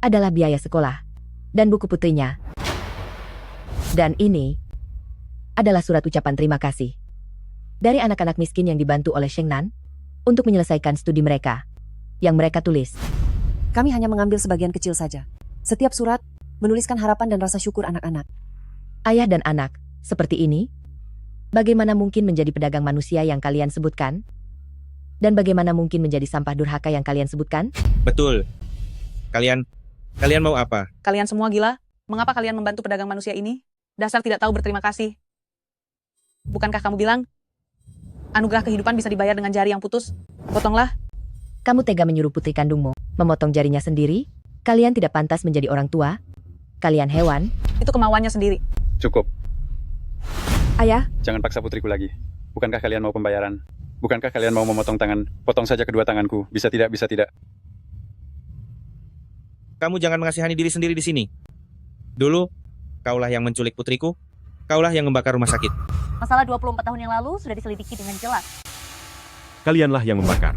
adalah biaya sekolah dan buku putrinya. Dan ini adalah surat ucapan terima kasih dari anak-anak miskin yang dibantu oleh Shengnan untuk menyelesaikan studi mereka yang mereka tulis. Kami hanya mengambil sebagian kecil saja. Setiap surat menuliskan harapan dan rasa syukur anak-anak. Ayah dan anak, seperti ini? Bagaimana mungkin menjadi pedagang manusia yang kalian sebutkan? Dan bagaimana mungkin menjadi sampah durhaka yang kalian sebutkan? Betul. Kalian mau apa? Kalian semua gila? Mengapa kalian membantu pedagang manusia ini? Dasar tidak tahu berterima kasih. Bukankah kamu bilang, anugerah kehidupan bisa dibayar dengan jari yang putus? Potonglah. Kamu tega menyuruh putri kandungmu memotong jarinya sendiri? Kalian tidak pantas menjadi orang tua? Kalian hewan? Itu kemauannya sendiri. Cukup. Ayah, Jangan paksa putriku lagi. Bukankah kalian mau pembayaran? Bukankah kalian mau memotong tangan? Potong saja kedua tanganku. Bisa tidak, bisa tidak. Kamu jangan mengasihani diri sendiri di sini. Dulu, kaulah yang menculik putriku. Kaulah yang membakar rumah sakit. Masalah 24 tahun yang lalu sudah diselidiki dengan jelas. Kalianlah yang membakar.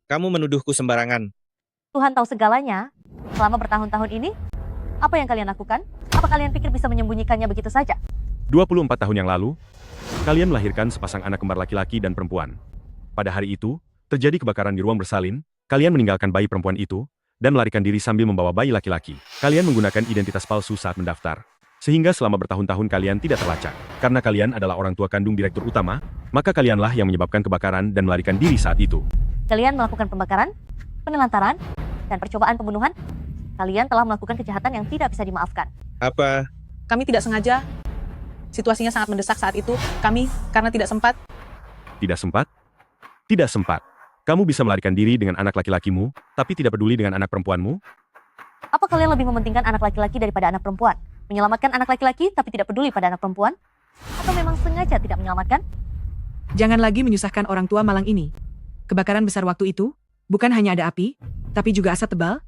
Kamu menuduhku sembarangan. Tuhan tahu segalanya. Selama bertahun-tahun ini, apa yang kalian lakukan? Apa kalian pikir bisa menyembunyikannya begitu saja? 24 tahun yang lalu, kalian melahirkan sepasang anak kembar laki-laki dan perempuan. Pada hari itu, terjadi kebakaran di ruang bersalin, kalian meninggalkan bayi perempuan itu, dan melarikan diri sambil membawa bayi laki-laki. Kalian menggunakan identitas palsu saat mendaftar. Sehingga selama bertahun-tahun kalian tidak terlacak. Karena kalian adalah orang tua kandung direktur utama, maka kalianlah yang menyebabkan kebakaran dan melarikan diri saat itu. Kalian melakukan pembakaran, penelantaran, dan percobaan pembunuhan. Kalian telah melakukan kejahatan yang tidak bisa dimaafkan. Apa? Kami tidak sengaja. Situasinya sangat mendesak saat itu. Kami, karena tidak sempat. Tidak sempat? Tidak sempat. Kamu bisa melarikan diri dengan anak laki-lakimu, tapi tidak peduli dengan anak perempuanmu? Apa kalian lebih mementingkan anak laki-laki daripada anak perempuan? Menyelamatkan anak laki-laki tapi tidak peduli pada anak perempuan? Atau memang sengaja tidak menyelamatkan? Jangan lagi menyusahkan orang tua malang ini. Kebakaran besar waktu itu, bukan hanya ada api, tapi juga asap tebal.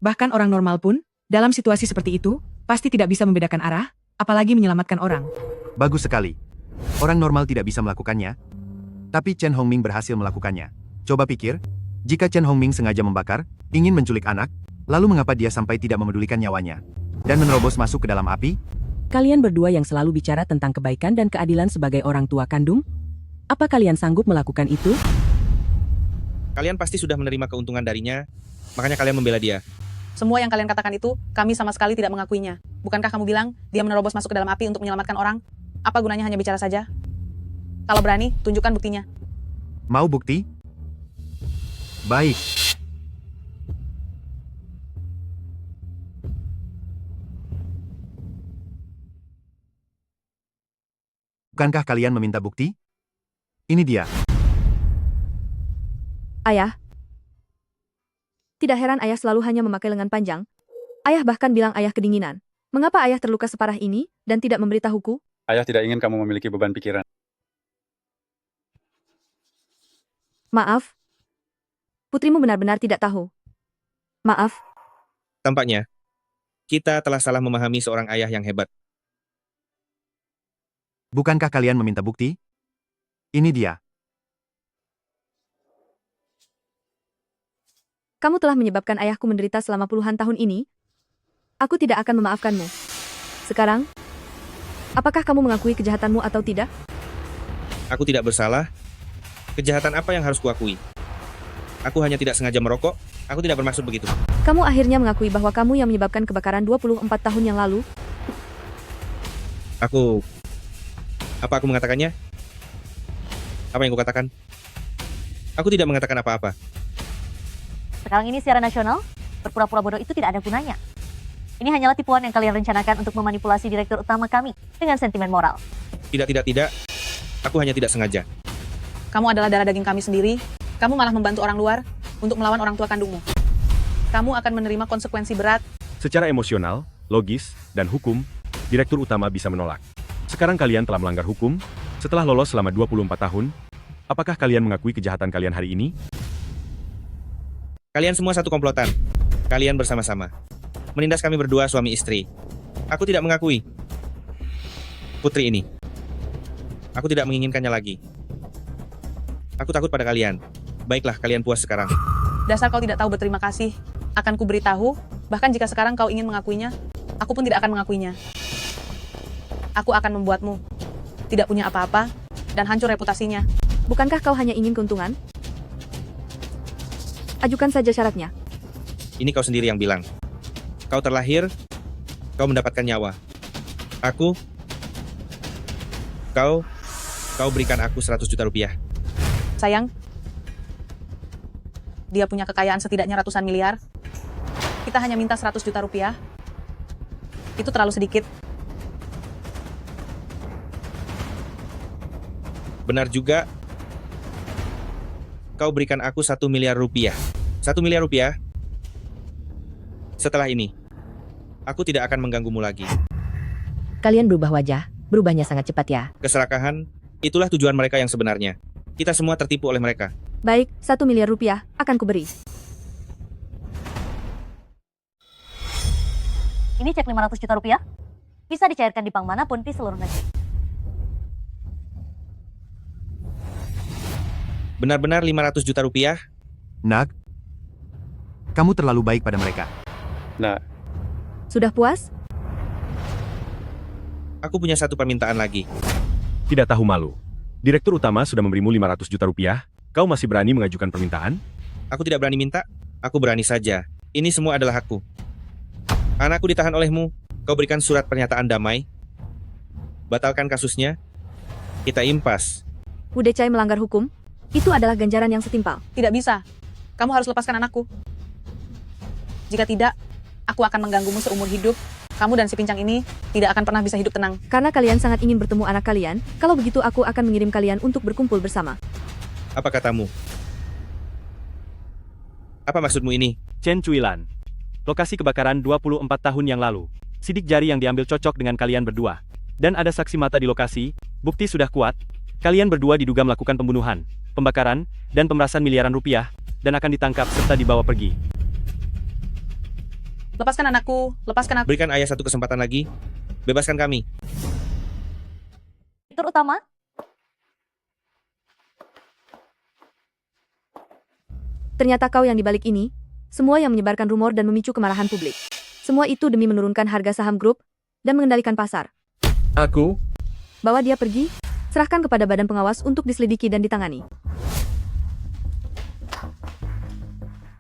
Bahkan orang normal pun, dalam situasi seperti itu, pasti tidak bisa membedakan arah, apalagi menyelamatkan orang. Bagus sekali. Orang normal tidak bisa melakukannya, tapi Chen Hongming berhasil melakukannya. Coba pikir, jika Chen Hongming sengaja membakar, ingin menculik anak, lalu mengapa dia sampai tidak memedulikan nyawanya, dan menerobos masuk ke dalam api? Kalian berdua yang selalu bicara tentang kebaikan dan keadilan sebagai orang tua kandung? Apa kalian sanggup melakukan itu? Kalian pasti sudah menerima keuntungan darinya, makanya kalian membela dia. Semua yang kalian katakan itu, kami sama sekali tidak mengakuinya. Bukankah kamu bilang, dia menerobos masuk ke dalam api untuk menyelamatkan orang? Apa gunanya hanya bicara saja? Kalau berani, tunjukkan buktinya. Mau bukti? Baik. Bukankah kalian meminta bukti? Ini dia. ayah. Tidak heran ayah selalu hanya memakai lengan panjang. Ayah bahkan bilang ayah kedinginan. Mengapa ayah terluka separah ini dan tidak memberitahuku? Ayah tidak ingin kamu memiliki beban pikiran. Maaf. Putrimu benar-benar tidak tahu. Maaf. Tampaknya, kita telah salah memahami seorang ayah yang hebat. Bukankah kalian meminta bukti? Ini dia. Kamu telah menyebabkan ayahku menderita selama puluhan tahun ini. Aku tidak akan memaafkanmu. Sekarang, apakah kamu mengakui kejahatanmu atau tidak? Aku tidak bersalah. Kejahatan apa yang harus kuakui? Aku hanya tidak sengaja merokok. Aku tidak bermaksud begitu. Kamu akhirnya mengakui bahwa kamu yang menyebabkan kebakaran 24 tahun yang lalu. Apa aku mengatakannya? Apa yang kukatakan? Aku tidak mengatakan apa-apa. Sekarang ini siaran nasional, berpura-pura bodoh itu tidak ada gunanya. Ini hanyalah tipuan yang kalian rencanakan untuk memanipulasi direktur utama kami dengan sentimen moral. Tidak. Aku hanya tidak sengaja. Kamu adalah darah daging kami sendiri, kamu malah membantu orang luar untuk melawan orang tua kandungmu. Kamu akan menerima konsekuensi berat. Secara emosional, logis, dan hukum, Direktur Utama bisa menolak. Sekarang kalian telah melanggar hukum, setelah lolos selama 24 tahun. Apakah kalian mengakui kejahatan kalian hari ini? Kalian semua satu komplotan. Kalian bersama-sama menindas kami berdua suami istri. Aku tidak mengakui putri ini. Aku tidak menginginkannya lagi. Aku takut pada kalian. Baiklah, kalian puas sekarang. Dasar kau tidak tahu berterima kasih. Akan kuberitahu, bahkan jika sekarang kau ingin mengakuinya, aku pun tidak akan mengakuinya. Aku akan membuatmu tidak punya apa-apa dan hancur reputasinya. Bukankah kau hanya ingin keuntungan? Ajukan saja syaratnya. Ini kau sendiri yang bilang. Kau terlahir, kau mendapatkan nyawa. Kau berikan aku 100 juta rupiah. Sayang, dia punya kekayaan setidaknya ratusan miliar. Kita hanya minta 100 juta rupiah. Itu terlalu sedikit. Benar juga. Kau berikan aku 1 miliar rupiah. 1 miliar rupiah. Setelah ini, aku tidak akan mengganggumu lagi. Kalian berubah wajah, berubahnya sangat cepat ya. Keserakahan, itulah tujuan mereka yang sebenarnya. Kita semua tertipu oleh mereka. Baik, 1 miliar rupiah akan kuberi. Ini cek 500 juta rupiah, bisa dicairkan di bank manapun di seluruh negeri. Benar-benar 500 juta rupiah? Nak, kamu terlalu baik pada mereka. Nak. Sudah puas? Aku punya satu permintaan lagi. Tidak tahu malu. Direktur Utama sudah memberimu 500 juta rupiah, kau masih berani mengajukan permintaan? Aku tidak berani minta, aku berani saja. Ini semua adalah hakku. Anakku ditahan olehmu, kau berikan surat pernyataan damai. Batalkan kasusnya, kita impas. Wudecai melanggar hukum? Itu adalah ganjaran yang setimpal. Tidak bisa. Kamu harus lepaskan anakku. Jika tidak, aku akan mengganggumu seumur hidup. Kamu dan si pincang ini tidak akan pernah bisa hidup tenang. Karena kalian sangat ingin bertemu anak kalian, kalau begitu aku akan mengirim kalian untuk berkumpul bersama. Apa katamu? Apa maksudmu ini? Chen Cuilan. Lokasi kebakaran 24 tahun yang lalu. Sidik jari yang diambil cocok dengan kalian berdua. Dan ada saksi mata di lokasi, bukti sudah kuat. Kalian berdua diduga melakukan pembunuhan, pembakaran, dan pemerasan miliaran rupiah, dan akan ditangkap serta dibawa pergi. Lepaskan anakku, lepaskan aku. Berikan ayah satu kesempatan lagi. Bebaskan kami. Direktur Utama, Ternyata kau yang dibalik ini, semua yang menyebarkan rumor dan memicu kemarahan publik. Semua itu demi menurunkan harga saham grup dan mengendalikan pasar. Aku? Bawa dia pergi, serahkan kepada badan pengawas untuk diselidiki dan ditangani.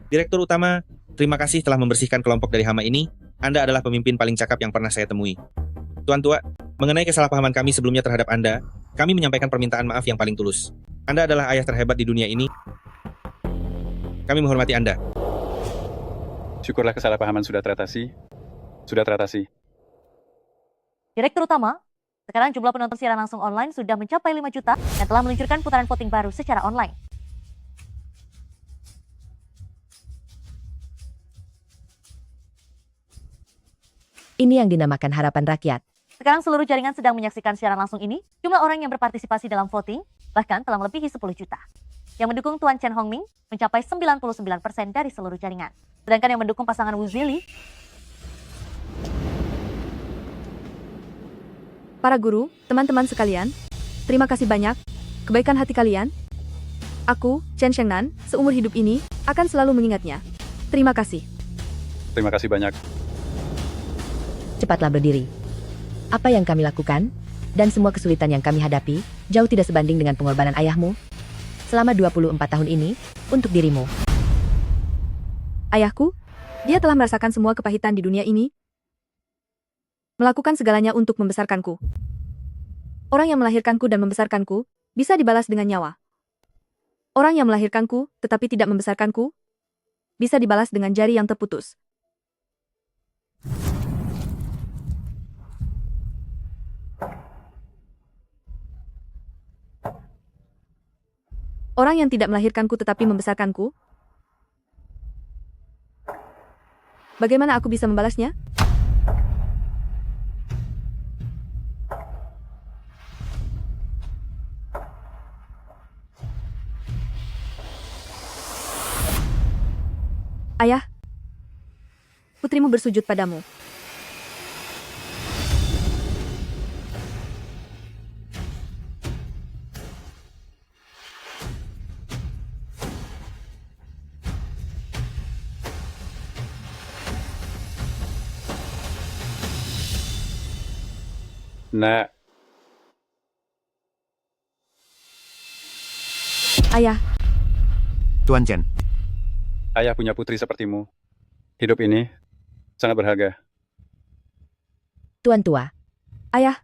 Direktur Utama, terima kasih telah membersihkan kelompok dari hama ini. Anda adalah pemimpin paling cakap yang pernah saya temui. Tuan Tua, mengenai kesalahpahaman kami sebelumnya terhadap Anda, kami menyampaikan permintaan maaf yang paling tulus. Anda adalah ayah terhebat di dunia ini. Kami menghormati Anda. Syukurlah kesalahpahaman sudah teratasi. Direktur Utama, sekarang jumlah penonton siaran langsung online sudah mencapai 5 juta dan telah meluncurkan putaran voting baru secara online. Ini yang dinamakan harapan rakyat. Sekarang seluruh jaringan sedang menyaksikan siaran langsung ini. Jumlah orang yang berpartisipasi dalam voting bahkan telah melebihi 10 juta. Yang mendukung Tuan Chen Hongming mencapai 99% dari seluruh jaringan. Sedangkan yang mendukung pasangan Wu Zili. Para guru, teman-teman sekalian, terima kasih banyak. Kebaikan hati kalian. Aku, Chen Shengnan, seumur hidup ini, akan selalu mengingatnya. Terima kasih. Terima kasih banyak. Cepatlah berdiri. Apa yang kami lakukan, dan semua kesulitan yang kami hadapi, jauh tidak sebanding dengan pengorbanan ayahmu selama 24 tahun ini, untuk dirimu. Ayahku, dia telah merasakan semua kepahitan di dunia ini, melakukan segalanya untuk membesarkanku. Orang yang melahirkanku dan membesarkanku, bisa dibalas dengan nyawa. Orang yang melahirkanku, tetapi tidak membesarkanku, bisa dibalas dengan jari yang terputus. Orang yang tidak melahirkanku tetapi membesarkanku? Bagaimana aku bisa membalasnya? Ayah, putrimu bersujud padamu. Nak, Ayah, Tuan Chen, ayah punya putri sepertimu. Hidup ini sangat berharga. Tuan tua, ayah,